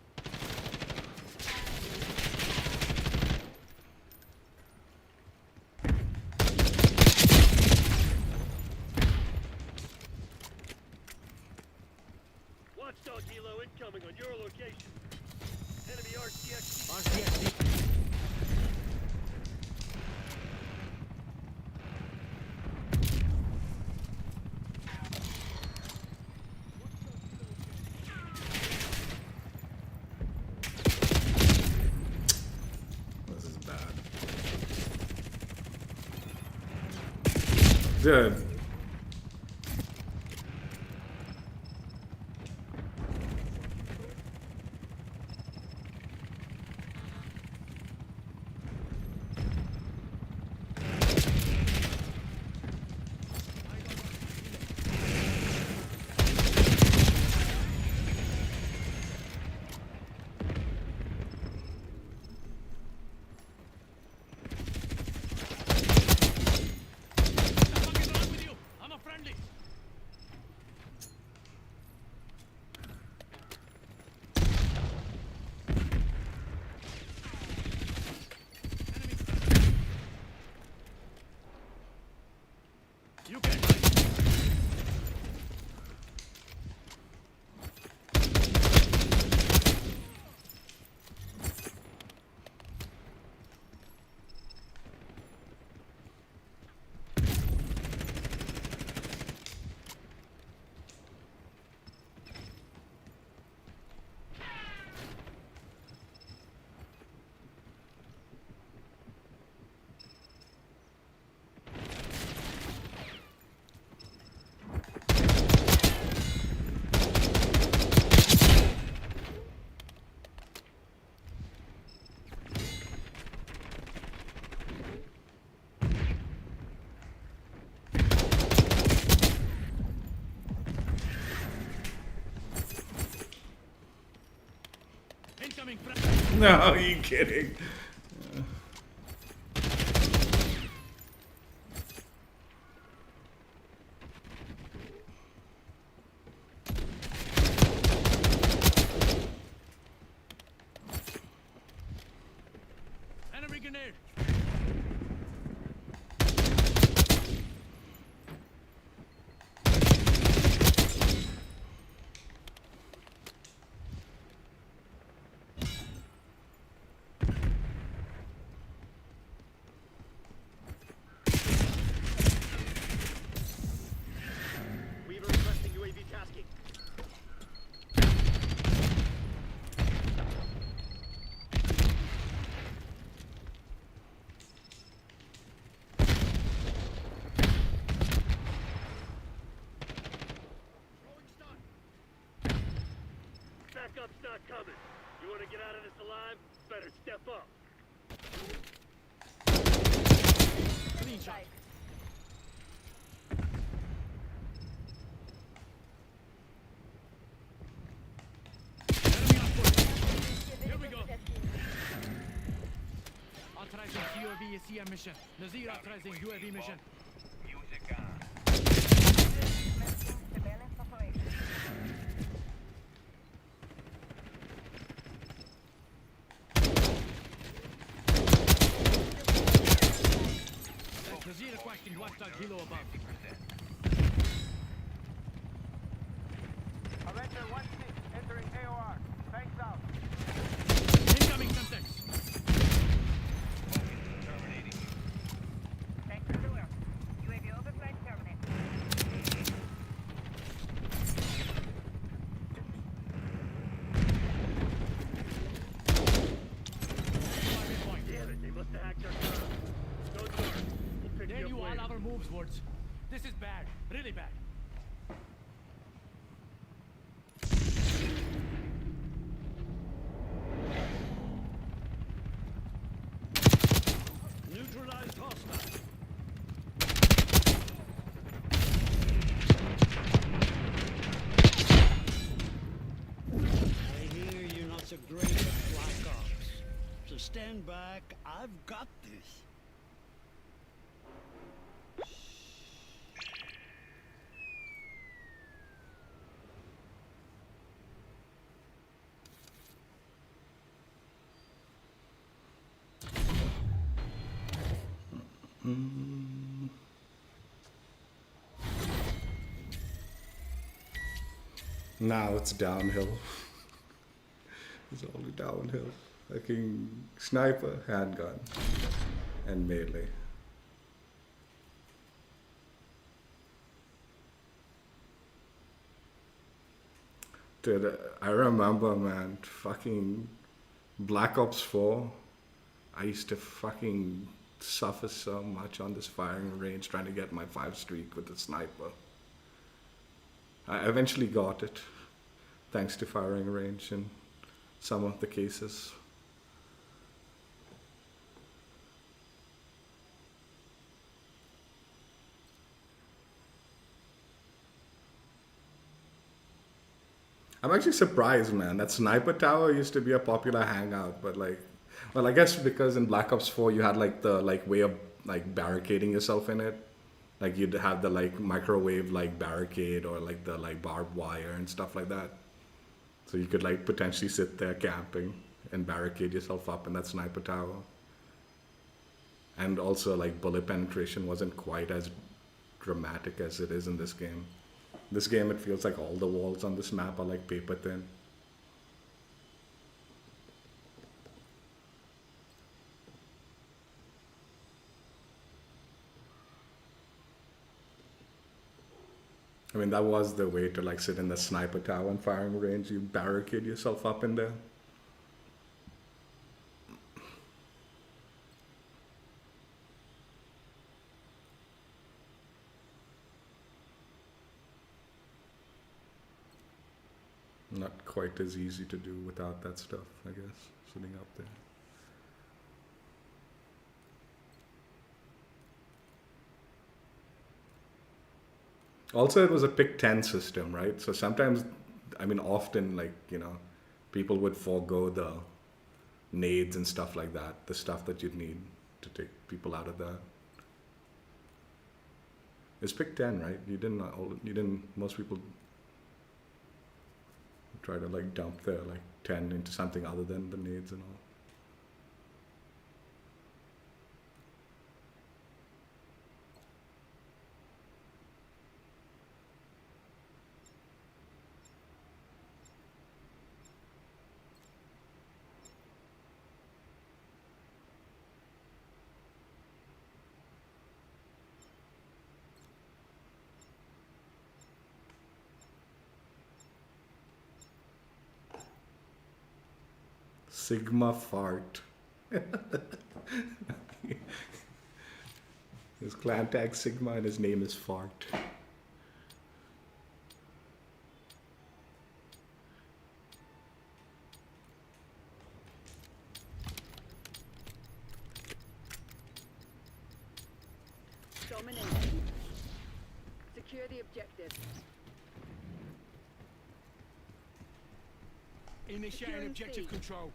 Watchdog helo incoming on your location. RCXD. This is bad. Dude. What the fuck is wrong with you? I'm a friendly. Enemy spotted. You can't hide. Incoming friend. No, are you kidding? Enemy grenade. Weaver requesting UAV tasking. Backup's not coming. You want to get out of this alive? Better step up. Clean shot. Enemy on foot. Here we go. Authorizing UAV SCM mission. Nazir authorizing UAV mission. Music on. Surveillance operation. Nazir requesting watchdog kilo above. Avenger 1-6 entering AOR. Thanks out. Incoming Semtex. Terminating. Thanks for the work. UAV overflight terminated. Damn it, they must have hacked our server. Go north. We'll pick Then you you up all later. our moves, Woods. This is bad. Really bad. Neutralized hostile. I hear you're not so great at Black Ops. So stand back. I've got this. Now it's downhill. It's only downhill. Fucking sniper, handgun, and melee. Dude, I remember, man, fucking Black Ops 4. I used to fucking suffer so much on this firing range trying to get my 5 streak with the sniper. I eventually got it, thanks to firing range in some of the cases. I'm actually surprised, man. That sniper tower used to be a popular hangout, but like, well, I guess because in Black Ops 4 you had like the like way of like barricading yourself in it. Like you'd have the like microwave like barricade or like the like barbed wire and stuff like that. So you could like potentially sit there camping and barricade yourself up in that sniper tower. And also like bullet penetration wasn't quite as dramatic as it is in this game. This game, it feels like all the walls on this map are like paper thin. I mean, that was the way to like sit in the sniper tower and firing range. You barricade yourself up in there. Not quite as easy to do without that stuff, I guess, sitting up there. Also, it was a pick 10 system, right? So sometimes, I mean, often, like, you know, people would forego the nades and stuff like that, the stuff that you'd need to take people out of that. It's pick 10, right? Most people try to like dump their like 10 into something other than the nades and all. Sigma fart. His clan tag Sigma and his name is Fart. Domination. Secure the objective. Initiating Securing objective C. control.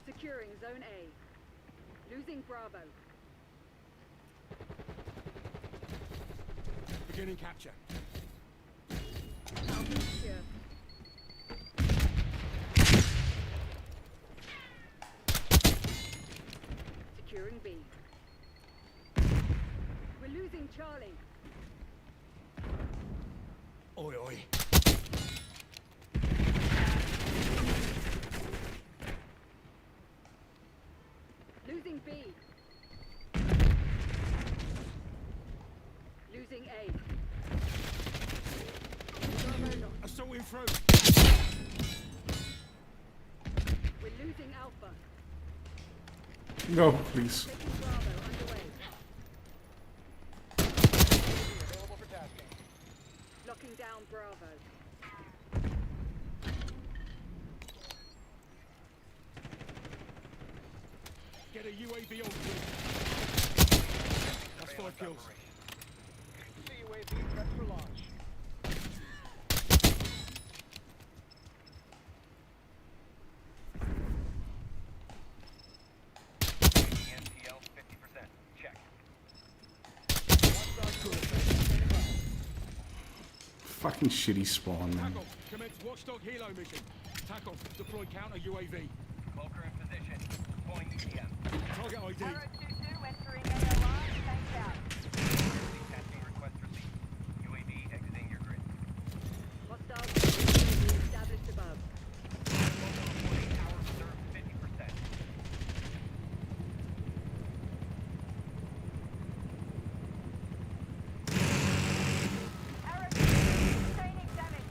Securing Zone A. Losing Bravo. Beginning capture. Alpha secure. Securing B. We're losing Charlie. Oi, oi. Losing B. Losing A. Bravo lost. Assaulting through. We're losing Alpha. No, please. Taking Bravo underway. Available for tasking. Locking down Bravo. Get a UAV on board. That's 5 kills. CUAV prep for launch. NPL 50%. Check. Fucking shitty spawn, man. Tackle. Commence watchdog helo mission. Tackle. Deploy counter UAV. Cloaker in position. Deploying ETM. Target ID. Arrow 2-2 entering AOR. Thanks out. Tasking request received. UAV exiting your grid. Hostile UAV established above. Power reserve 50%. Arrow 2-2 sustaining damage.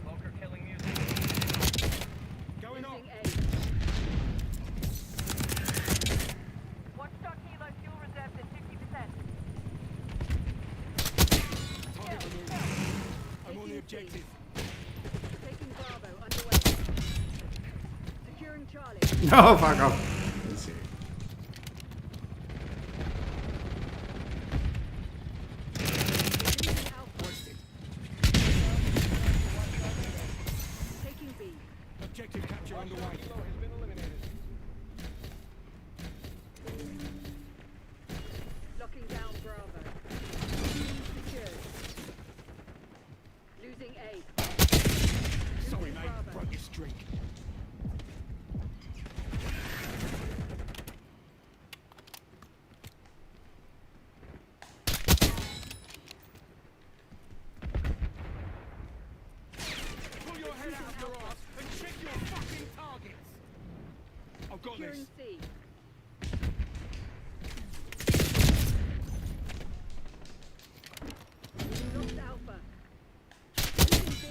Cloaker killing music. Going on. Losing A. Watchdog Hilo fuel reserves at 50%. Target removed. I'm on the objective. Taking Bravo underway. Securing Charlie. No, fuck off. Let's see. Losing Alpha. Wasted. Taking B. Objective capture underway. Locking down Bravo. Secured. Losing A. Sorry, Losing mate. Bravo. Broke your streak. Pull your head out of your ass and check your fucking targets. I've got Securing this. C. Lost Alpha. Losing B.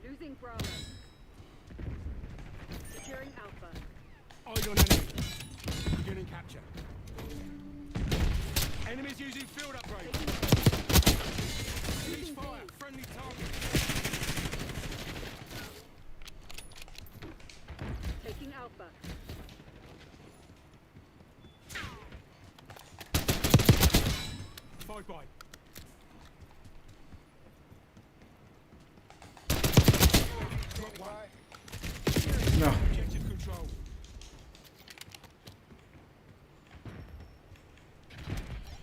Losing Bravo. Securing Alpha. Eyes on enemy. Beginning capture. Enemies using field upgrade. Cease fire. Friendly target. Taking Alpha. Five by. Drop one. No. Objective control.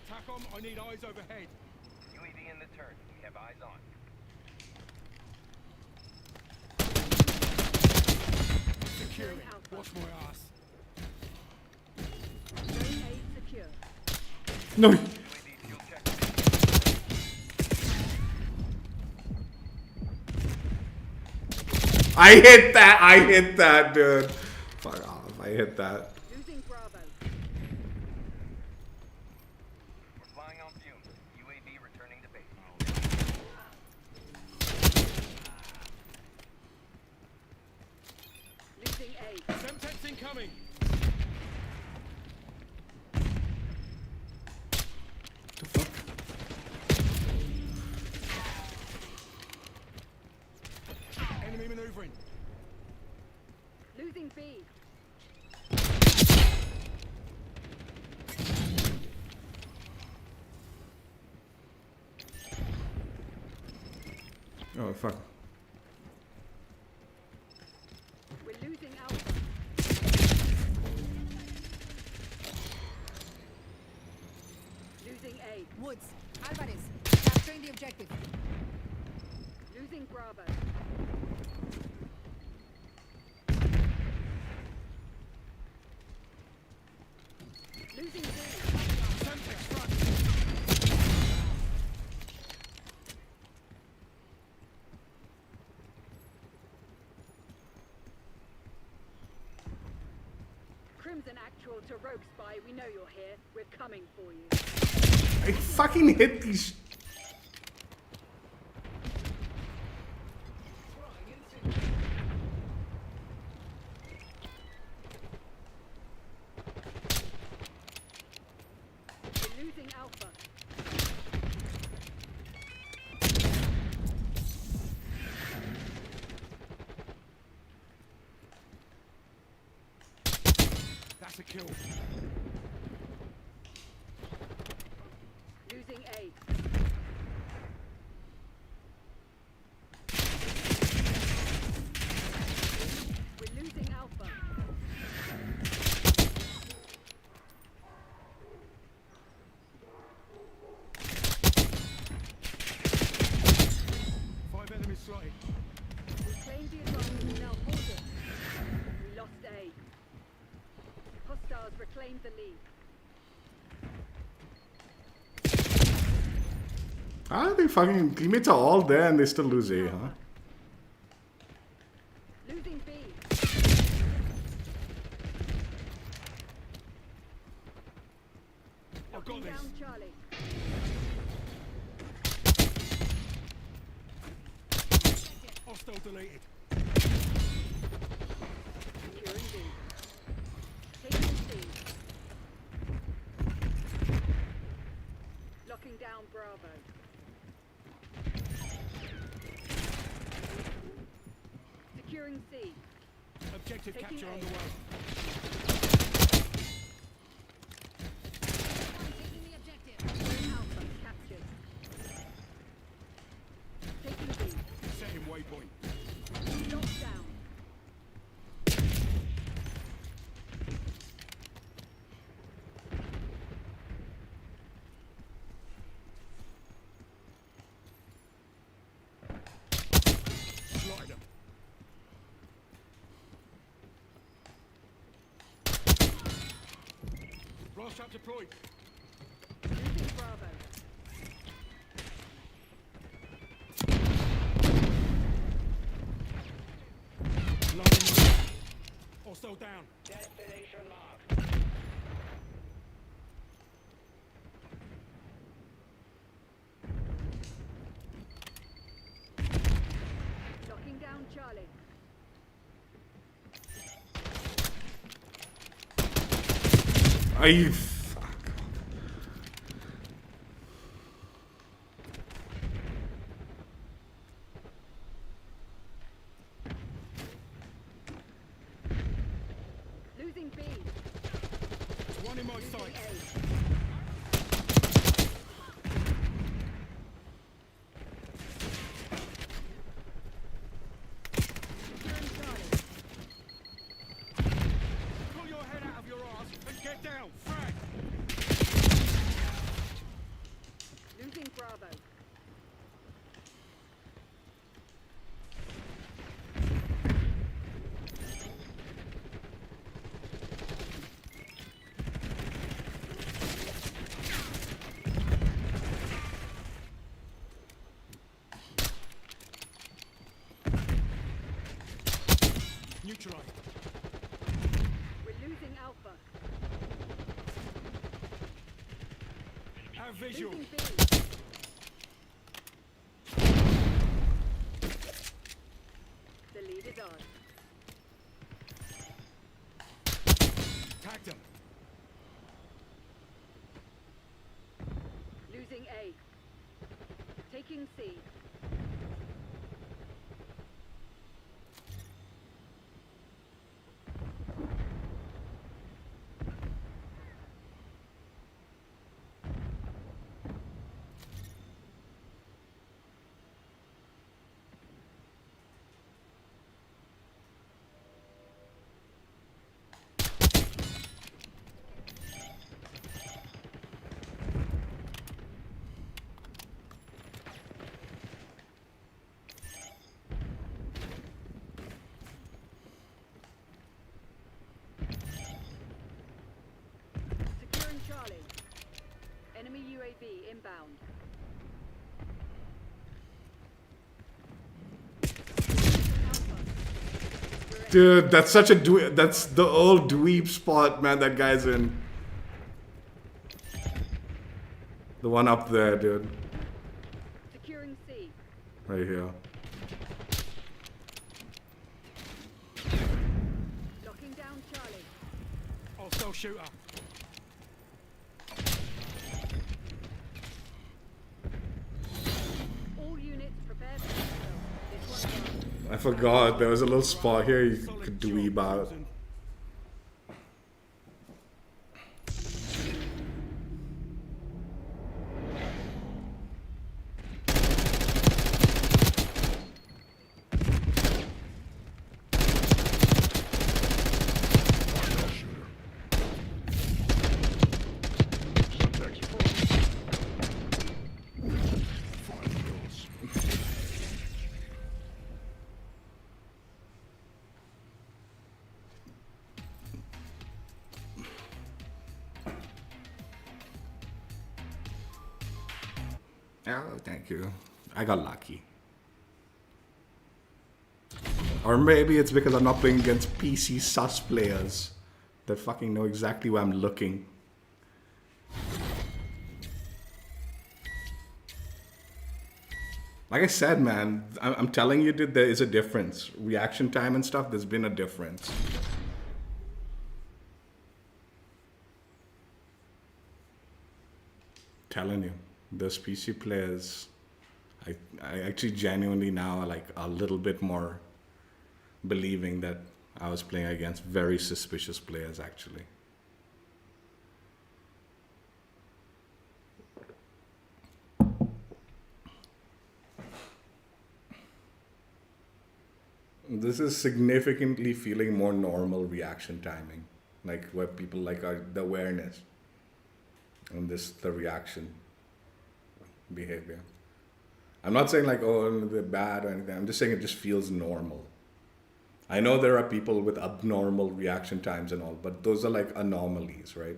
TACOM, I need eyes overhead. UAV in the turn. We have eyes on. Securing. Alpha. Watch my ass. Zone A secure. No. UAV fuel check. I hit that. I hit that, dude. Fuck off. I hit that. Losing Bravo. We're flying on fumes. UAV returning to base. Losing A. Semtex incoming. The fuck? Enemy maneuvering. Losing B. Oh, fuck. We're losing Alpha. Losing A. Woods, Alvarez, capturing the objective. Losing Bravo. Losing B. Semtex front. Crimson Actual to Rogue Spy. We know you're here. We're coming for you. I fucking hit these. We're losing Alpha. That's a kill. Losing A. We're losing Alpha. We claimed the advantage, now hold it. We lost A. Hostiles reclaimed the lead. Ah, they fucking teammates are all there and they still lose A, huh? Losing B. I've got Knocking this. down Charlie. Hostile deleted. Securing B. Taking C. Locking down Bravo. Securing C. Objective Taking capture A. underway. Taking the objective. Alpha captured. Taking B. Setting waypoint. Locked down. Slotted them. Blast trap deployed. Losing Bravo. Lining up. Hostile down. Destination marked. Locking down Charlie. Ay, fuck. Losing B. One in my Losing sight. A. Securing Charlie. Pull your head out of your ass and get down. Frag. Losing Bravo. Neutralized. We're losing Alpha. Have visual. Losing B. The lead is ours. Tagged them. Losing A. Taking C. Securing Charlie. Enemy UAV inbound. Alpha. We're Dude, that's such a that's the old dweeb spot, man, that guy's in. The one up there, dude. securing C. Right here. Locking down Charlie. Hostile shooter. All units prepare for battle. This one's ours. I forgot there was a little spot here you could dweeb out. Oh, thank you. I got lucky. Or maybe it's because I'm not playing against PC sus players that fucking know exactly where I'm looking. Like I said, man, I'm telling you that there is a difference. Reaction time and stuff, there's been a difference. Telling you, those PC players, I actually genuinely now like a little bit more believing that I was playing against very suspicious players actually. This is significantly feeling more normal reaction timing, like where people like are the awareness and the reaction behavior. I'm not saying like, oh, they're bad or anything. I'm just saying it just feels normal. I know there are people with abnormal reaction times and all, but those are like anomalies, right?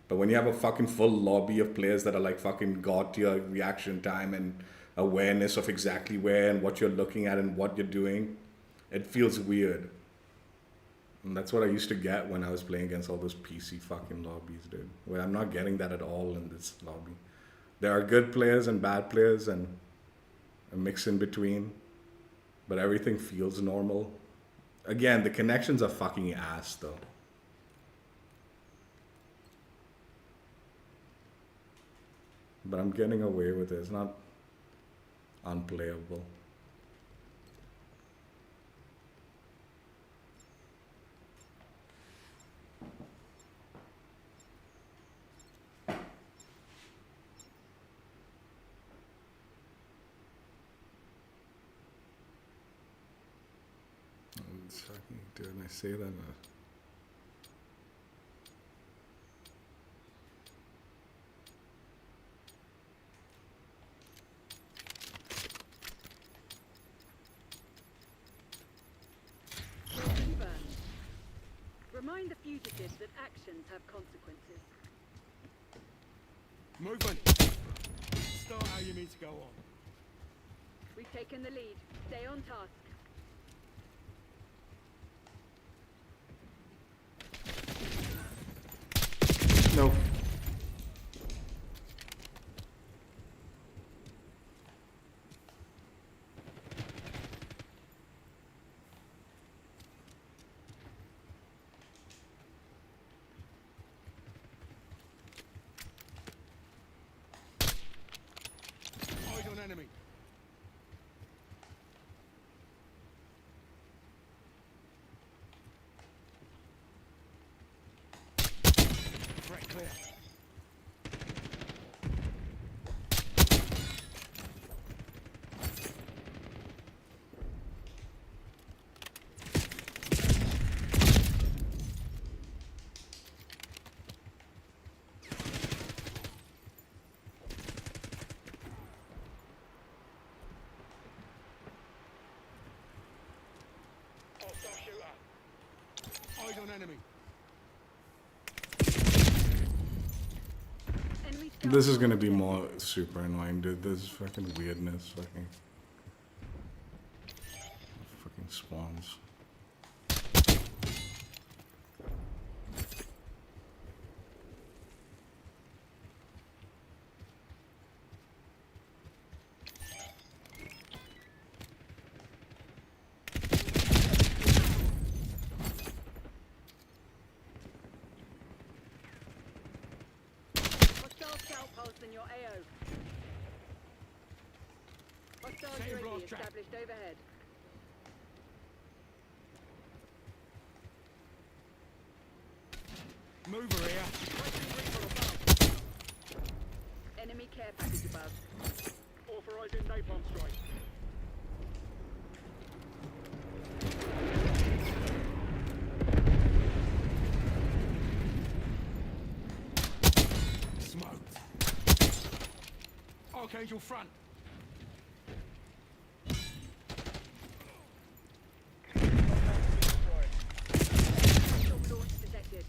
But when you have a fucking full lobby of players that are like fucking got your reaction time and awareness of exactly where and what you're looking at and what you're doing, it feels weird. And that's what I used to get when I was playing against all those PC fucking lobbies, dude. Where I'm not getting that at all in this lobby. There are good players and bad players and a mix in between, but everything feels normal. Again, the connections are fucking ass though. But I'm getting away with it. It's not unplayable. Didn't I say that? Remind the fugitives that actions have consequences. Movement. Start how you need to go on. We've taken the lead. Stay on task. No. Eyes on enemy. Threat clear. Hostile shooter. Eyes on enemy. Enemy scout This is gonna be more super annoying, dude. This fucking weirdness, fucking spawns. Hostile scout pulse in your AO. Hostile Same UAV broad track. established overhead. Mover here. Enemy care package above. Authorizing napalm strike. Smoked. Archangel front. Hostile launch detected.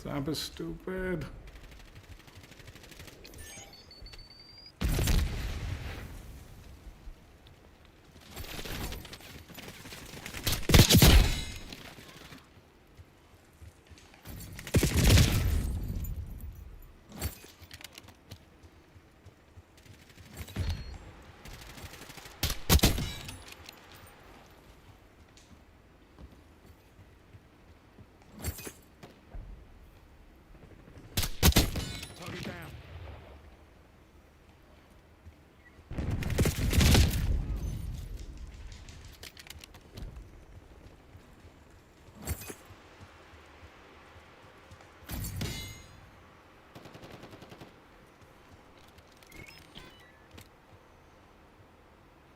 Zap is stupid. Target down.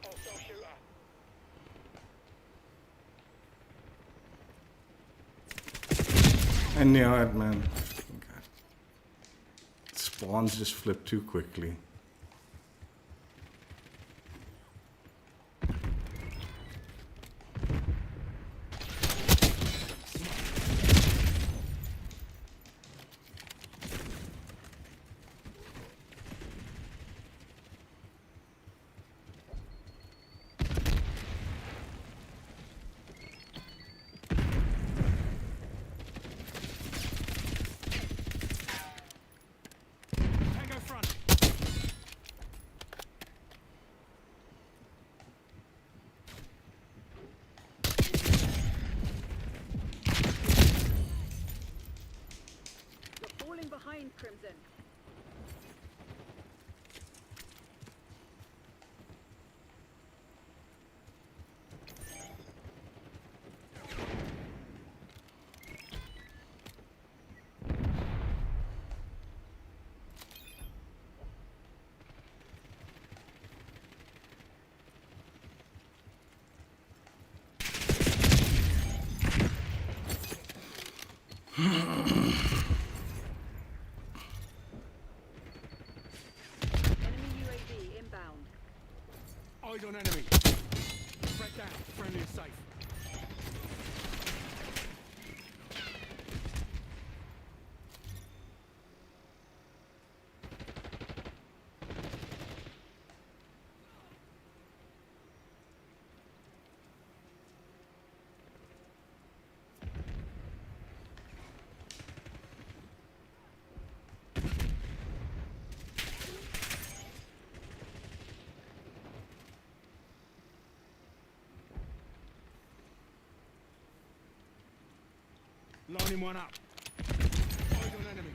Hostile shooter. I knew it, man. God. Spawns just flip too quickly. Tango front. You're falling behind, Crimson. Enemy UAV inbound. Eyes on enemy. Threat down. Friendly is safe. Lining one up. Eyes on enemy.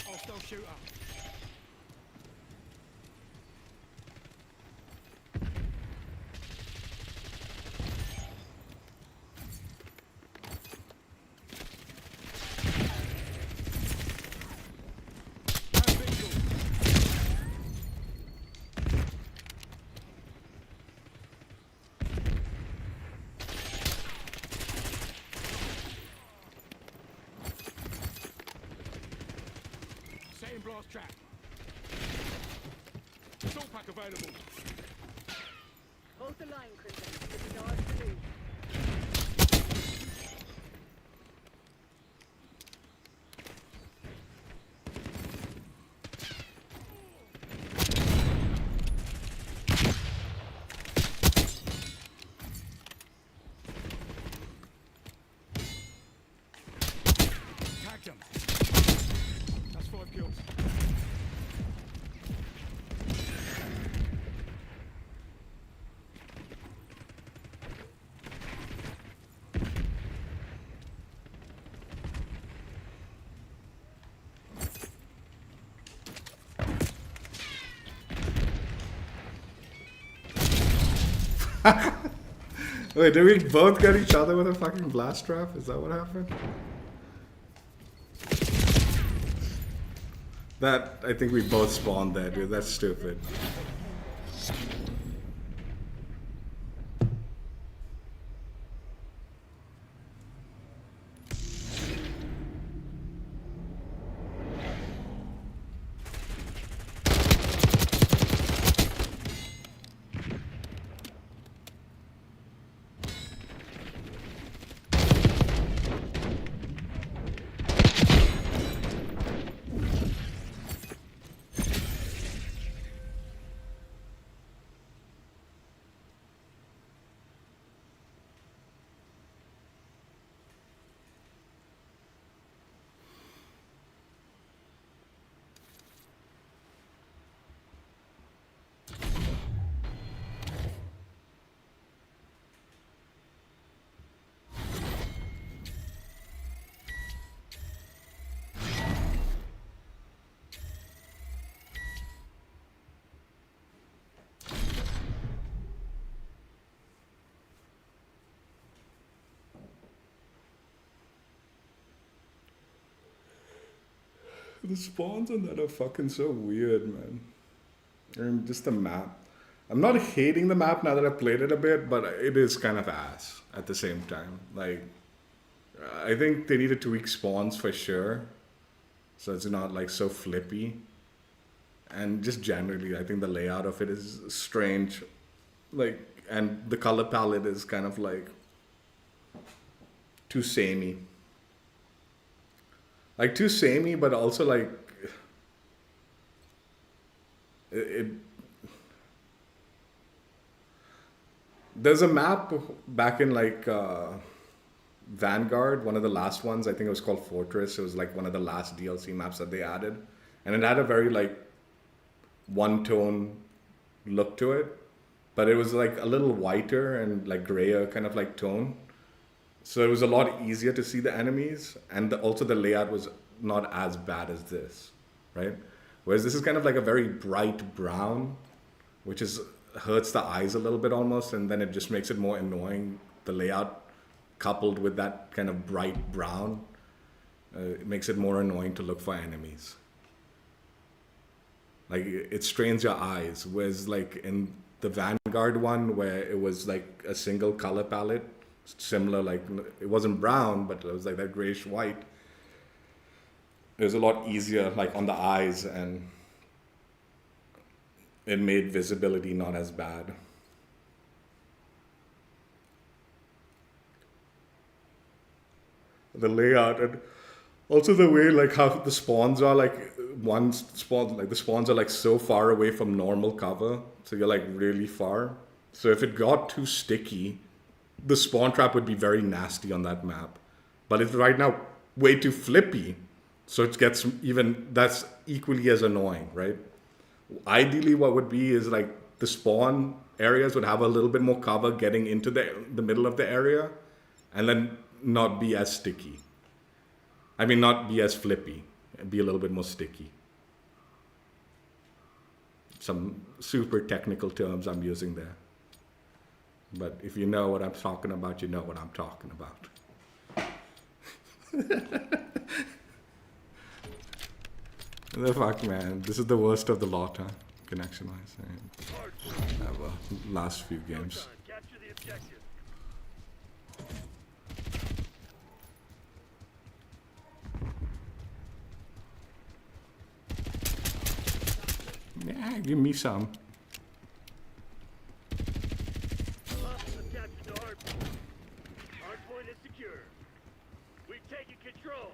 Hostile shooter. Have visual. Setting blast trap. Assault pack available. Hold the line, Crimson. With regards to loot. Tagged him. That's 5 kills. Wait, did we both get each other with a fucking blast trap? Is that what happened? That, I think we both spawned there, dude. That's stupid. The spawns on that are fucking so weird, man. And just the map. I'm not hating the map now that I've played it a bit, but it is kind of ass at the same time. Like, I think they need to tweak spawns for sure, so it's not like so flippy. And just generally, I think the layout of it is strange. Like, and the color palette is kind of like too samey. Like too samey, but also like it there's a map back in like Vanguard, one of the last ones. I think it was called Fortress. It was like one of the last DLC maps that they added, and it had a very like one tone look to it, but it was like a little whiter and like grayer kind of like tone. So it was a lot easier to see the enemies, and also the layout was not as bad as this, right? Whereas this is kind of like a very bright brown, which is hurts the eyes a little bit almost, and then it just makes it more annoying. The layout coupled with that kind of bright brown, it makes it more annoying to look for enemies. Like it strains your eyes, whereas like in the Vanguard one where it was like a single color palette, similar, like it wasn't brown, but it was like that grayish white. It was a lot easier like on the eyes, and it made visibility not as bad. The layout, and also the way like how the spawns are, like one spawn, like the spawns are like so far away from normal cover, so you're like really far. So if it got too sticky, the spawn trap would be very nasty on that map. But it's right now way too flippy, so it gets even, that's equally as annoying, right? Ideally what would be is like the spawn areas would have a little bit more cover getting into the middle of the area, and then not be as sticky. I mean, not be as flippy, be a little bit more sticky. Some super technical terms I'm using there. But if you know what I'm talking about, you know what I'm talking about. The fuck, man. This is the worst of the lot, huh? Connection-wise. Last few games. Capture the objective. Yeah, give me some. Hostiles have captured the hardpoint. Hardpoint is secure. We've taken control.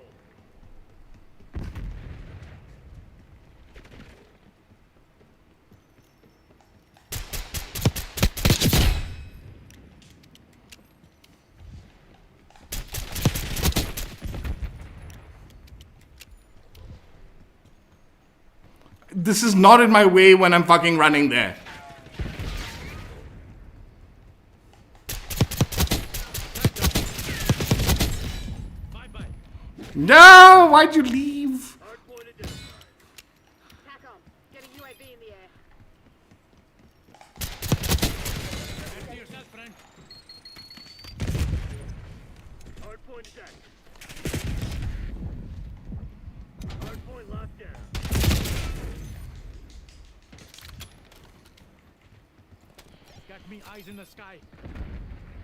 This is not in my way when I'm fucking running there. Bye-bye. No, why'd you leave? Hardpoint identified. TACOM, getting UAV in the air. Empty yourself, friend. Hardpoint is active. Hardpoint locked down. Got me eyes in the sky.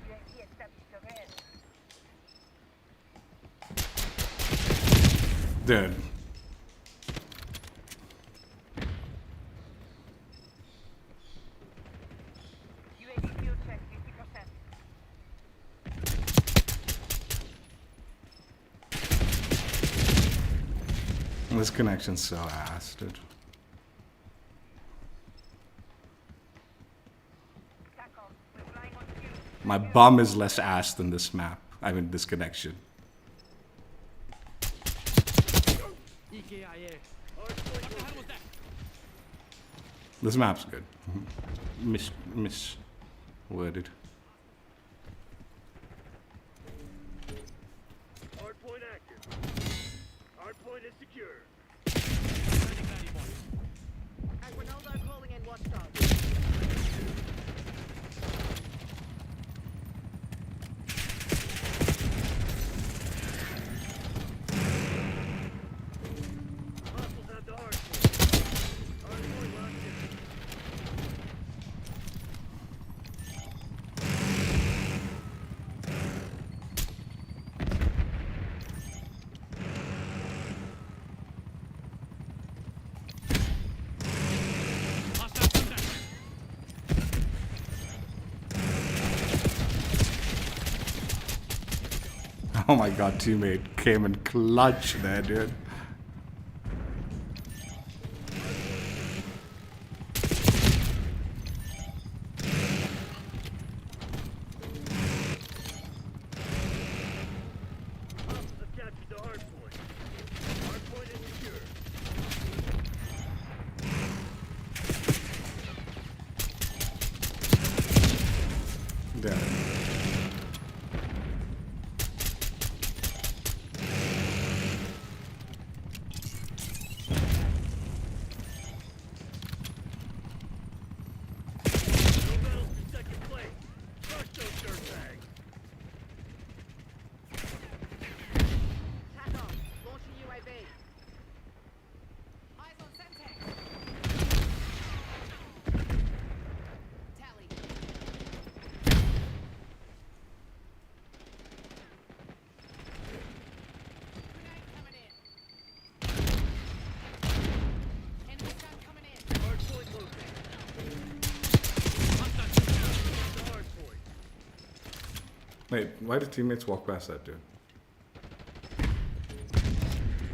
UAV established surveillance. Dude. UAV fuel check 50%. This connection's so ass, dude. TACOM, we're flying on fuel. My bum is less ass than this map. I mean, this connection. EKIA. What the hell was that? This map's good. Worded. Hardpoint active. Hardpoint is secure. Sending that emote. And Ronaldo calling in watchdog. Oh my god, teammate came in clutch there, dude. Hostiles have captured the hard point. Hard point is secure. There. No medals for second place. Crush those dirtbags. Tack off. Launching UAV. Eyes on Semtex. Tally. Grenade coming in. Enemy gun coming in. Hard point located. The hard point. Wait, why did teammates walk past that dude?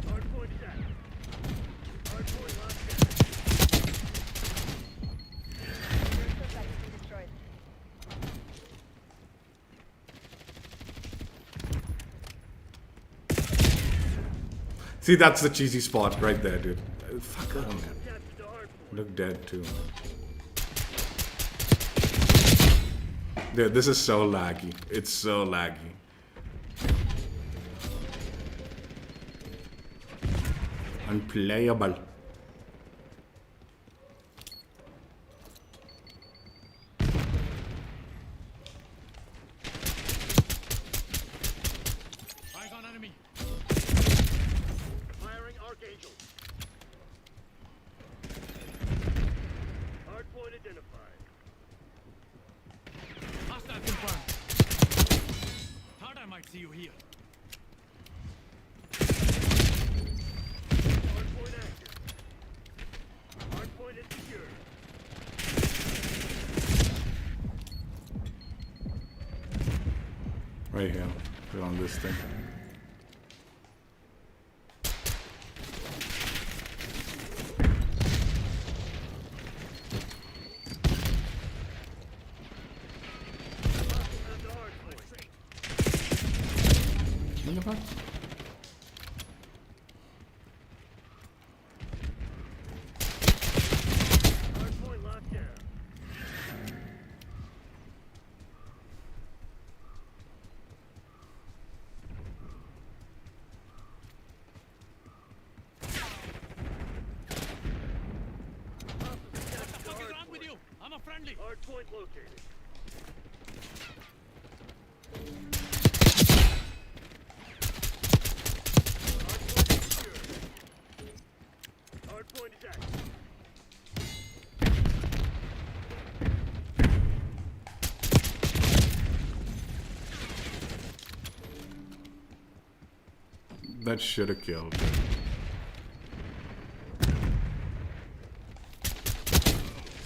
Hard point is active. Hard point locked down. See, that's the cheesy spot right there, dude. Fuck oh, man. Captured the hard point. Look dead too. Dude, this is so laggy. It's so laggy. Unplayable. Eyes on enemy. Firing Archangel. Hard point identified. Hostile confirmed. Thought I might see you here. Hard point active. Hard point is secure. Right here. Put on this thing. Hostiles have the hard point. What the fuck? Hard point locked down. Hostiles have captured the What is hard wrong with point. you? I'm a friendly. Hard point located. Hard point is secure. Hard point is active. That should have killed.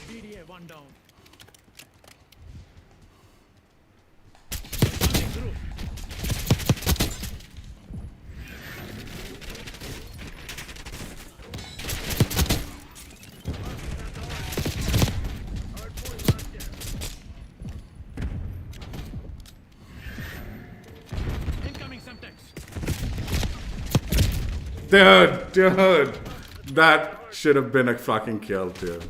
BDA one down. Coming through. Hard point locked down. Incoming Semtex. Dude, that should have been a fucking kill, dude.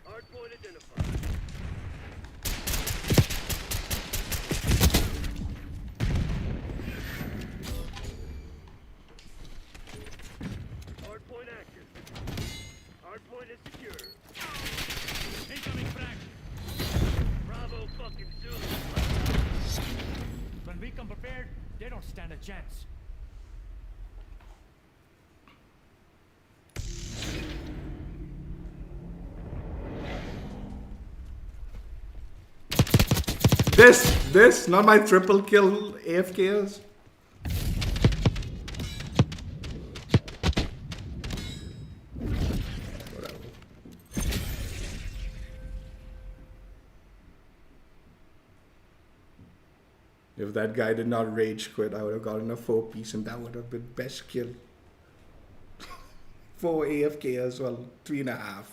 Hard point identified. Hard point active. Hard point is secure. Incoming frag. Bravo fucking Zulu. When we come prepared, they don't stand a chance. This, not my triple kill AFKs. If that guy did not rage quit, I would have gotten a 4-piece and that would have been best kill. 4 AFK as well, 3.5.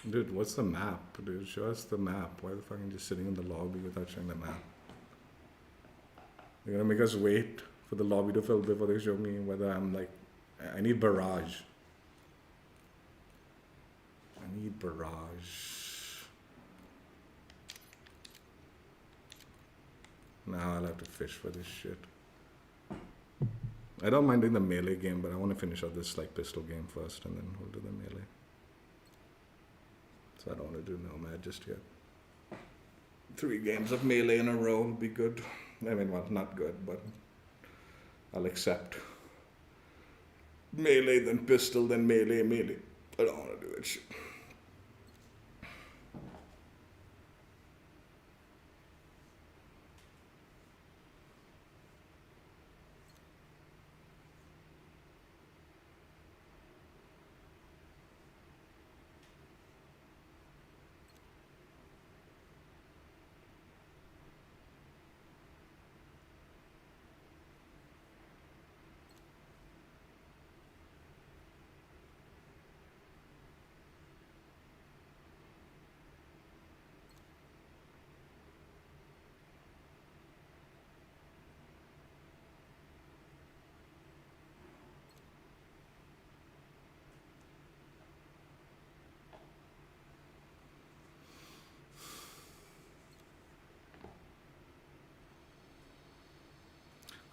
Dude, what's the map? Dude, show us the map. Why the fuck are you just sitting in the lobby without showing the map? They're gonna make us wait for the lobby to fill before they show me whether I'm like... I need Barrage. I need Barrage. Now I'll have to fish for this shit. I don't mind doing the melee game, but I want to finish up this like pistol game first and then we'll do the melee. So I don't want to do Nomad just yet. 3 games of melee in a row will be good. I mean, well, not good, but I'll accept. Melee, then pistol, then melee, melee. I don't want to do that shit.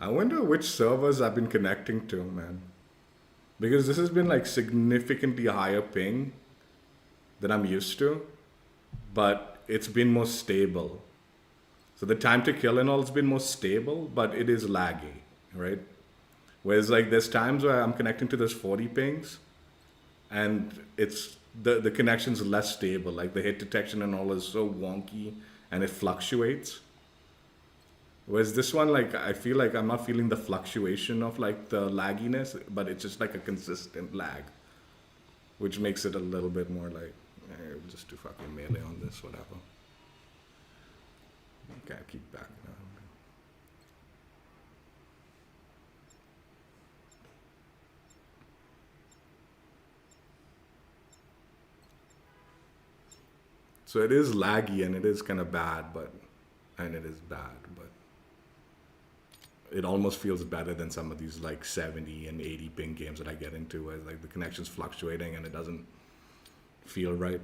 I wonder which servers I've been connecting to, man. Because this has been like significantly higher ping than I'm used to, but it's been more stable. So the time to kill and all has been more stable, but it is laggy, right? Whereas like there's times where I'm connecting to those 40 pings and it's the connection's less stable. Like the hit detection and all is so wonky and it fluctuates. Whereas this one, like, I feel like I'm not feeling the fluctuation of like the lagginess, but it's just like a consistent lag, which makes it a little bit more like, we'll just do fucking melee on this, whatever. Can't keep backing up. So it is laggy and it is kind of bad, and it is bad, but it almost feels better than some of these like 70 and 80 ping games that I get into where like the connection's fluctuating and it doesn't feel right.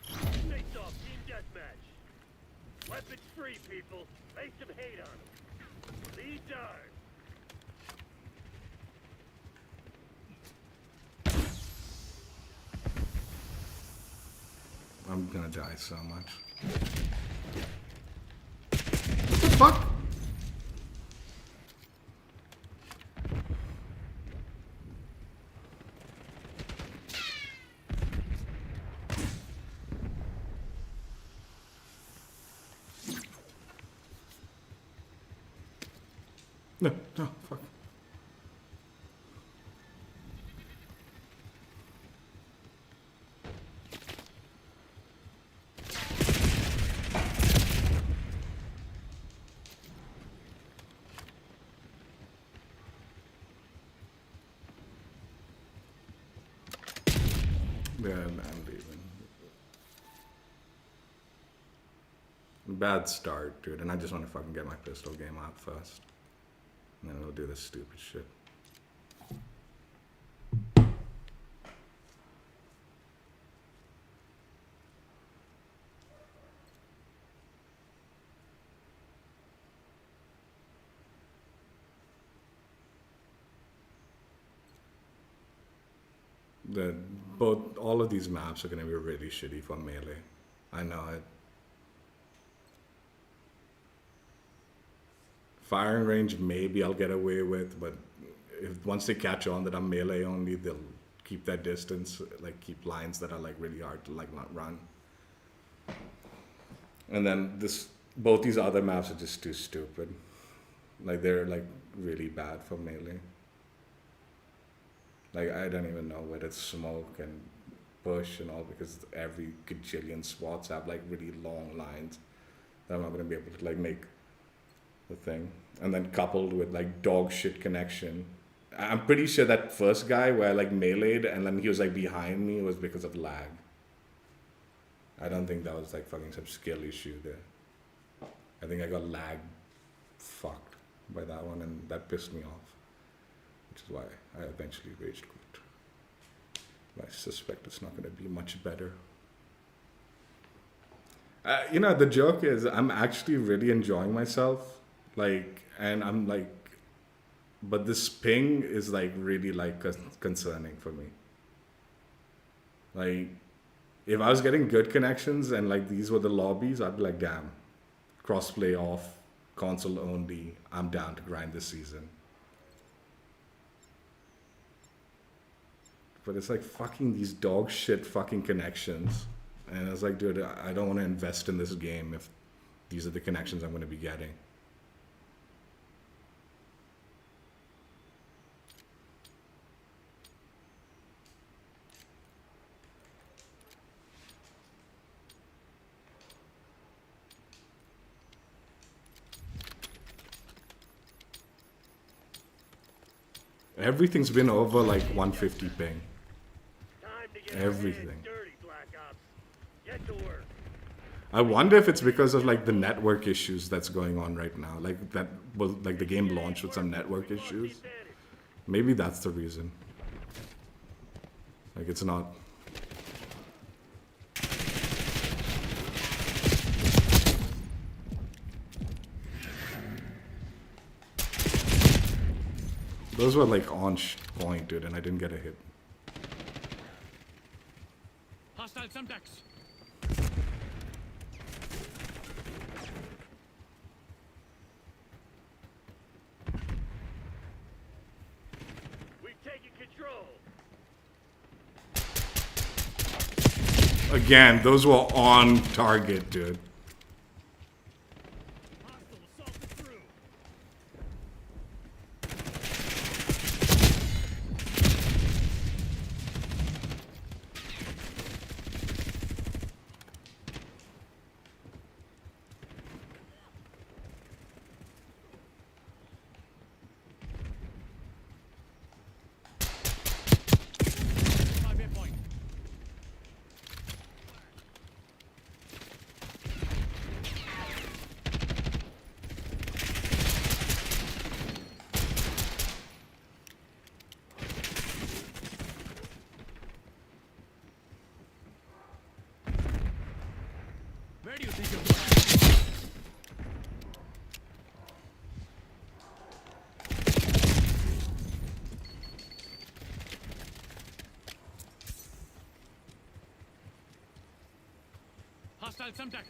Face off, team deathmatch. Weapons free, people. Lay some hate on them. Lead darn. I'm gonna die so much. What the fuck? No, no, fuck. Yeah, I'm leaving. Bad start, dude, and I just want to fucking get my pistol game out first. And then we'll do this stupid shit. All of these maps are going to be really shitty for melee. I know it. Firing range, maybe I'll get away with, but once they catch on that I'm melee only, they'll keep that distance, like keep lines that are like really hard to like not run. And then both these other maps are just too stupid. Like they're like really bad for melee. Like I don't even know where to smoke and push and all, because every gajillion spots have like really long lines that I'm not gonna be able to like make the thing. And then coupled with like dog shit connection. I'm pretty sure that first guy where I like meleeed and then he was like behind me was because of lag. I don't think that was like fucking some skill issue there. I think I got lag fucked by that one, and that pissed me off. Which is why I eventually rage quit. I suspect it's not going to be much better. You know, the joke is I'm actually really enjoying myself. Like, and I'm like, but this ping is like really like concerning for me. Like, if I was getting good connections and like these were the lobbies, I'd be like, damn, crossplay off, console only, I'm down to grind this season. But it's like fucking these dog shit fucking connections. And it's like, dude, I don't want to invest in this game if these are the connections I'm going to be getting. Everything's been over like 150 ping. Everything. I wonder if it's because of like the network issues that's going on right now. Like that, well, like the game launched with some network issues. Maybe that's the reason. Like it's not. Those were like on point, dude, and I didn't get a hit. Hostile Semtex. We've taken control. Again, those were on target, dude. Hostile assaulted through. Where do you think you're going? Hostile Semtex.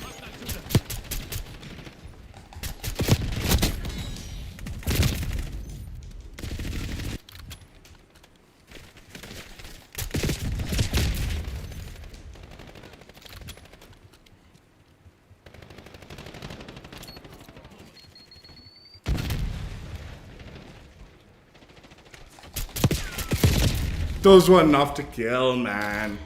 Hostile shooter. Those were enough to kill, man.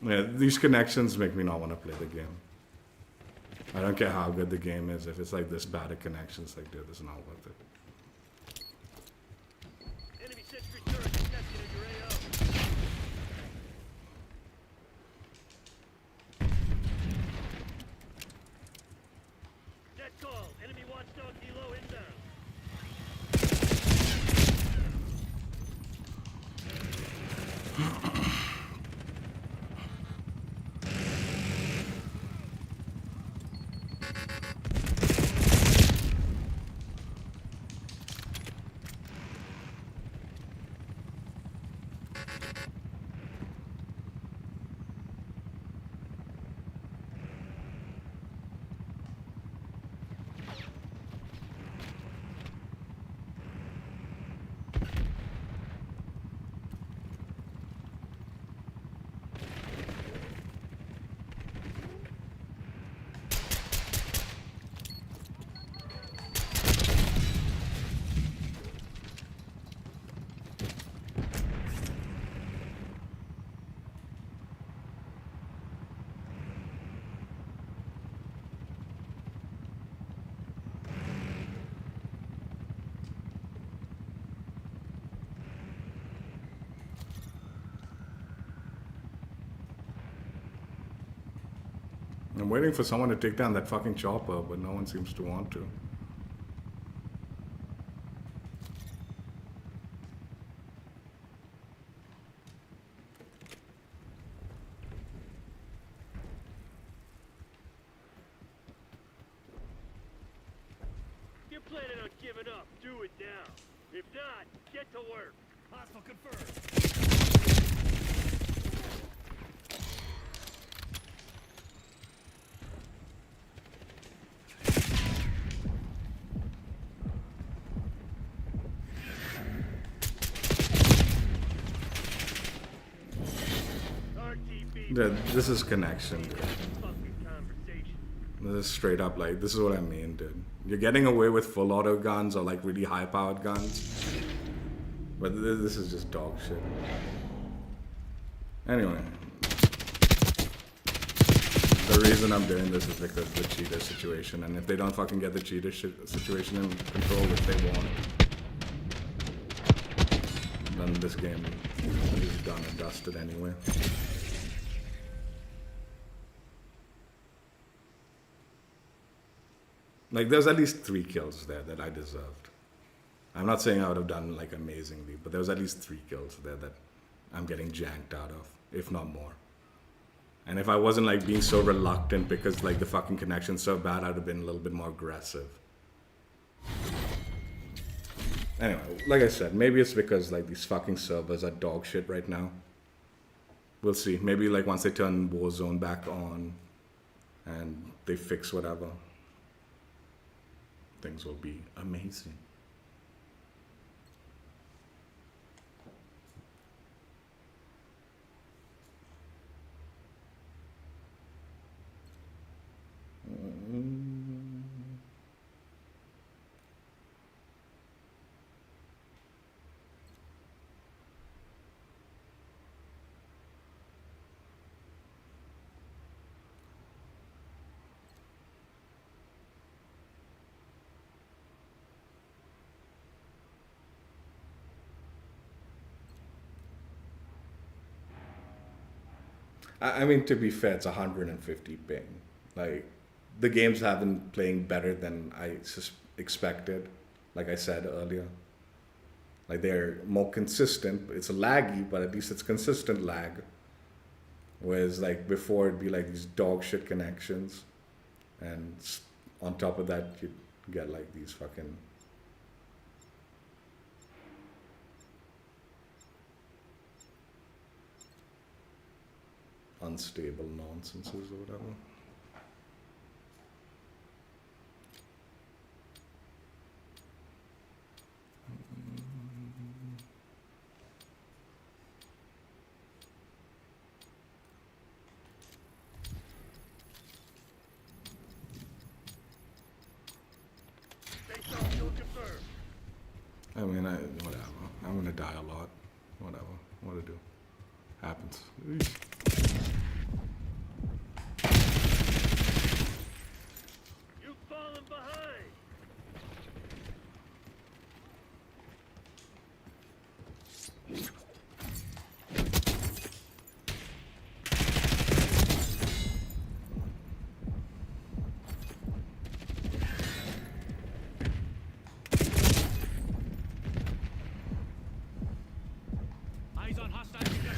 Yeah, these connections make me not want to play the game. I don't care how good the game is. If it's like this bad at connections, like, dude, it's not worth it. Enemy sentry turret detected in your AO. Net call. Enemy watchdog helo inbound. I'm waiting for someone to take down that fucking chopper, but no one seems to want to. If you're planning on giving up, do it now. If not, get to work. Hostile confirmed. RTB. Dude, this is connection, dude. Fucking conversation. This is straight up, like, this is what I mean, dude. You're getting away with full auto guns or like really high powered guns. But this is just dog shit. Anyway. The reason I'm doing this is because of the cheater situation. And if they don't fucking get the cheater situation in control, which they won't, then this game is done and dusted anyway. Like, there's at least 3 kills there that I deserved. I'm not saying I would have done, like, amazingly, but there was at least 3 kills there that I'm getting janked out of, if not more. And if I wasn't, like, being so reluctant because, like, the fucking connection's so bad, I'd have been a little bit more aggressive. Anyway, like I said, maybe it's because, like, these fucking servers are dog shit right now. We'll see. Maybe, like, once they turn Warzone back on and they fix whatever, things will be amazing. I mean, to be fair, it's 150 ping. Like, the games have been playing better than I expected. Like I said earlier, like they're more consistent. It's laggy, but at least it's consistent lag. Whereas like before, it'd be like these dog shit connections, and on top of that, you'd get like these fucking unstable nonsenses or whatever. Safe zone still confirmed. I mean, whatever. I'm gonna die a lot. Whatever. What to do? Happens. Eesh. You've fallen behind. Eyes on hostile discussion.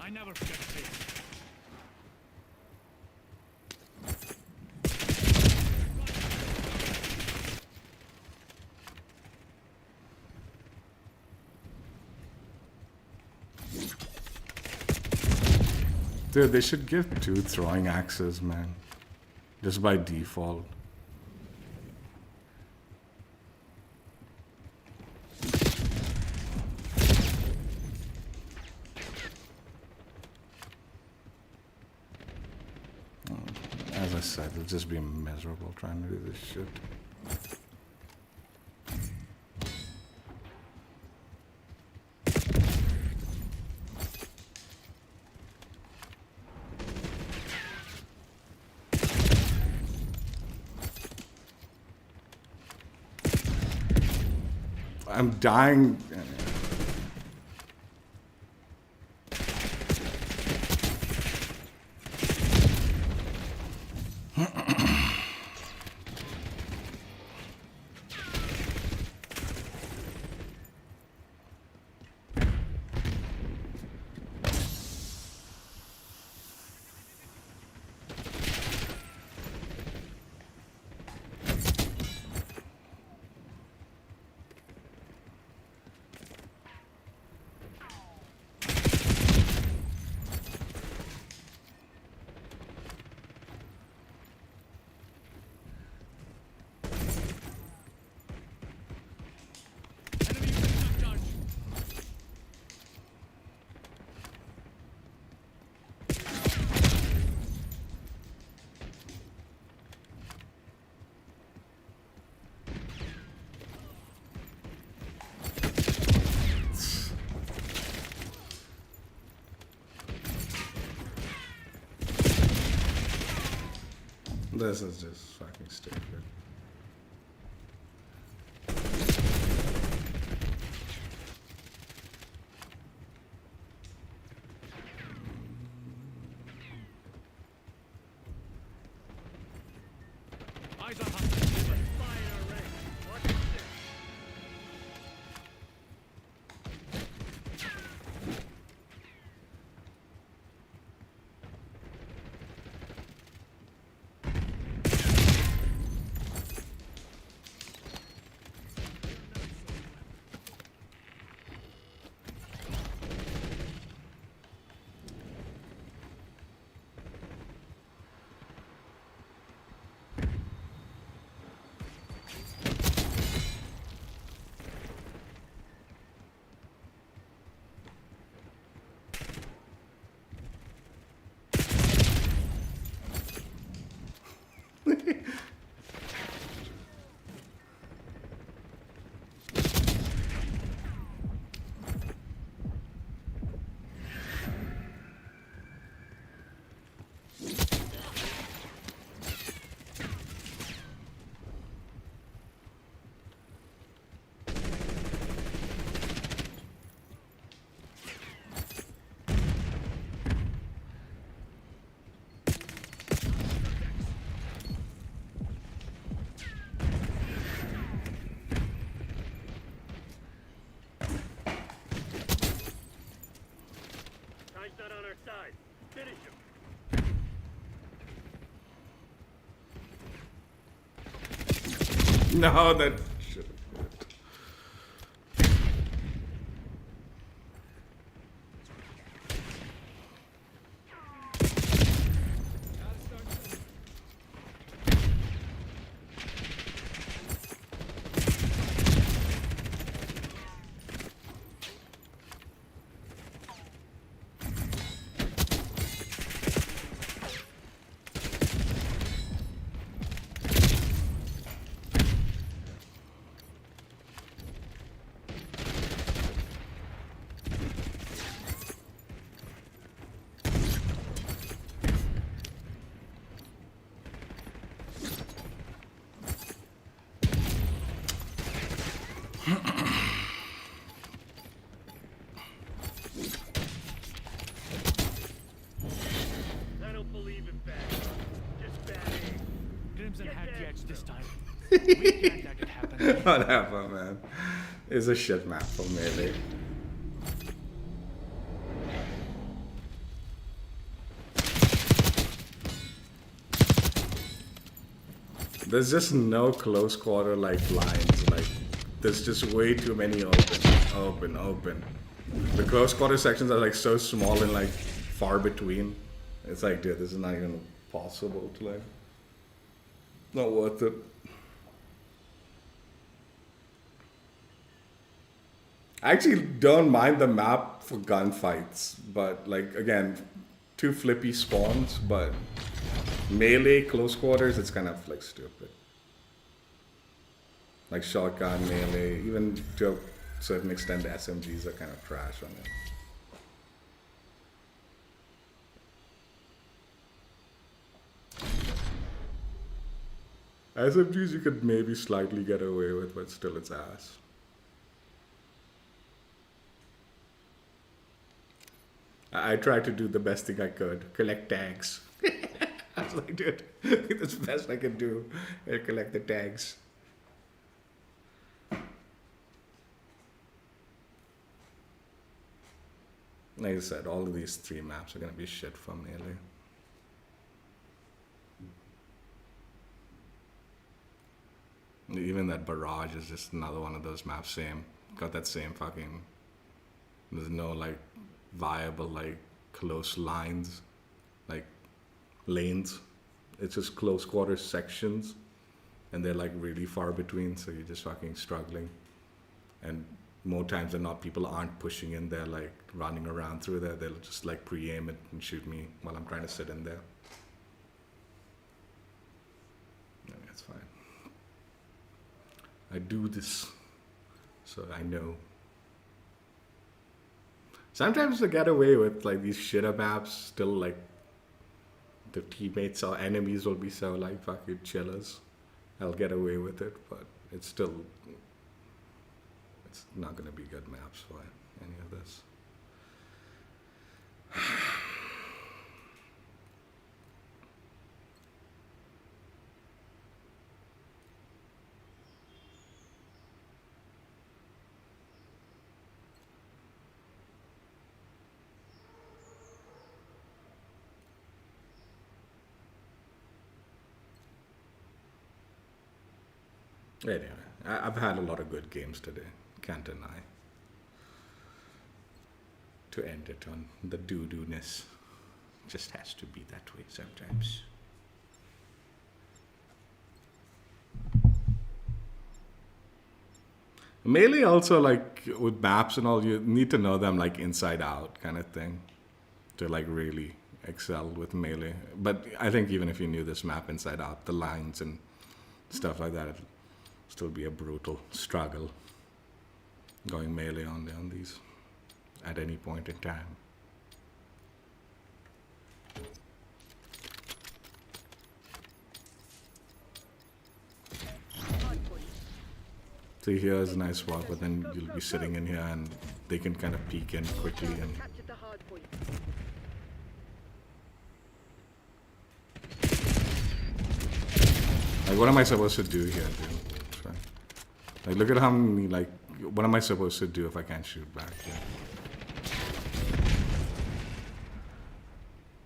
I never forget a face. Dude, they should give 2 throwing axes, man. Just by default. As I said, it'll just be miserable trying to do this shit. I'm dying. Enemy attack charge. This is just fucking stupid. Eyes on hostile discussion. Fire range. Watch your six. No, that should I don't believe in bad luck. Just bad aim. Crimson Get had the that edge this stuff. time. We can't let it happen. Whatever, man. It's a shit map for melee. There's just no close quarter like lines. Like there's just way too many open. The close quarter sections are like so small and like far between. It's like, dude, this is not even possible to like. Not worth it. I actually don't mind the map for gunfights, but like again, too flippy spawns, but melee close quarters, it's kind of like stupid. Like shotgun, melee, even to a certain extent the SMGs are kind of trash on it. SMGs you could maybe slightly get away with, but still it's ass. I tried to do the best thing I could, collect tags. I was like, dude, that's the best I can do, collect the tags. Like I said, all of these 3 maps are gonna be shit for melee. Even that Barrage is just another one of those maps, got that same fucking, there's no like viable like close lines, like lanes. It's just close quarter sections and they're like really far between, so you're just fucking struggling. And more times than not, people aren't pushing in there, like running around through there. They'll just like pre-aim it and shoot me while I'm trying to sit in there. Yeah, that's fine. I do this, so I know. Sometimes I get away with like these shitter maps, still like the teammates or enemies will be so like fucking chillers. I'll get away with it, but it's still, it's not gonna be good maps for any of this. Anyway, I've had a lot of good games today, can't deny. To end it on the doo-doo-ness. Just has to be that way sometimes. Melee also, like, with maps and all, you need to know them, like, inside out kind of thing. To, like, really excel with melee. But I think even if you knew this map inside out, the lines and stuff like that, it'd still be a brutal struggle going melee on these at any point in time. See, here's a nice spot, but then you'll be sitting in here and they can kind of peek in quickly and Captured the hard point. like, what am I supposed to do here, dude? Sorry. Like, look at how many, like, what am I supposed to do if I can't shoot back here?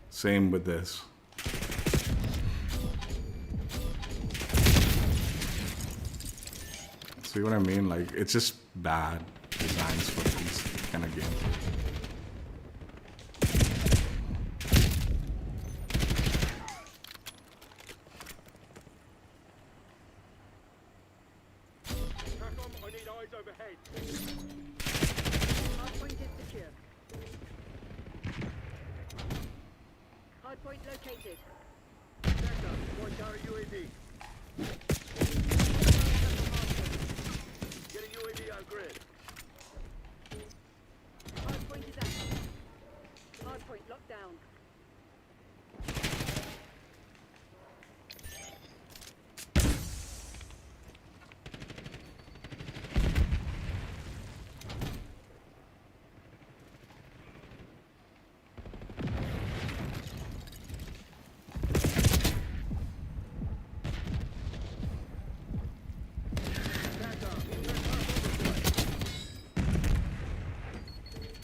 Same with this. See what I mean? Like, it's just bad designs for these kind of games. TACOM, I need eyes overhead. Hardpoint is secure. Hardpoint located. TACOM, one counter UAV. Get a UAV on grid. Hardpoint is active. Hardpoint locked down.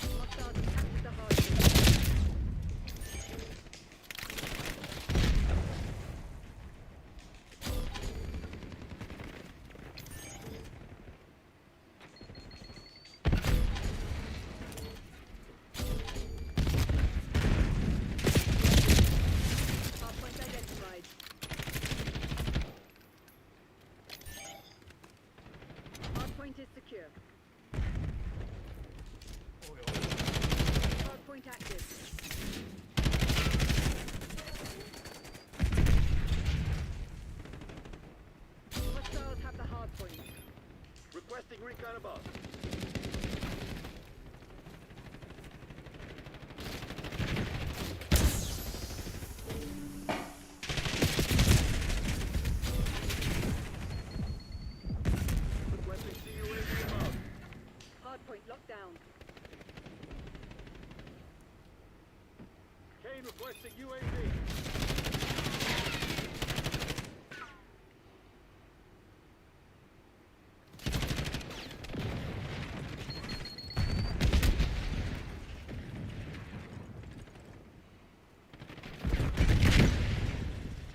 Hostiles have captured the hardpoint. Hardpoint identified. Hardpoint is secure. Hardpoint active. Hostiles have the hardpoint. Requesting recon above. Requesting CUAV above. Hardpoint locked down. Kane requesting UAV.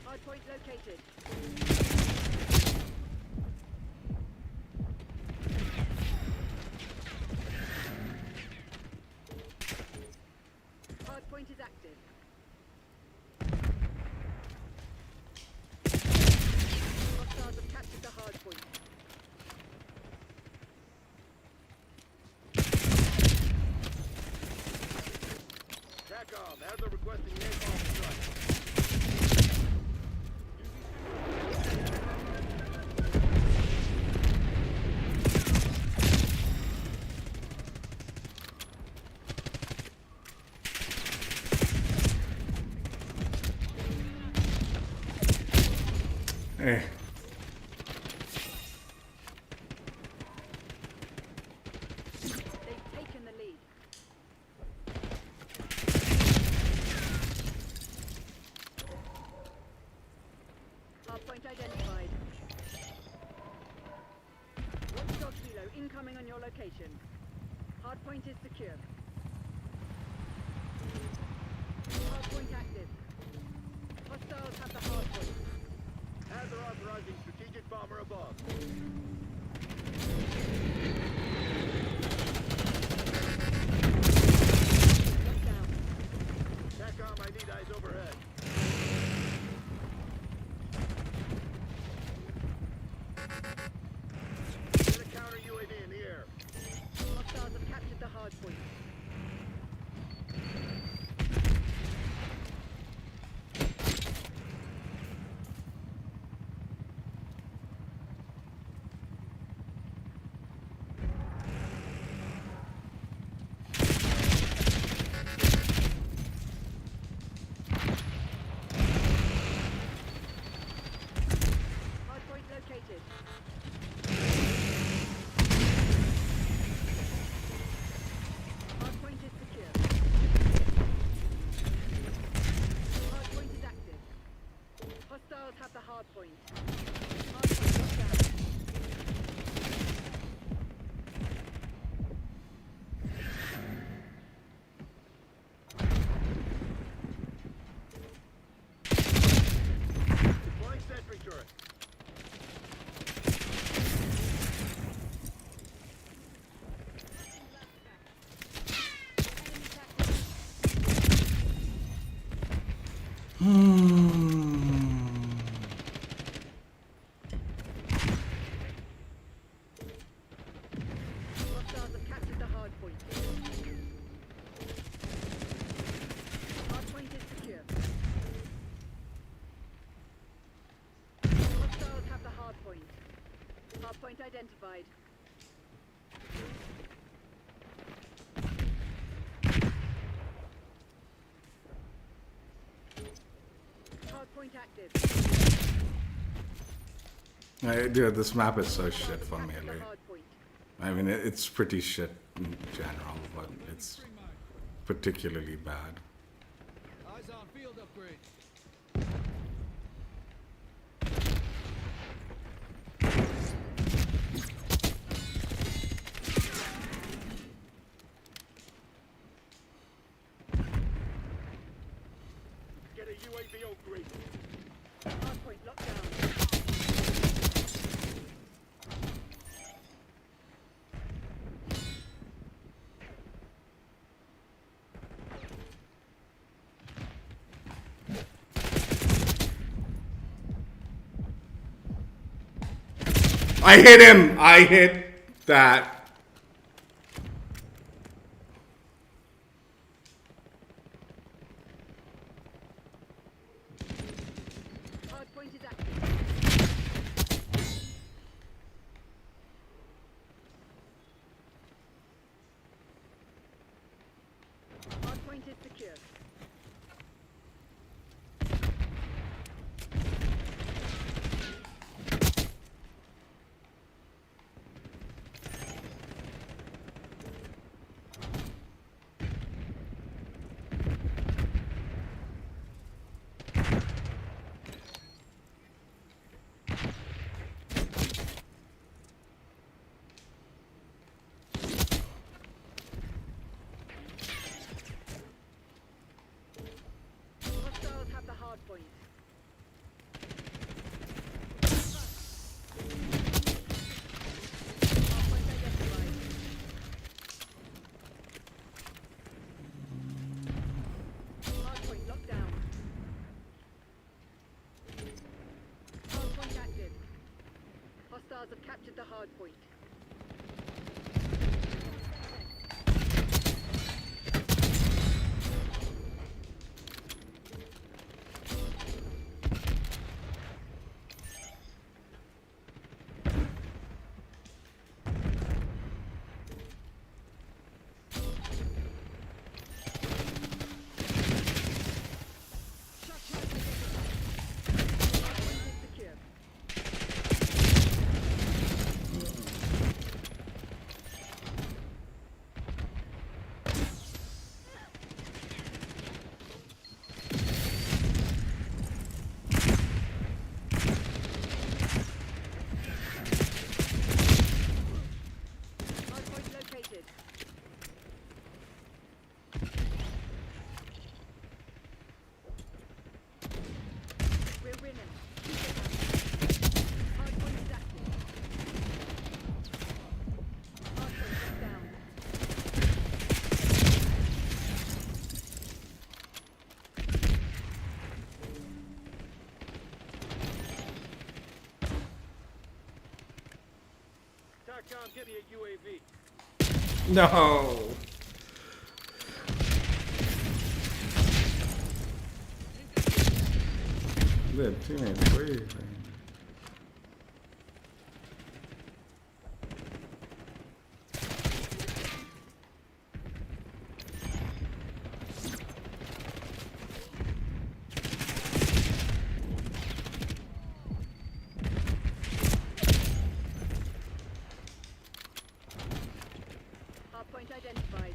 Hardpoint located. Hardpoint is active. Hostiles have captured the hardpoint. TACOM, Adler requesting napalm strike. Hey, They've taken the lead. Hardpoint identified. Watchdog Kilo incoming on your location. Hardpoint is secure. Hardpoint active. Hostiles have the hardpoint. Adler authorizing strategic bomber above. Locked down. TACOM, I need eyes overhead. Get a counter UAV in the air. Hostiles have captured the hardpoint. Hostiles have captured the hard point. Hard point is secure. Hostiles have the hard point. Hard point identified. Hard point active. Dude, this map is so shit for Captured the melee. hard point. I mean, it's pretty shit in general, but it's particularly bad. Eyes on field upgrade. Get a UAV on grid. Hard point locked down. I hit him! I hit that. Hard point is active. Hard point is secure. Hostiles have the hard point. Hard point identified. Hard point locked down. Hard point active. Hostiles have captured the hard point. Hard point is secure. Hard point located. We're winning. Hard point is active. Hard point is down. TACCOM, get me a UAV. No. Good teammate, please. Hard point identified.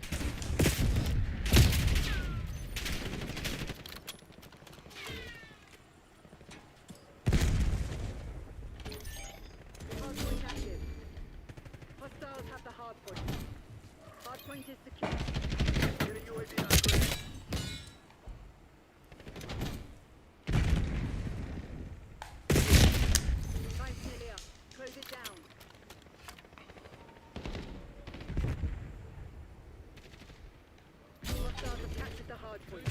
Hard point active. Hostiles have the hard point. Hard point is secure. Get a UAV on grid. Time's nearly up. Close it down. Hostiles have captured the hard point.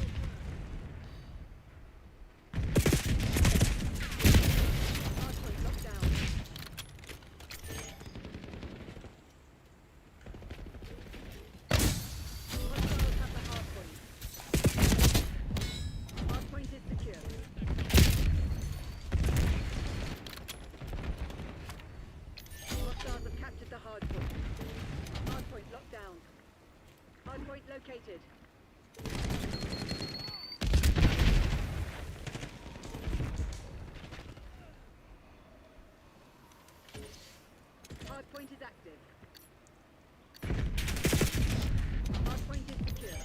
Hardpoint located. Hardpoint is active. Hardpoint is secure.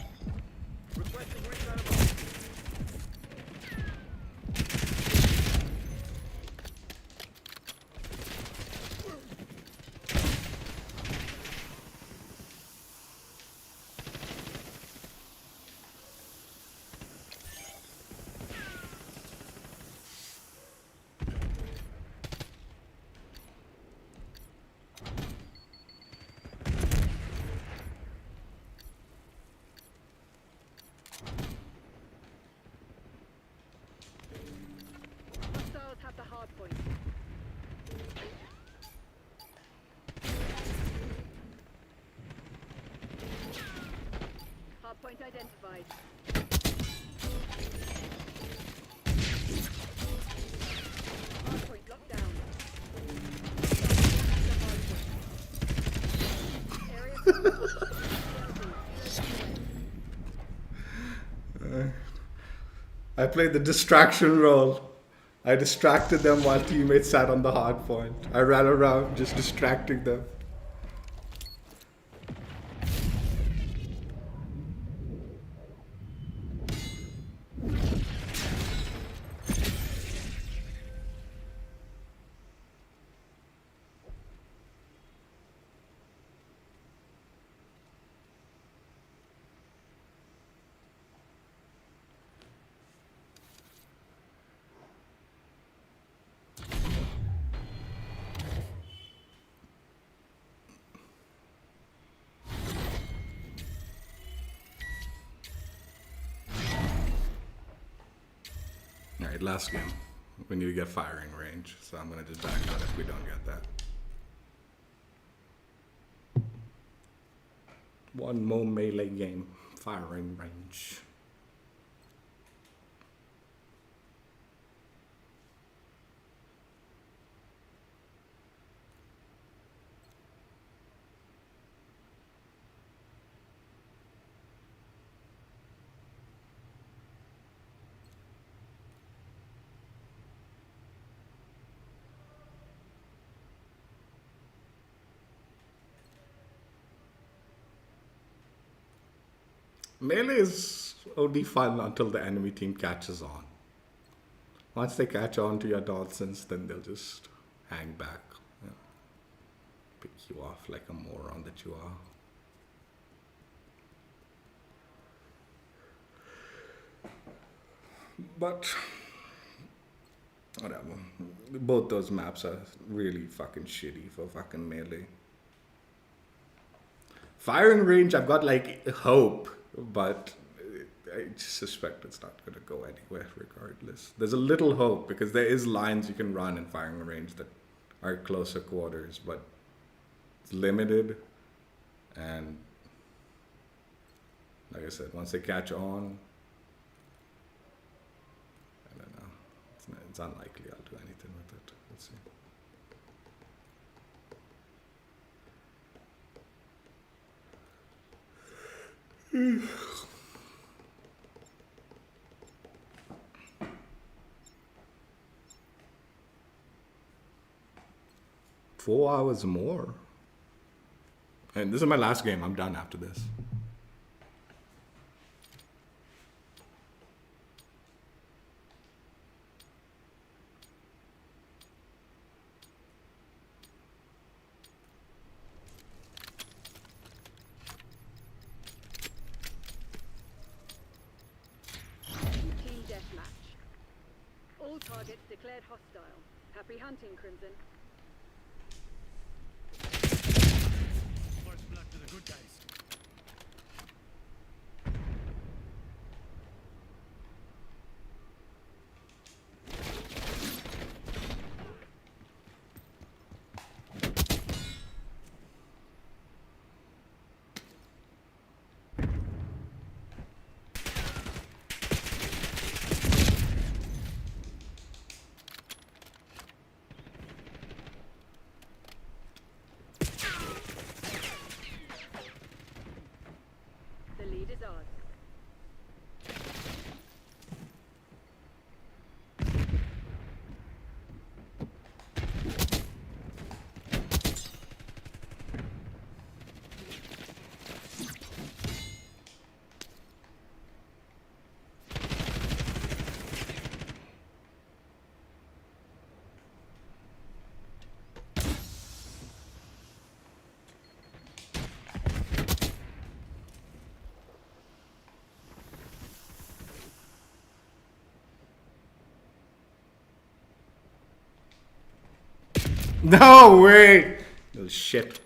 Requesting recon above. Hostiles have the hardpoint. Hardpoint identified. Hardpoint locked down. Area I played the distraction role. I distracted them while teammates sat on the hard point. I ran around just distracting them. Alright, last game. We need to get firing range, so I'm gonna just back out if we don't get that. One more melee game. Firing range. Melee is only fun until the enemy team catches on. Once they catch on to your nonsense, then they'll just hang back. Yeah. Pick you off like a moron that you are. But whatever. Both those maps are really fucking shitty for fucking melee. Firing range, I've got like hope, but I suspect it's not going to go anywhere regardless. There's a little hope because there is lines you can run in firing range that are closer quarters, but it's limited. And like I said, once they catch on, I don't know. It's unlikely I'll do anything with it. Let's see. Four hours more. And this is my last game. I'm done after this. Team deathmatch. All targets declared hostile. Happy hunting, Crimson. First blood to the good guys. lead is ours. No way! Little shit.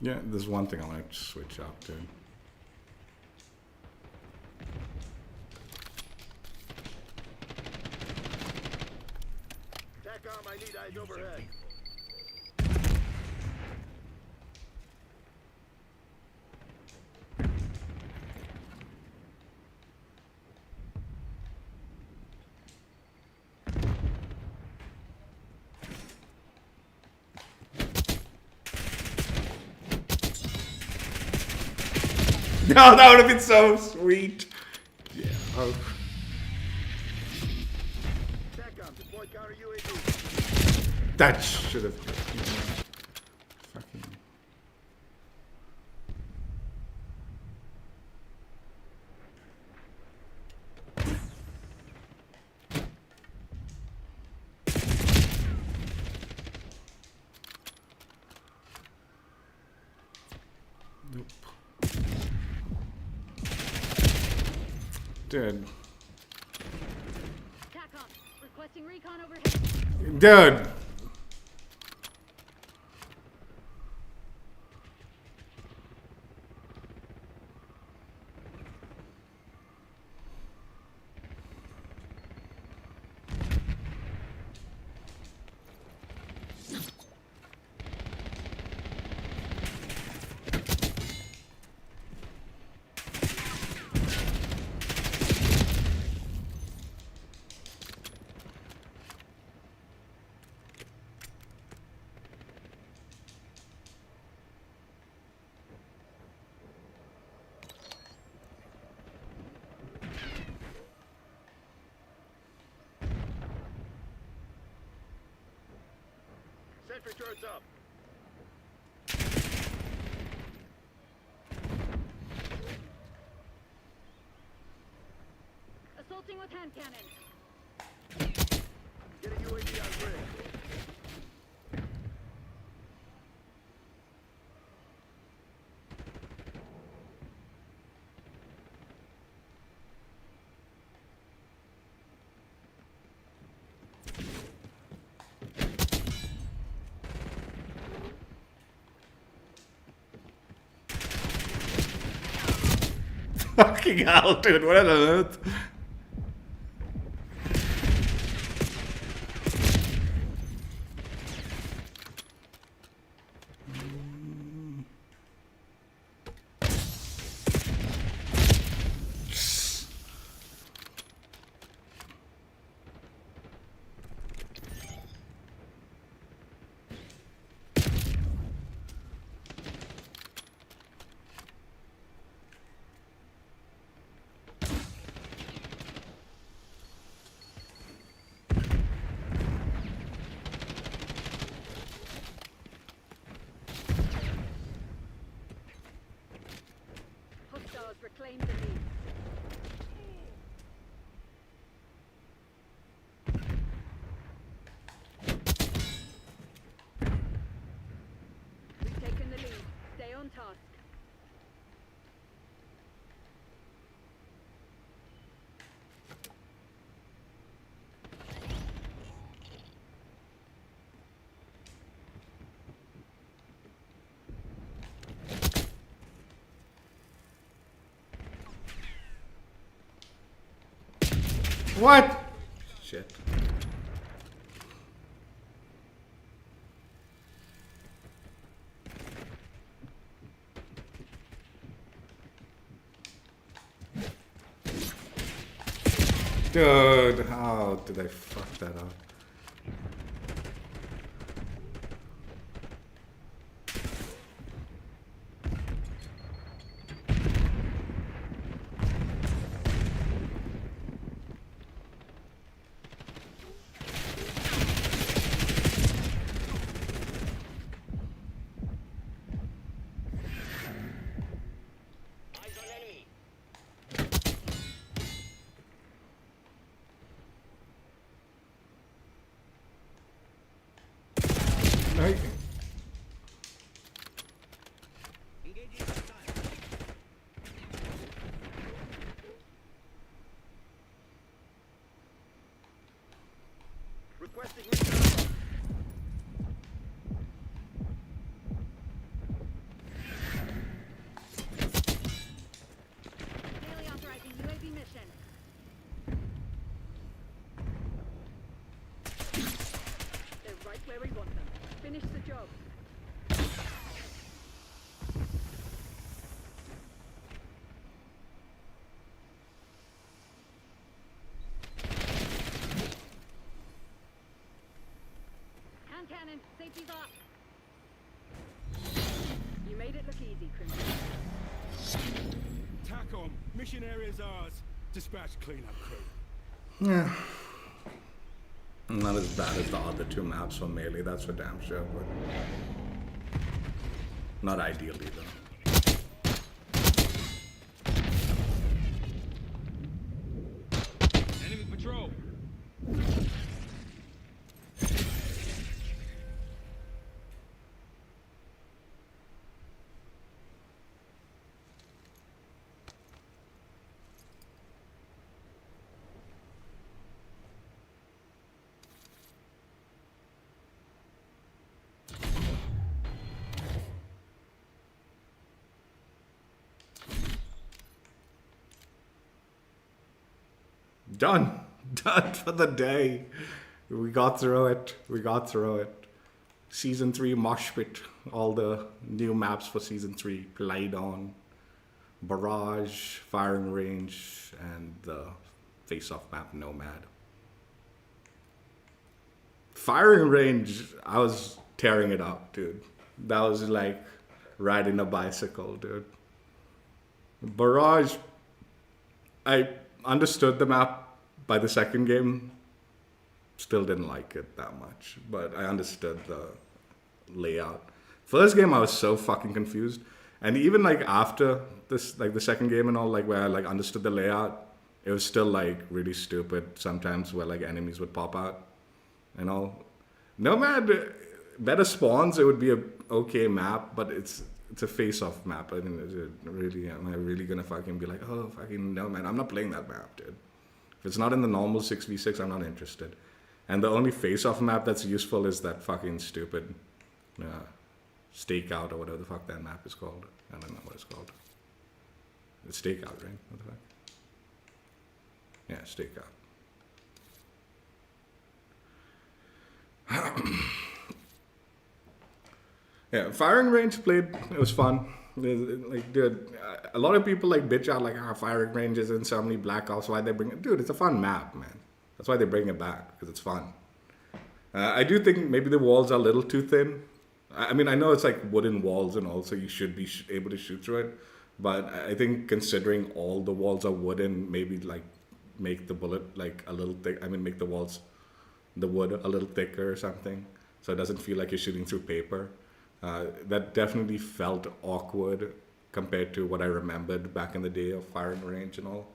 Yeah, there's one thing I want to switch up to. TACOM, I need eyes overhead. No, that would have been so sweet. Yeah. Oh. TACOM, deploy counter UAV. That should have. Fucking. Nope. Dude. TACOM, requesting recon overhead. Dude. Sentry turrets up. Assaulting with hand cannon. Get a UAV on grid. Fucking hell, dude. What on earth? Hostiles reclaim the lead. We've taken the lead. Stay on task. What? Shit. Dude, how did I fuck that up? Eyes on enemy. Right. Requesting recon. Daily authorizing UAV mission. They're right where we want them. Finish the job. Hand cannon, safety's off. You made it look easy, Crimson. TACOM, mission area's ours. Dispatch cleanup crew. Yeah. Not as bad as the other two maps for melee, that's for damn sure, but not ideally though. Enemy patrol. Done. Done for the day. We got through it. We got through it. Season 3 Mosh Pit. All the new maps for Season 3 played on. Barrage, Firing Range, and the face-off map Nomad. Firing Range, I was tearing it up, dude. That was like riding a bicycle, dude. Barrage, I understood the map by the second game. Still didn't like it that much, but I understood the layout. First game, I was so fucking confused. And even like after this, like the second game and all, like where I like understood the layout, it was still like really stupid sometimes where like enemies would pop out and all. Nomad, better spawns, it would be a okay map, but it's a face-off map. I mean, is it really, am I really gonna fucking be like, oh, fucking Nomad? I'm not playing that map, dude. If it's not in the normal 6v6, I'm not interested. And the only face-off map that's useful is that fucking stupid Stakeout or whatever the fuck that map is called. I don't know what it's called. It's Stakeout, right? What the fuck? Yeah, Stakeout. Yeah, Firing Range played. It was fun. Like, dude, a lot of people like bitch out like, Firing Range is in so many Black Ops. Why they bring it? Dude, it's a fun map, man. That's why they bring it back, because it's fun. I do think maybe the walls are a little too thin. I mean, I know it's like wooden walls and all, so you should be able to shoot through it. But I think considering all the walls are wooden, maybe like make the bullet like a little thick. I mean, make the walls, the wood a little thicker or something, so it doesn't feel like you're shooting through paper. That definitely felt awkward compared to what I remembered back in the day of Firing Range and all.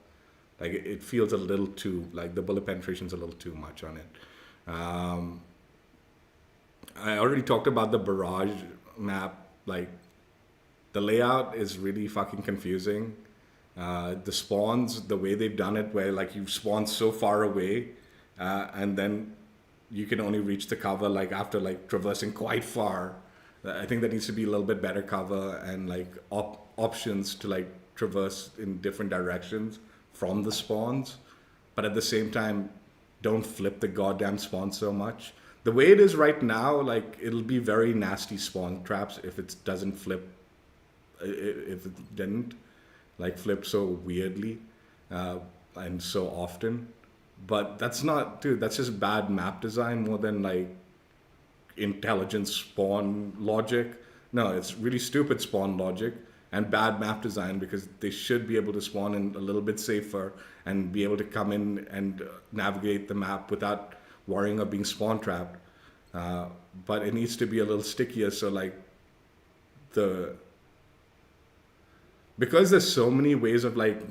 Like it feels a little too, like the bullet penetration's a little too much on it. I already talked about the Barrage map. Like the layout is really fucking confusing. The spawns, the way they've done it, where like you spawn so far away, and then you can only reach the cover like after like traversing quite far. I think there needs to be a little bit better cover and like options to like traverse in different directions from the spawns, but at the same time, don't flip the goddamn spawn so much. The way it is right now, like it'll be very nasty spawn traps if it doesn't flip. If it didn't like flip so weirdly and so often, But that's not, dude, that's just bad map design more than like intelligent spawn logic. No, it's really stupid spawn logic and bad map design, because they should be able to spawn in a little bit safer and be able to come in and navigate the map without worrying of being spawn trapped. But it needs to be a little stickier, so like because there's so many ways of like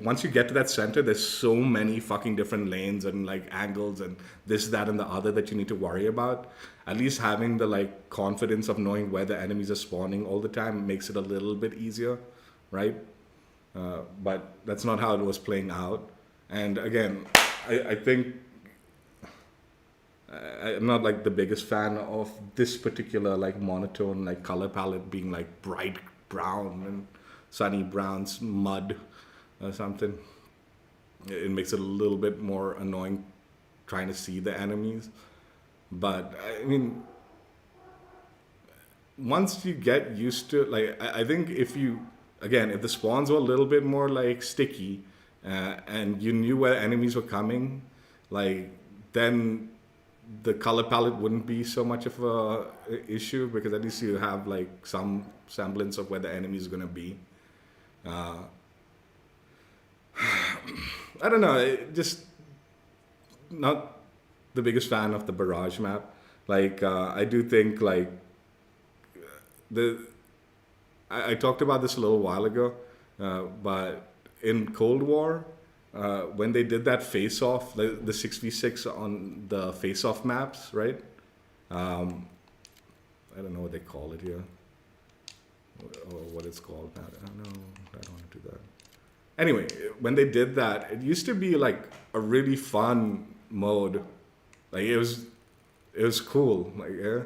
once you get to that center, there's so many fucking different lanes and like angles and this, that, and the other that you need to worry about. At least having the like confidence of knowing where the enemies are spawning all the time makes it a little bit easier, right? But that's not how it was playing out. And again, I think I'm not like the biggest fan of this particular like monotone like color palette being like bright brown and sunny browns, mud or something. It makes it a little bit more annoying trying to see the enemies. But I mean, once you get used to, like, I think if the spawns were a little bit more like sticky, and you knew where enemies were coming, like, then the color palette wouldn't be so much of a issue, because at least you have like some semblance of where the enemy is going to be. I don't know, just not the biggest fan of the Barrage map. Like, I do think like I talked about this a little while ago, but in Cold War, when they did that face-off, the 6v6 on the face-off maps, right? I don't know what they call it here, or what it's called. I don't know. I don't want to do that. Anyway, when they did that, it used to be like a really fun mode. Like, it was cool. Like, yeah.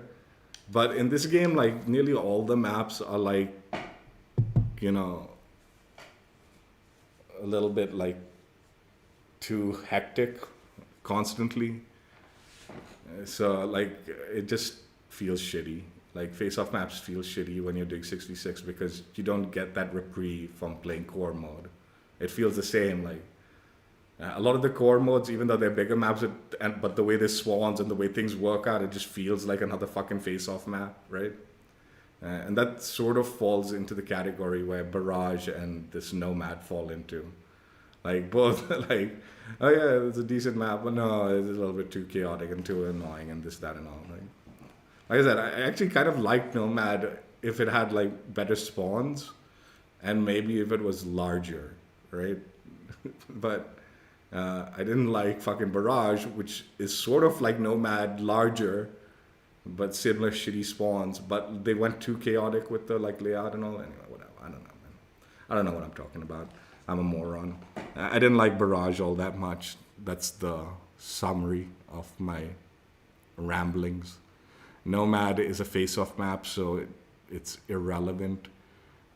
But in this game, like, nearly all the maps are like, you know, a little bit like too hectic constantly. So like, it just feels shitty. Like, face-off maps feel shitty when you're doing 66 because you don't get that reprieve from playing core mode. It feels the same. Like, a lot of the core modes, even though they're bigger maps, but the way they spawns and the way things work out, it just feels like another fucking face-off map, right? And that sort of falls into the category where Barrage and this Nomad fall into. Like, both, like, oh yeah, it's a decent map, but no, it's a little bit too chaotic and too annoying and this, that, and all, right? Like I said, I actually kind of liked Nomad if it had, like, better spawns and maybe if it was larger, right? But I didn't like fucking Barrage, which is sort of like Nomad, larger, but similar shitty spawns. But they went too chaotic with the like layout and all. Anyway, whatever. I don't know, man. I don't know what I'm talking about. I'm a moron. I didn't like Barrage all that much. That's the summary of my ramblings. Nomad is a face-off map, so it's irrelevant.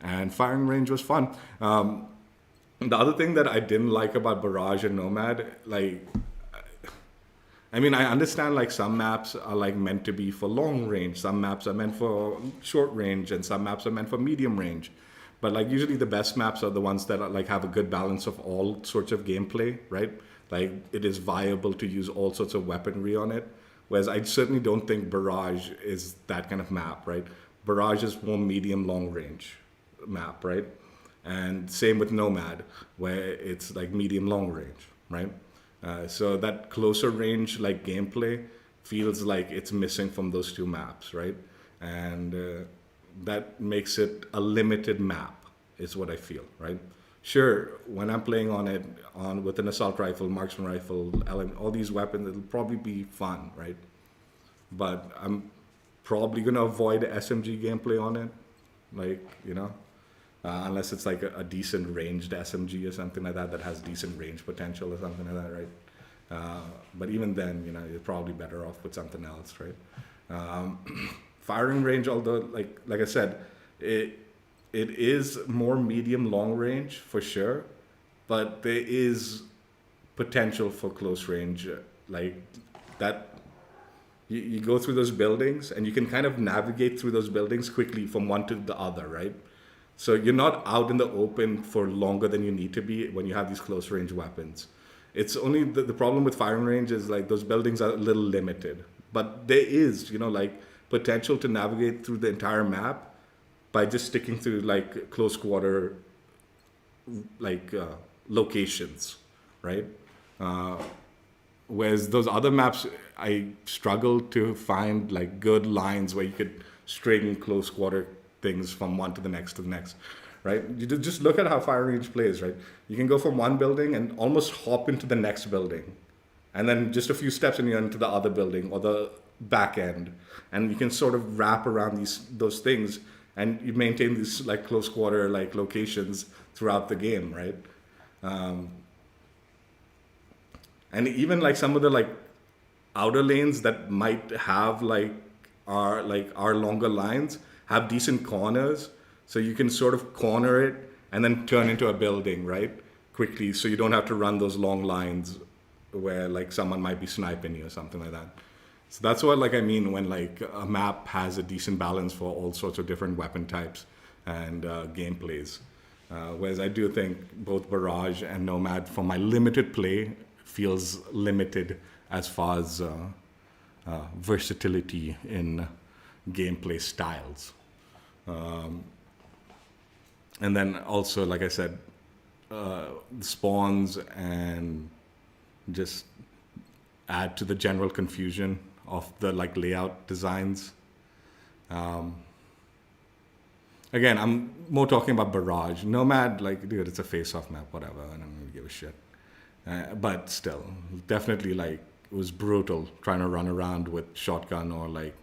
And firing range was fun. The other thing that I didn't like about Barrage and Nomad, like, I mean, I understand like some maps are like meant to be for long range, some maps are meant for short range, and some maps are meant for medium range. But like, usually the best maps are the ones that are, like, have a good balance of all sorts of gameplay, right? Like, it is viable to use all sorts of weaponry on it. Whereas I certainly don't think Barrage is that kind of map, right? Barrage is more medium long range map, right? And same with Nomad, where it's like medium long range, right? So that closer range like gameplay feels like it's missing from those two maps, right? And that makes it a limited map, is what I feel, right? Sure, when I'm playing on it with an assault rifle, marksman rifle, all these weapons, it'll probably be fun, right? But I'm probably gonna avoid SMG gameplay on it, like, you know. Unless it's like a decent ranged SMG or something like that has decent range potential or something like that, right? But even then, you know, you're probably better off with something else, right? Firing range, although, like I said, it is more medium long range for sure, but there is potential for close range, like that. You go through those buildings and you can kind of navigate through those buildings quickly from one to the other, right? So you're not out in the open for longer than you need to be when you have these close range weapons. It's only the problem with firing range is like those buildings are a little limited, but there is, like potential to navigate through the entire map by just sticking to like close quarter, like locations, right? Whereas those other maps, I struggle to find like good lines where you could string close quarter things from one to the next, right? You just look at how fire range plays, right? You can go from one building and almost hop into the next building, and then just a few steps and you're into the other building or the back end, and you can sort of wrap around those things, and you maintain these like close quarter like locations throughout the game, right? And even like some of the like outer lanes that might have our longer lines have decent corners, so you can sort of corner it and then turn into a building, right? Quickly, so you don't have to run those long lines where like someone might be sniping you or something like that. So that's what like I mean when like a map has a decent balance for all sorts of different weapon types and gameplays. Whereas I do think both Barrage and Nomad, for my limited play, feels limited as far as versatility in gameplay styles. And then also, like I said, spawns and just add to the general confusion of the like layout designs. Again, I'm more talking about Barrage. Nomad, like, dude, it's a face-off map, whatever. I don't really give a shit. But still, definitely, like, it was brutal trying to run around with shotgun or like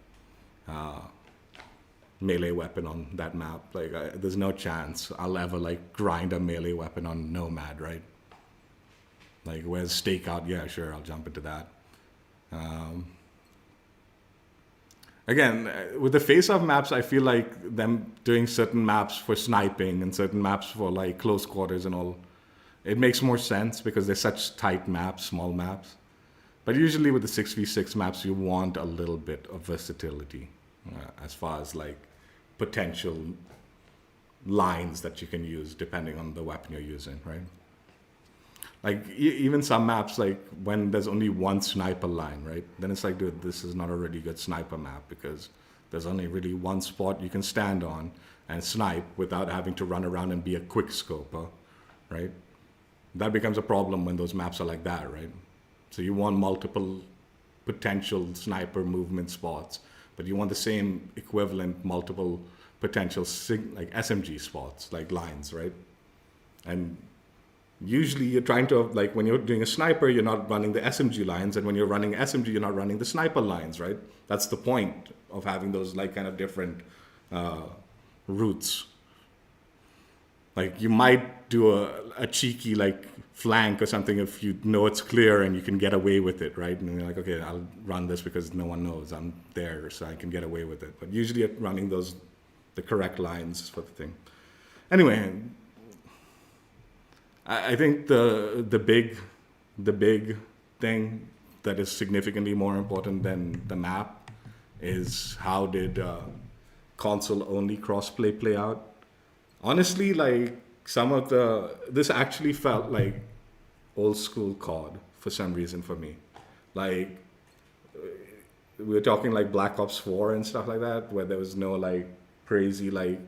melee weapon on that map. Like, there's no chance I'll ever like grind a melee weapon on Nomad, right? Like, where's stakeout? Yeah, sure, I'll jump into that. Again, with the face-off maps, I feel like them doing certain maps for sniping and certain maps for like close quarters and all, it makes more sense because they're such tight maps, small maps. But usually with the 6v6 maps, you want a little bit of versatility as far as like potential lines that you can use depending on the weapon you're using, right? Like even some maps, like when there's only one sniper line, right? Then it's like, dude, this is not a really good sniper map because there's only really one spot you can stand on and snipe without having to run around and be a quick scoper, right? That becomes a problem when those maps are like that, right? So you want multiple potential sniper movement spots, but you want the same equivalent multiple potential like SMG spots, like lines, right? And usually you're trying to, like when you're doing a sniper, you're not running the SMG lines, and when you're running SMG, you're not running the sniper lines, right? That's the point of having those like kind of different routes. Like you might do a cheeky like flank or something if you know it's clear and you can get away with it, right? And you're like, okay, I'll run this because no one knows I'm there, so I can get away with it. But usually you're running the correct lines for the thing. Anyway, I think the big thing that is significantly more important than the map is how did console-only crossplay play out. Honestly, like this actually felt like old school COD for some reason for me. Like we were talking like Black Ops 4 and stuff like that, where there was no like crazy like,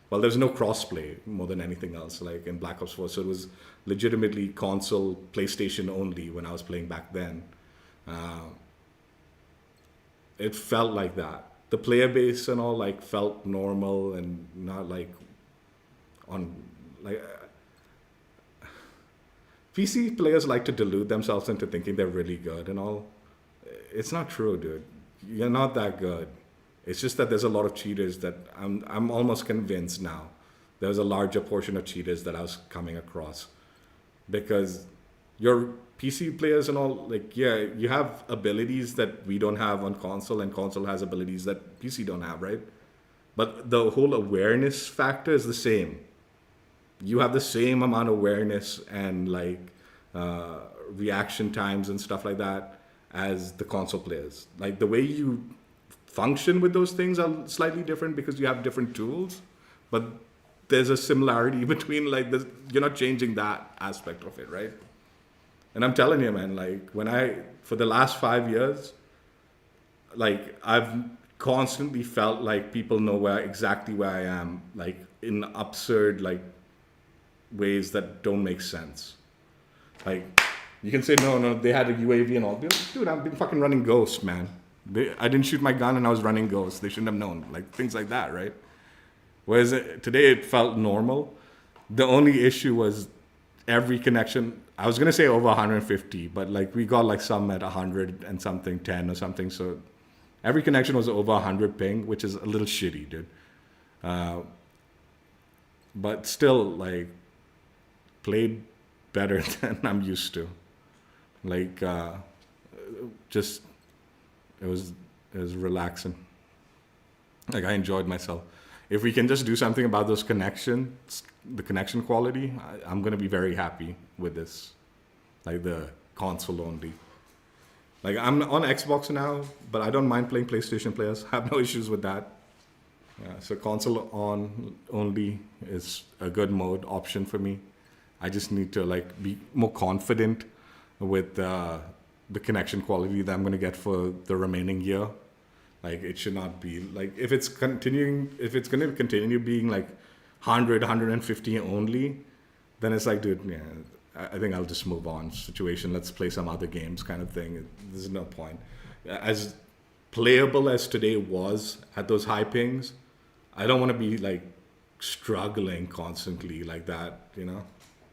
well, there's no crossplay more than anything else, like in Black Ops 4. So it was legitimately console, PlayStation only when I was playing back then. It felt like that. The player base and all like felt normal and not like on like PC players like to delude themselves into thinking they're really good and all. It's not true, dude. You're not that good. It's just that there's a lot of cheaters that I'm almost convinced now there's a larger portion of cheaters that I was coming across, because your PC players and all, like, yeah, you have abilities that we don't have on console, and console has abilities that PC don't have, right? But the whole awareness factor is the same. You have the same amount of awareness and like reaction times and stuff like that as the console players. Like the way you function with those things are slightly different because you have different tools, but there's a similarity between like this. You're not changing that aspect of it, right? And I'm telling you, man, like for the last 5 years, like I've constantly felt like people know exactly where I am, like in absurd like ways that don't make sense. Like you can say no, they had a UAV and all. Dude, I've been fucking running Ghost, man. I didn't shoot my gun and I was running Ghost. They shouldn't have known, like things like that, right? Whereas today it felt normal. The only issue was every connection. I was gonna say over 150, but like we got like some at 100 and something, 10 or something. So every connection was over 100 ping, which is a little shitty, dude. But still, like, played better than I'm used to. Like, just it was relaxing. Like I enjoyed myself. If we can just do something about those connections, the connection quality, I'm gonna be very happy with this. Like the console only. Like I'm on Xbox now, but I don't mind playing PlayStation players. I have no issues with that. So console on only is a good mode option for me. I just need to like be more confident with the connection quality that I'm gonna get for the remaining year. Like it should not be like if it's gonna continue being like 100, 150 only, then it's like, dude, yeah, I think I'll just move on. Situation, let's play some other games, kind of thing. There's no point. As playable as today was at those high pings, I don't want to be like struggling constantly like that, you know.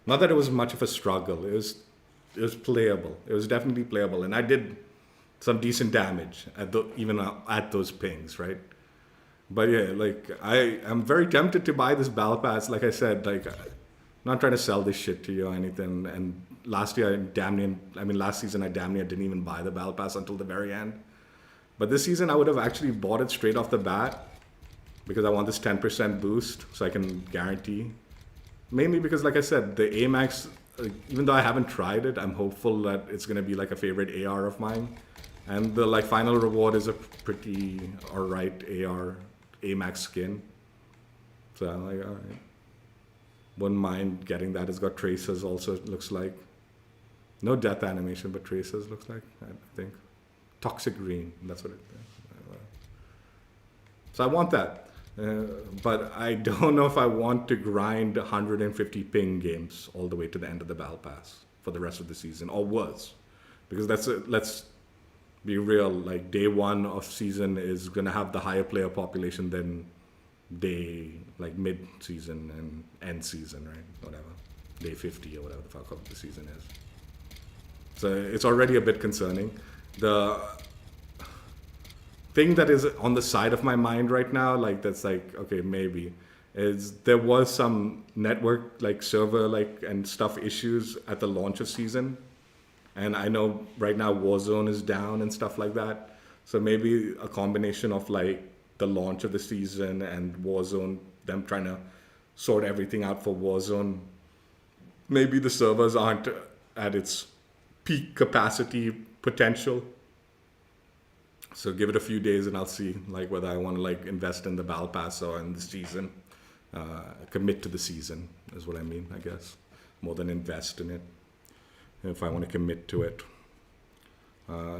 Not that it was much of a struggle. It was playable. It was definitely playable, and I did some decent damage even at those pings, right? But yeah, like I'm very tempted to buy this battle pass. Like I said, like I'm not trying to sell this shit to you or anything. And last season I damn near didn't even buy the battle pass until the very end. But this season I would have actually bought it straight off the bat because I want this 10% boost so I can guarantee. Mainly because, like I said, the AMAX, even though I haven't tried it, I'm hopeful that it's gonna be like a favorite AR of mine. And the like final reward is a pretty alright AMAX skin. So like, alright. Wouldn't mind getting that. It's got tracers also, it looks like. No death animation, but tracers looks like, I think. Toxic green, that's what it is. So I want that. But I don't know if I want to grind 150 ping games all the way to the end of the battle pass for the rest of the season, or worse. Because let's be real, like day one of season is gonna have the higher player population than like mid-season and end season, right? Whatever. Day 50 or whatever the fuck of the season is. So it's already a bit concerning. The thing that is on the side of my mind right now, like that's like, okay, maybe, is there was some network, like server, like and stuff issues at the launch of season. And I know right now Warzone is down and stuff like that. So maybe a combination of like the launch of the season and Warzone, them trying to sort everything out for Warzone. Maybe the servers aren't at its peak capacity potential. So give it a few days and I'll see like whether I want to like invest in the battle pass or in the season. Commit to the season is what I mean, I guess. More than invest in it. If I want to commit to it.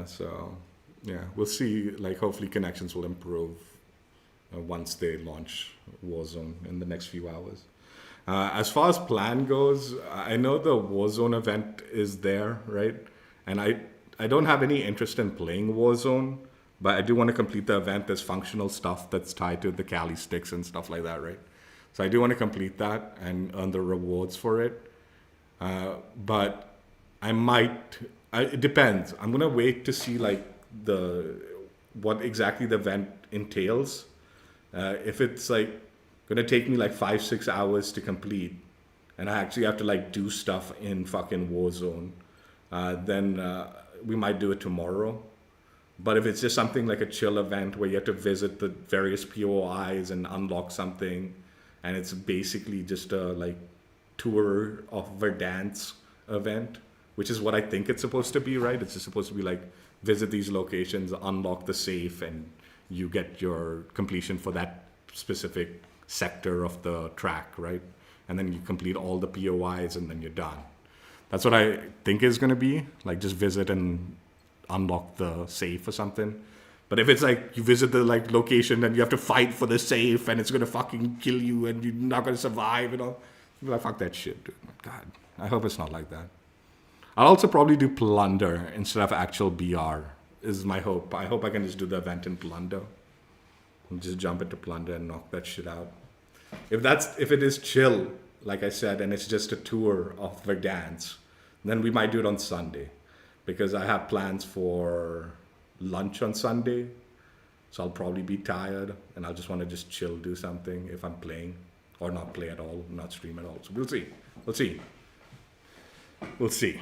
So yeah, we'll see. Like hopefully connections will improve once they launch Warzone in the next few hours. As far as plan goes, I know the Warzone event is there, right? And I don't have any interest in playing Warzone, but I do want to complete the event. There's functional stuff that's tied to the Cali sticks and stuff like that, right? So I do want to complete that and earn the rewards for it. But I might, it depends. I'm going to wait to see like what exactly the event entails. If it's like going to take me like 5-6 hours to complete and I actually have to like do stuff in fucking Warzone, then we might do it tomorrow. But if it's just something like a chill event where you have to visit the various POIs and unlock something, and it's basically just a like tour of Verdansk event, which is what I think it's supposed to be, right? It's just supposed to be like visit these locations, unlock the safe, and you get your completion for that specific sector of the track, right? And then you complete all the POIs and then you're done. That's what I think is going to be. Like, just visit and unlock the safe or something. But if it's like you visit the like location and you have to fight for the safe and it's going to fucking kill you and you're not going to survive and all, you're like, fuck that shit, dude. God, I hope it's not like that. I'll also probably do plunder instead of actual BR is my hope. I hope I can just do the event in plunder. And just jump into plunder and knock that shit out. If it is chill, like I said, and it's just a tour of Verdansk, then we might do it on Sunday. Because I have plans for lunch on Sunday. So I'll probably be tired and I'll just want to just chill, do something if I'm playing. Or not play at all, not stream at all. So we'll see. We'll see.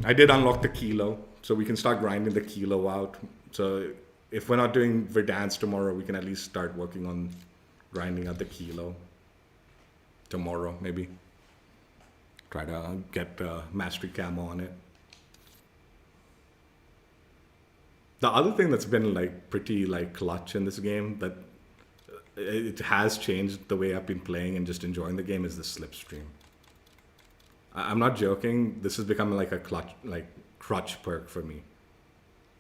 I did unlock the kilo, so we can start grinding the kilo out. So if we're not doing Verdansk tomorrow, we can at least start working on grinding out the kilo tomorrow, maybe. Try to get mastery camo on it. The other thing that's been like pretty like clutch in this game that it has changed the way I've been playing and just enjoying the game is the slipstream. I'm not joking. This has become like a crutch perk for me.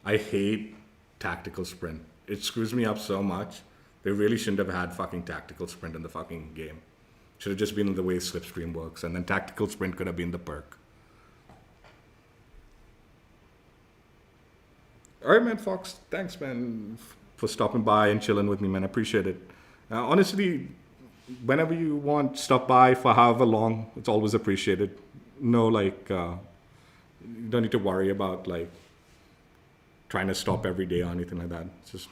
I hate tactical sprint. It screws me up so much. They really shouldn't have had fucking tactical sprint in the fucking game. Should have just been the way slipstream works, and then tactical sprint could have been the perk. All right, man, Fox. Thanks, man, for stopping by and chilling with me, man. I appreciate it. Honestly, whenever you want, stop by for however long. It's always appreciated. No, like, you don't need to worry about, like, trying to stop every day or anything like that. It's just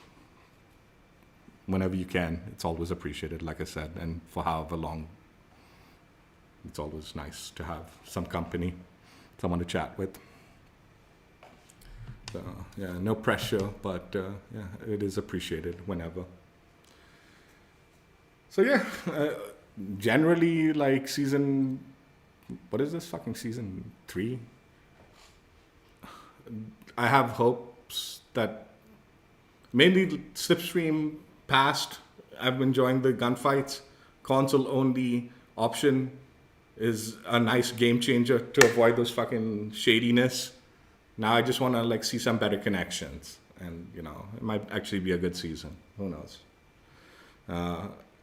whenever you can. It's always appreciated, like I said. And for however long, it's always nice to have some company, someone to chat with. So, yeah, no pressure, but yeah, it is appreciated whenever. So yeah, generally like season, what is this fucking season 3? I have hopes that mainly slipstream passed. I'm enjoying the gunfights. Console only option is a nice game changer to avoid those fucking shadiness. Now I just want to like see some better connections, and you know it might actually be a good season. Who knows?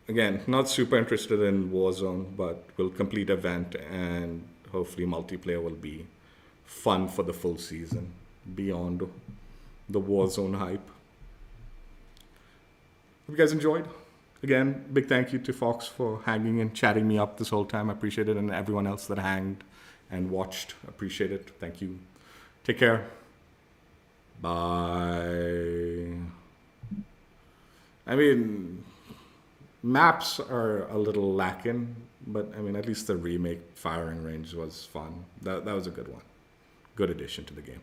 Again, not super interested in Warzone, but we'll complete event and hopefully multiplayer will be fun for the full season beyond the Warzone hype. Hope you guys enjoyed. Again, big thank you to Fox for hanging and chatting me up this whole time. I appreciate it, and everyone else that hanged and watched. Appreciate it. Thank you. Take care. Bye. I mean, maps are a little lacking, but I mean, at least the remake firing range was fun. That was a good one. Good addition to the game.